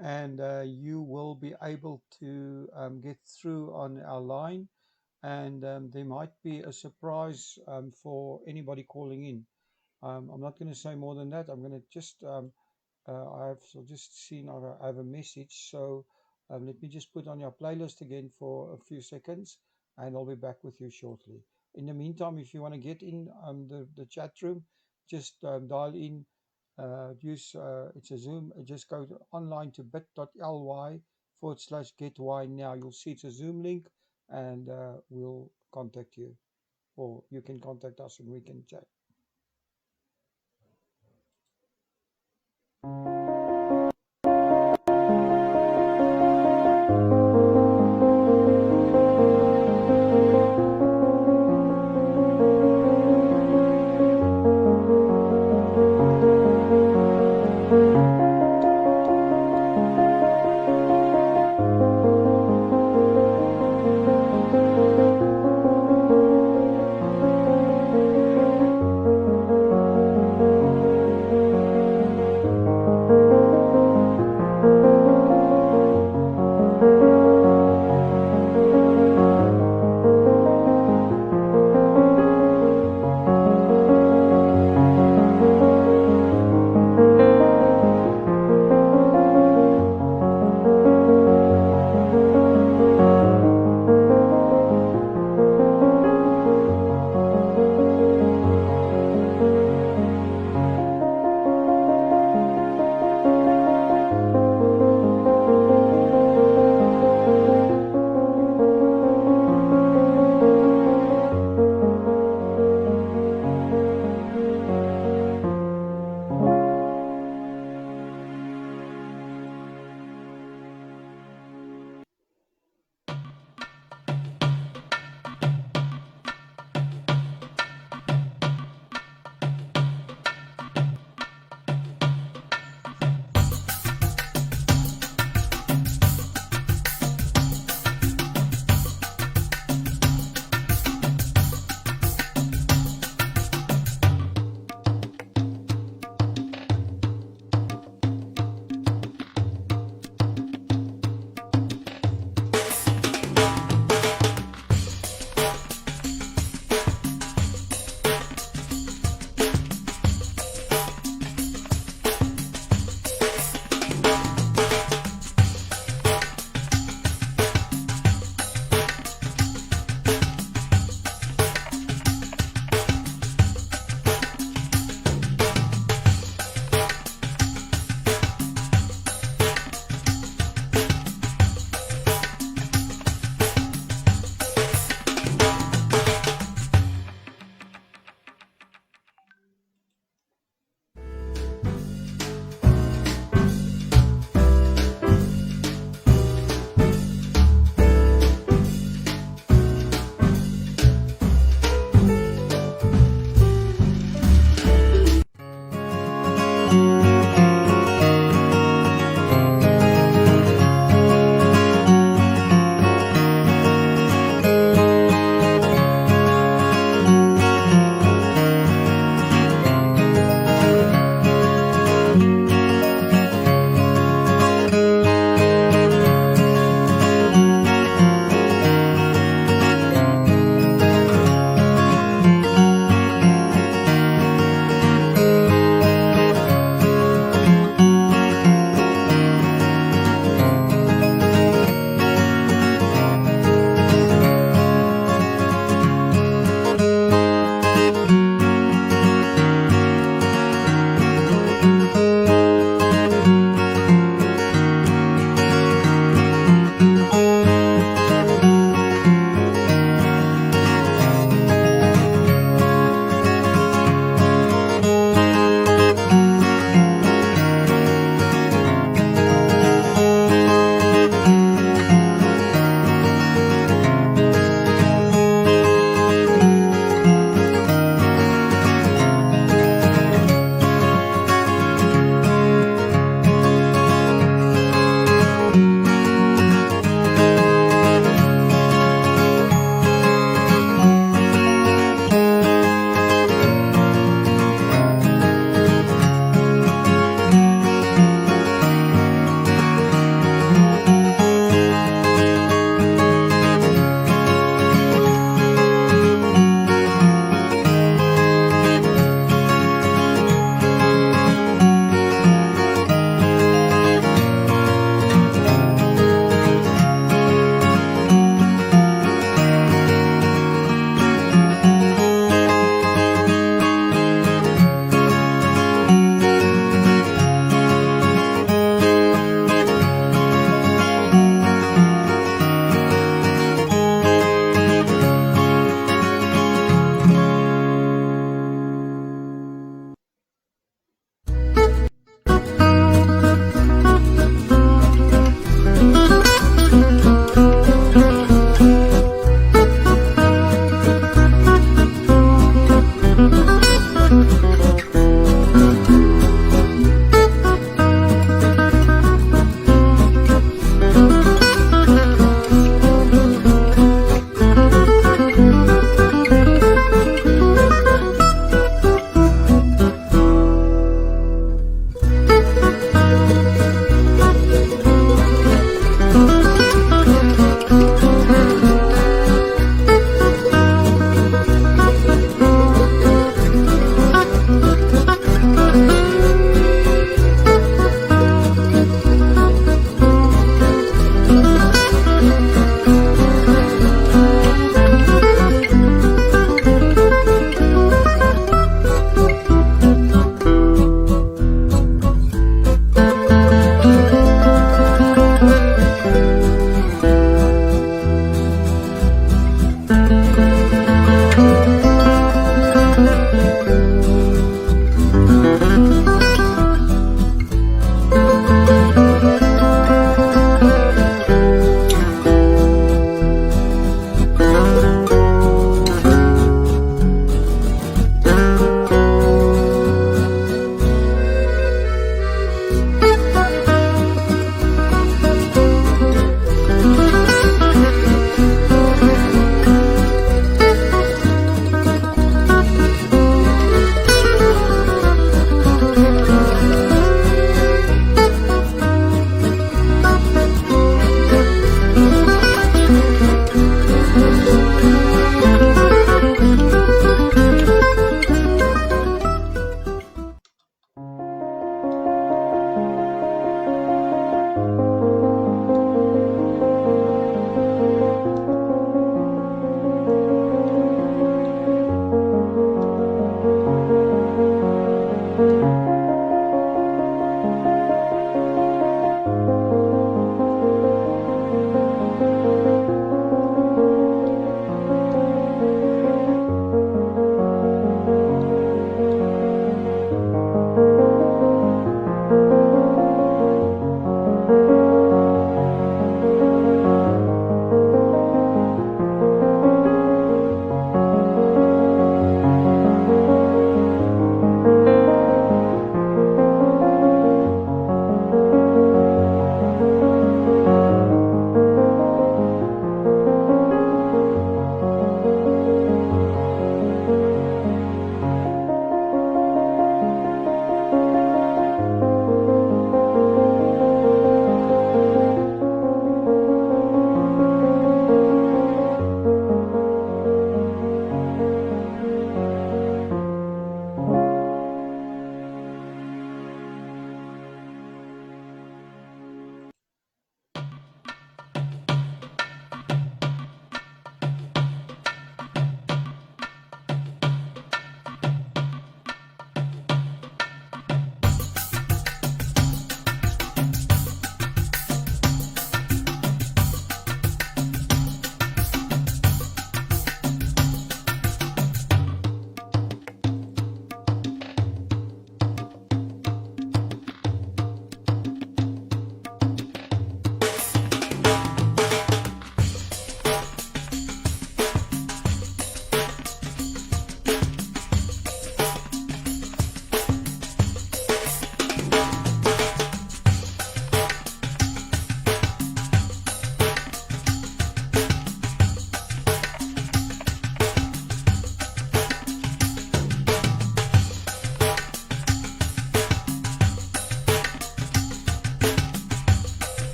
and you will be able to get through on our line, and there might be a surprise for anybody calling in. I'm not going to say more than that. I'm going to just I've just seen I have a message, so let me just put on your playlist again for a few seconds, and I'll be back with you shortly. In the meantime, if you want to get in the chat room, just dial in, it's a Zoom, just go online to bit.ly/getwine now. You'll see it's a Zoom link. and we'll contact you, or you can contact us and we can chat.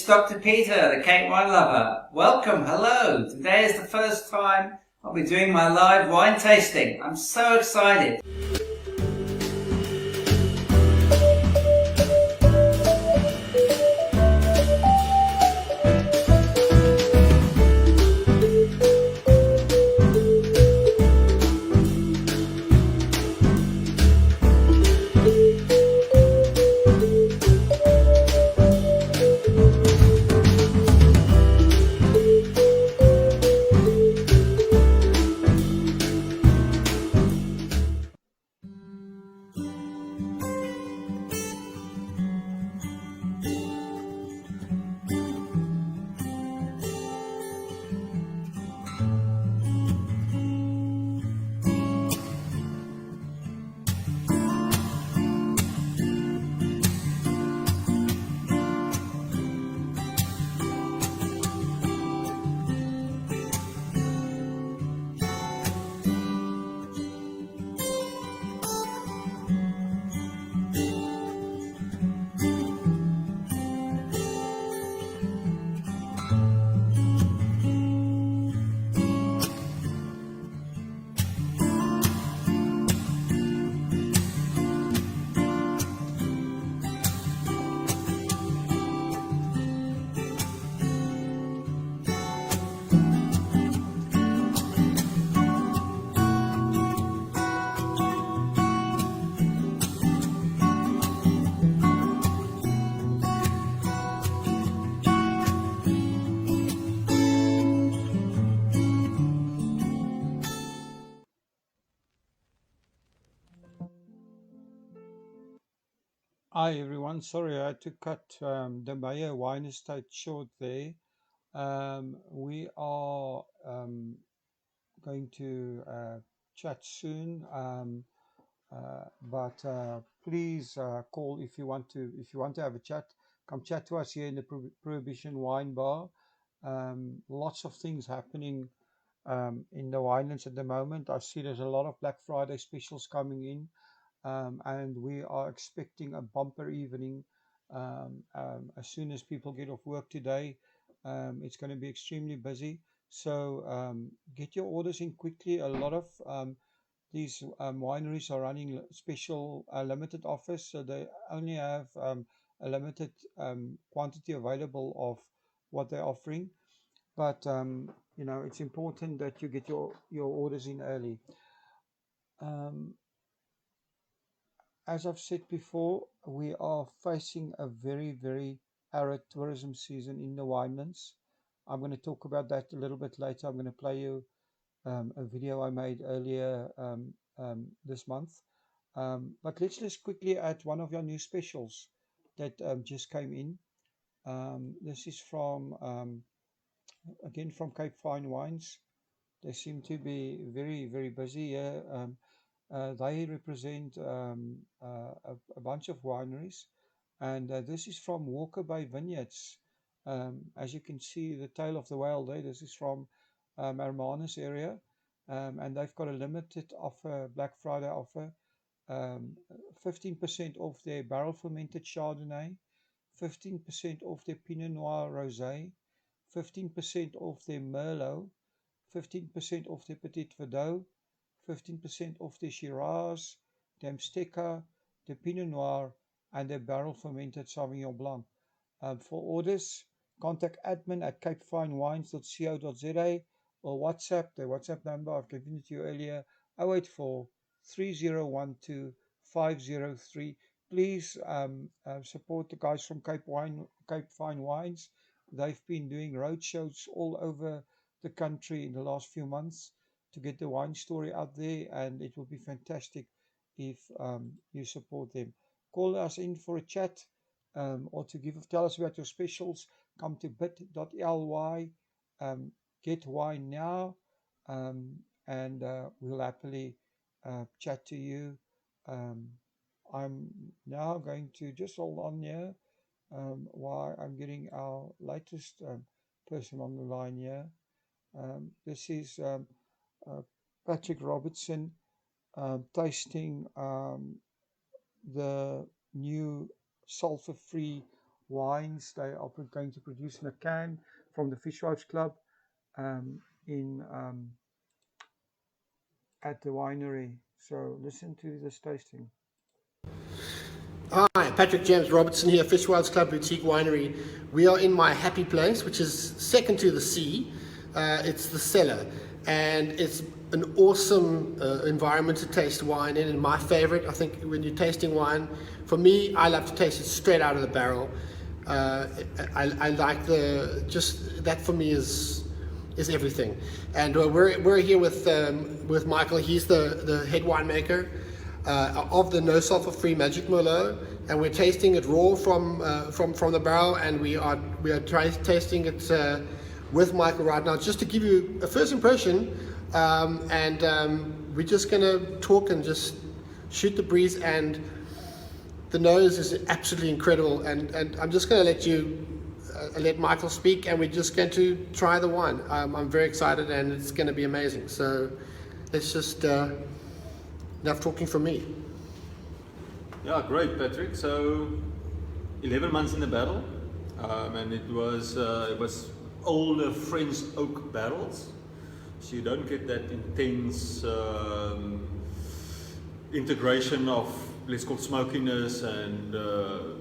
It's Dr. Peter, the Cape Wine Lover. Welcome, hello. Today is the first time I'll be doing my live wine tasting. I'm so excited. Hi everyone, sorry I had to cut the Meyer Wine Estate short there. We are going to chat soon, but please call if you want to. If you want to have a chat, come chat to us here in the Prohibition Wine Bar. Lots of things happening in the Winelands at the moment. I see there's a lot of Black Friday specials coming in. And we are expecting a bumper evening as soon as people get off work today. It's going to be extremely busy, so get your orders in quickly. A lot of these wineries are running special limited offers, so they only have a limited quantity available of what they're offering. But it's important that you get your orders in early. As I've said before, we are facing a very, very arid tourism season in the Winelands. I'm going to talk about that a little bit later. I'm going to play you a video I made earlier this month. But let's just quickly add one of your new specials that just came in. This is again from Cape Fine Wines. They seem to be very, very busy here. They represent a bunch of wineries, and this is from Walker Bay Vineyards. As you can see, the tail of the whale there, this is from Hermanus area, and they've got a limited offer, Black Friday offer, 15% off their barrel fermented Chardonnay, 15% off their Pinot Noir Rosé, 15% off their Merlot, 15% off their Petit Verdot, 15% off the Shiraz, the Amsteca, the Pinot Noir, and the barrel fermented Sauvignon Blanc. For orders, contact admin at capefinewines.co.za or WhatsApp. The WhatsApp number I've given it to you earlier, 084 3012 503. Please support the guys from Cape Fine Wines. They've been doing road shows all over the country in the last few months to get the wine story out there, and it will be fantastic if you support them. Call us in for a chat or to tell us about your specials. Come to bit.ly, get wine now, and we'll happily chat to you. I'm now going to just hold on here while I'm getting our latest person on the line here. This is Patrick Robertson tasting the new sulfur-free wines they are going to produce in a can from the Fishwives Club in at the winery. So listen to this tasting. Hi, Patrick James Robertson here, Fishwives Club Boutique Winery. We are in my happy place, which is second to the sea. It's the cellar, and it's an awesome environment to taste wine in. And my favorite, I think, when you're tasting wine, for me, I love to taste it straight out of the barrel. I like just that for me is everything. And we're here with Michael. He's the head winemaker of the no sulfur free Magic Merlot, and we're tasting it raw from the barrel, and we are tasting it with Michael right now, just to give you a first impression. We're just gonna talk and just shoot the breeze, and the nose is absolutely incredible. And I'm just gonna let Michael speak, and we're just going to try the wine. I'm very excited, and it's going to be amazing. So let's just enough talking from me. Yeah, great, Patrick. So 11 months in the barrel, and it was older French oak barrels, so you don't get that intense integration of, let's call it, smokiness and the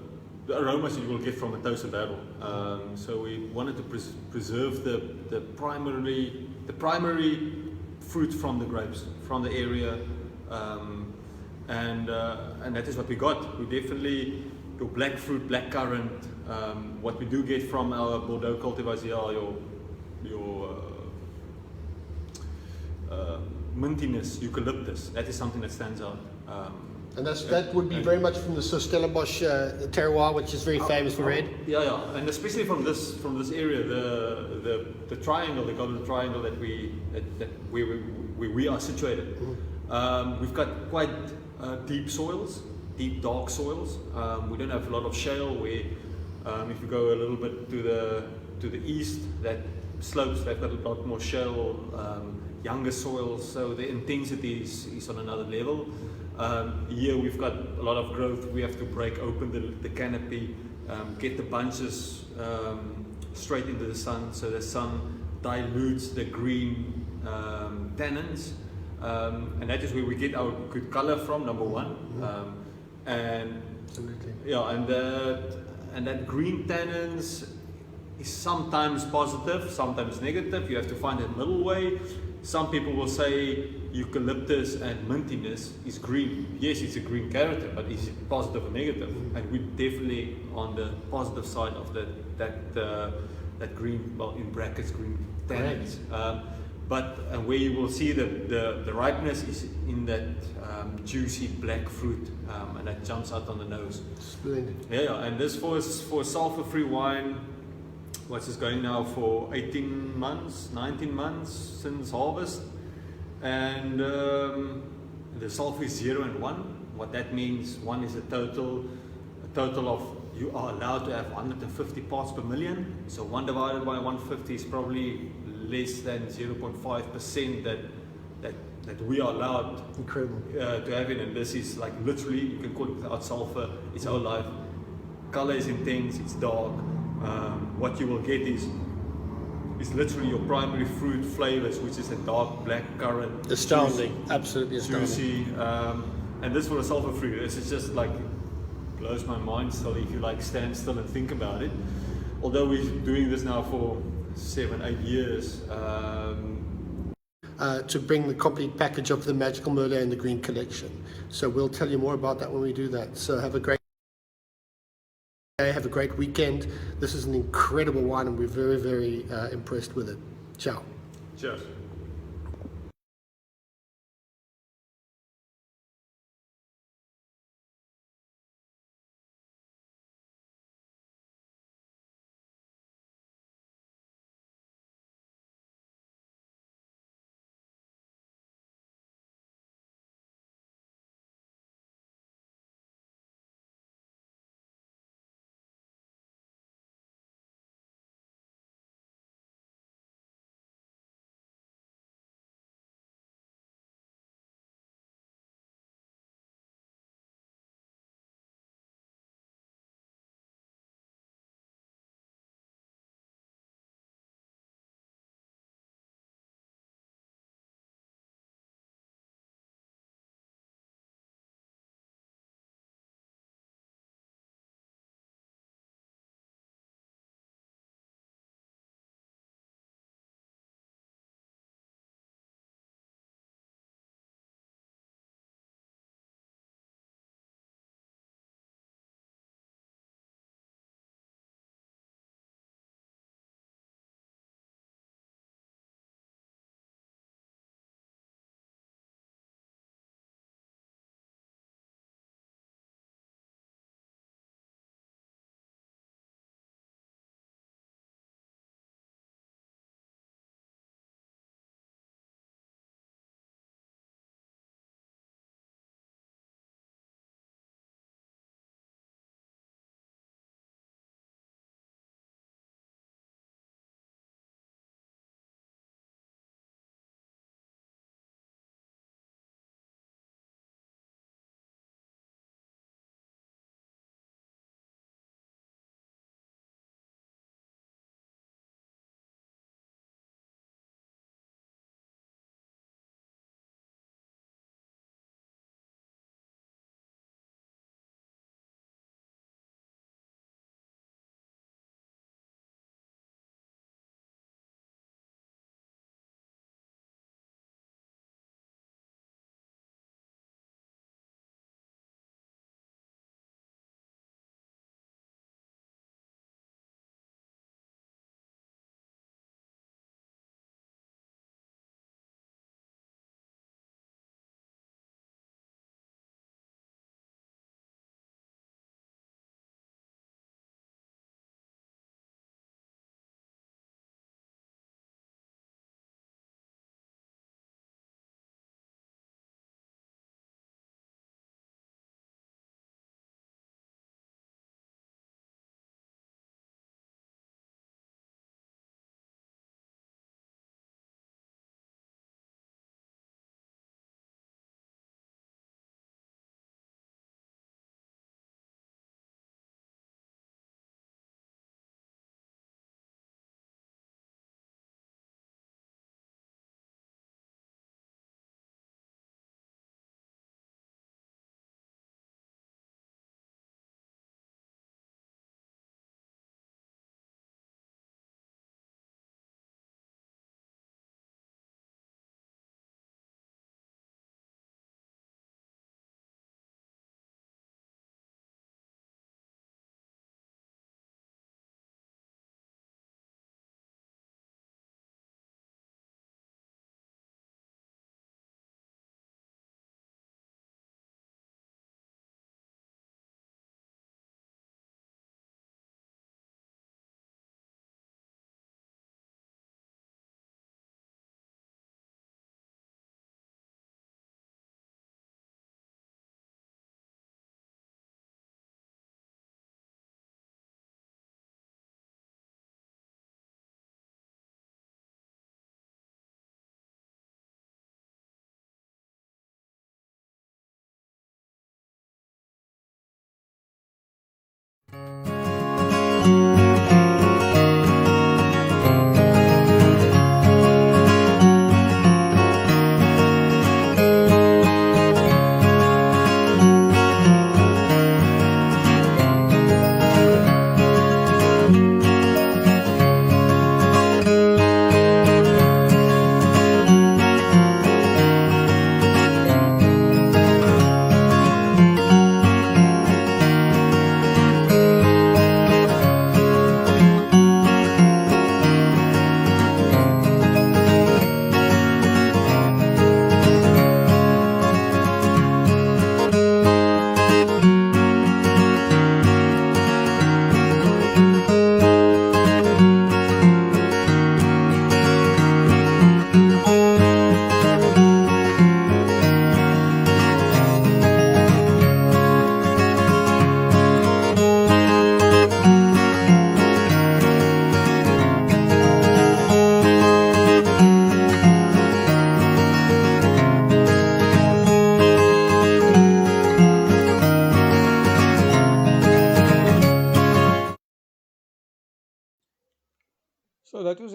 aromas you will get from a toasted barrel. So we wanted to preserve the primary fruit from the grapes, from the area, and that is what we got. We definitely, your black fruit, black currant, what we do get from our Bordeaux cultivars here are your mintiness, eucalyptus. That is something that stands out. And that would be very much from the Stellenbosch terroir, which is very famous for red. Yeah, and especially from this area, the triangle, the golden triangle that we are situated. Mm-hmm. We've got quite deep soils, deep dark soils. We don't have a lot of shale. If you go a little bit to the east, that slopes, they've got a lot more shale, younger soils. So the intensity is on another level. Here we've got a lot of growth. We have to break open the canopy, get the bunches straight into the sun, so the sun dilutes the green tannins, and that is where we get our good color from, number one. And absolutely, yeah, and that green tannins is sometimes positive, sometimes negative. You have to find that middle way. Some people will say eucalyptus and mintiness is green. Yes, it's a green character, but is it positive or negative? And we're definitely on the positive side of that green, well, in brackets, green tannins. But where you will see the ripeness is in that juicy black fruit, and that jumps out on the nose. Splendid. Yeah, and this for sulfur-free wine. What's this going now for 18 months, 19 months since harvest, and the sulfur is 0 and 1. What that means, 1 is a total of, you are allowed to have 150 parts per million. So 1 divided by 150 is probably less than 0.5% that we are allowed. Incredible. To have it, and this is like literally, you can call it without sulfur, it's our life. Color is intense, it's dark. What you will get is literally your primary fruit flavors, which is a dark black currant. Astounding, juicy, absolutely astounding. Juicy, and this for a sulfur free. This is just like, blows my mind still if you like stand still and think about it. Although we're doing this now for 7-8 years. To bring the complete package of the Magical Merlot and the Green Collection. So we'll tell you more about that when we do that. So have a great day, have a great weekend. This is an incredible wine, and we're very, very impressed with it. Ciao. Cheers.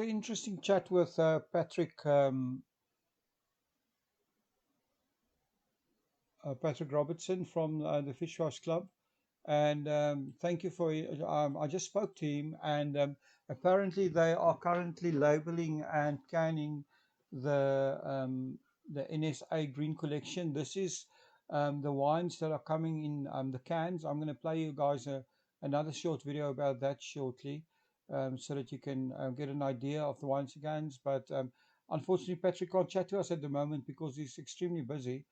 very interesting chat with Patrick Robertson from the Fishwash Club, and thank you for. I just spoke to him, and apparently they are currently labeling and canning the NSA Green Collection. This is the wines that are coming in the cans. I'm going to play you guys another short video about that shortly, so that you can get an idea of the wines cans. But unfortunately, Patrick can't chat to us at the moment because he's extremely busy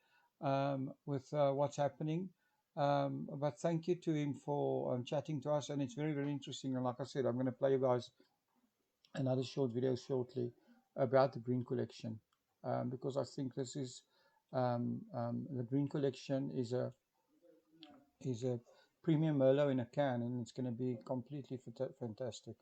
with what's happening. But thank you to him for chatting to us, and it's very, very interesting. And like I said, I'm going to play you guys another short video shortly about the Green Collection, because I think this is the Green Collection is a premium Merlot in a can, and it's going to be completely fantastic.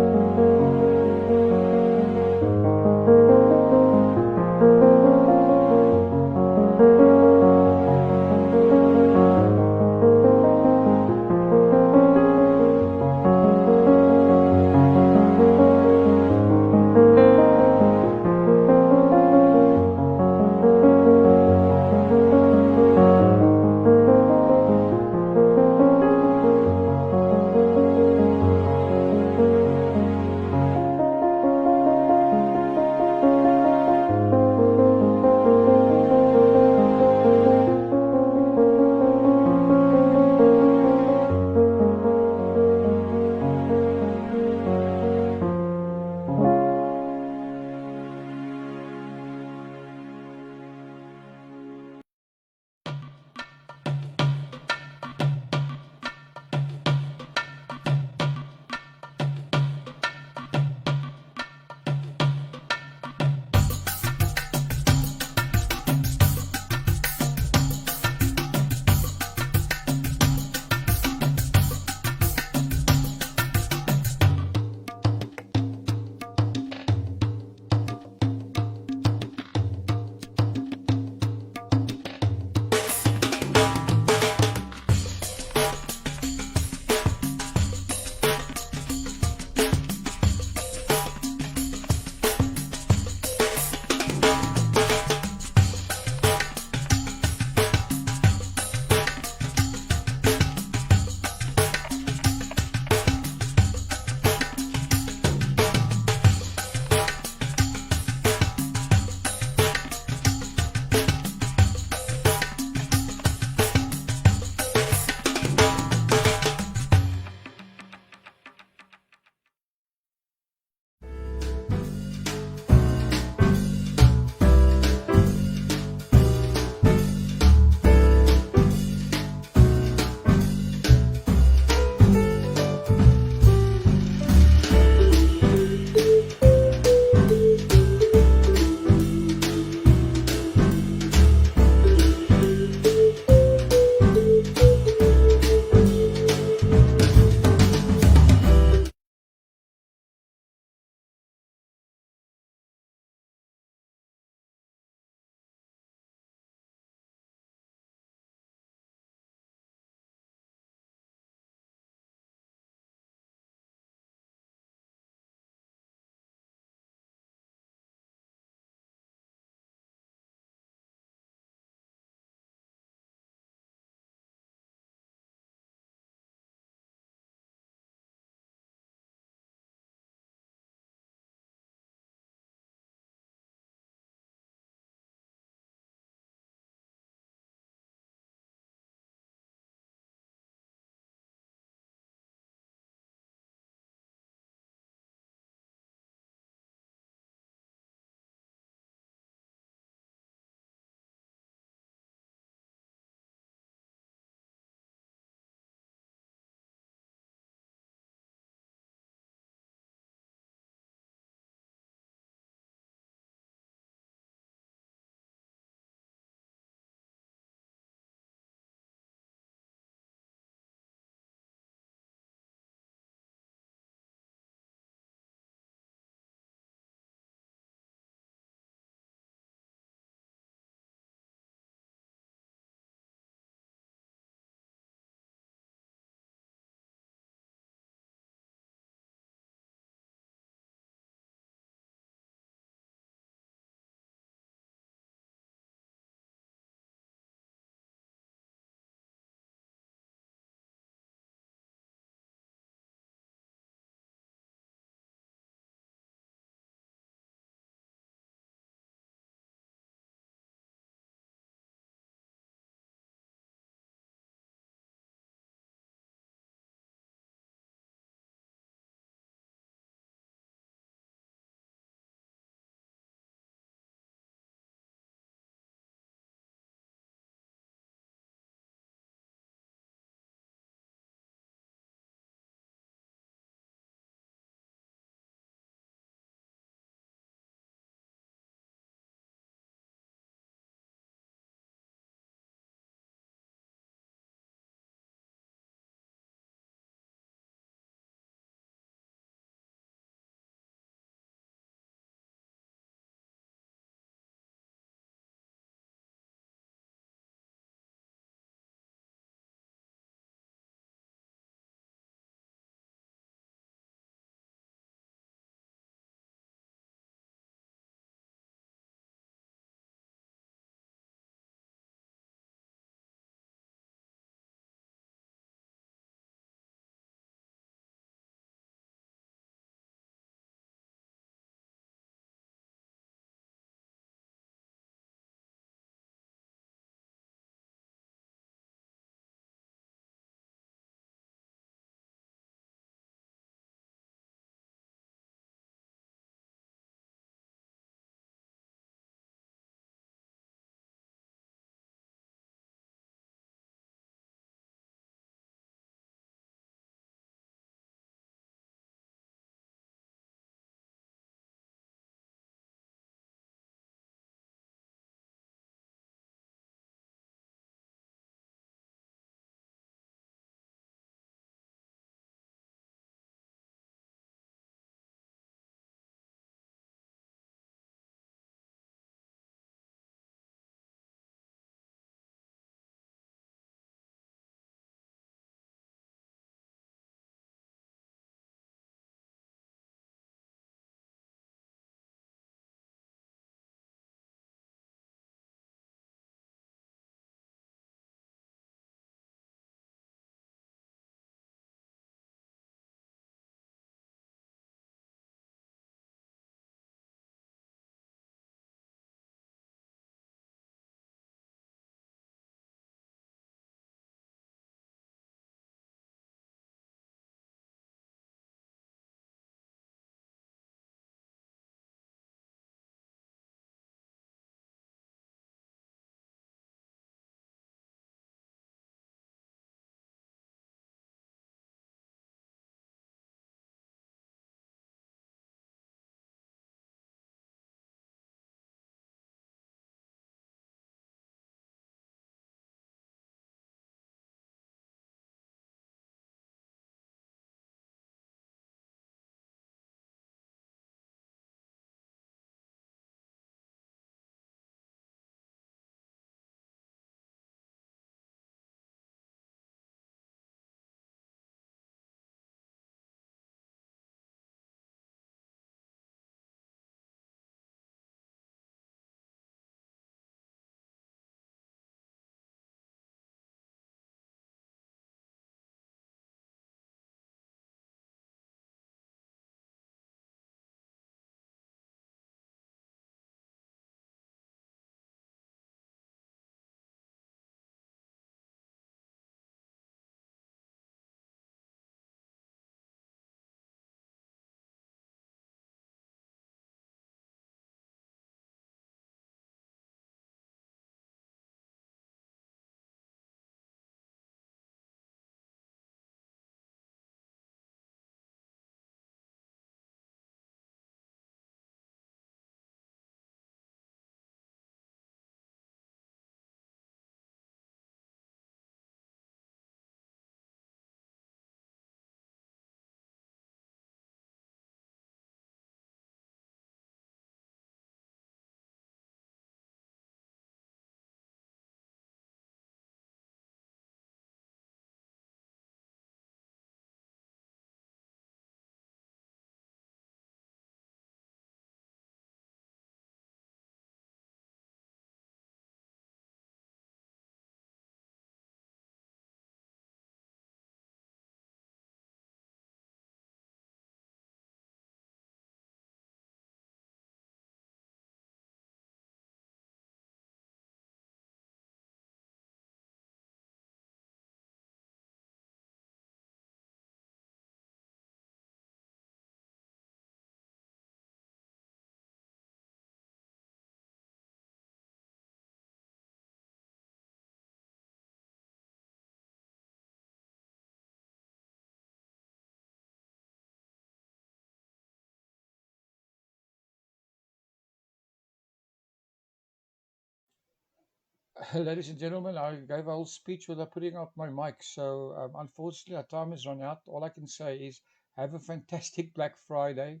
Ladies and gentlemen, I gave a whole speech without putting up my mic, so unfortunately our time has run out. All I can say is have a fantastic Black Friday,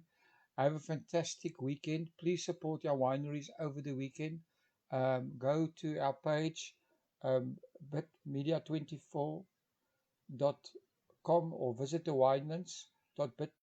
have a fantastic weekend. Please support our wineries over the weekend. Go to our page, bitmedia24.com, or visit the Winelands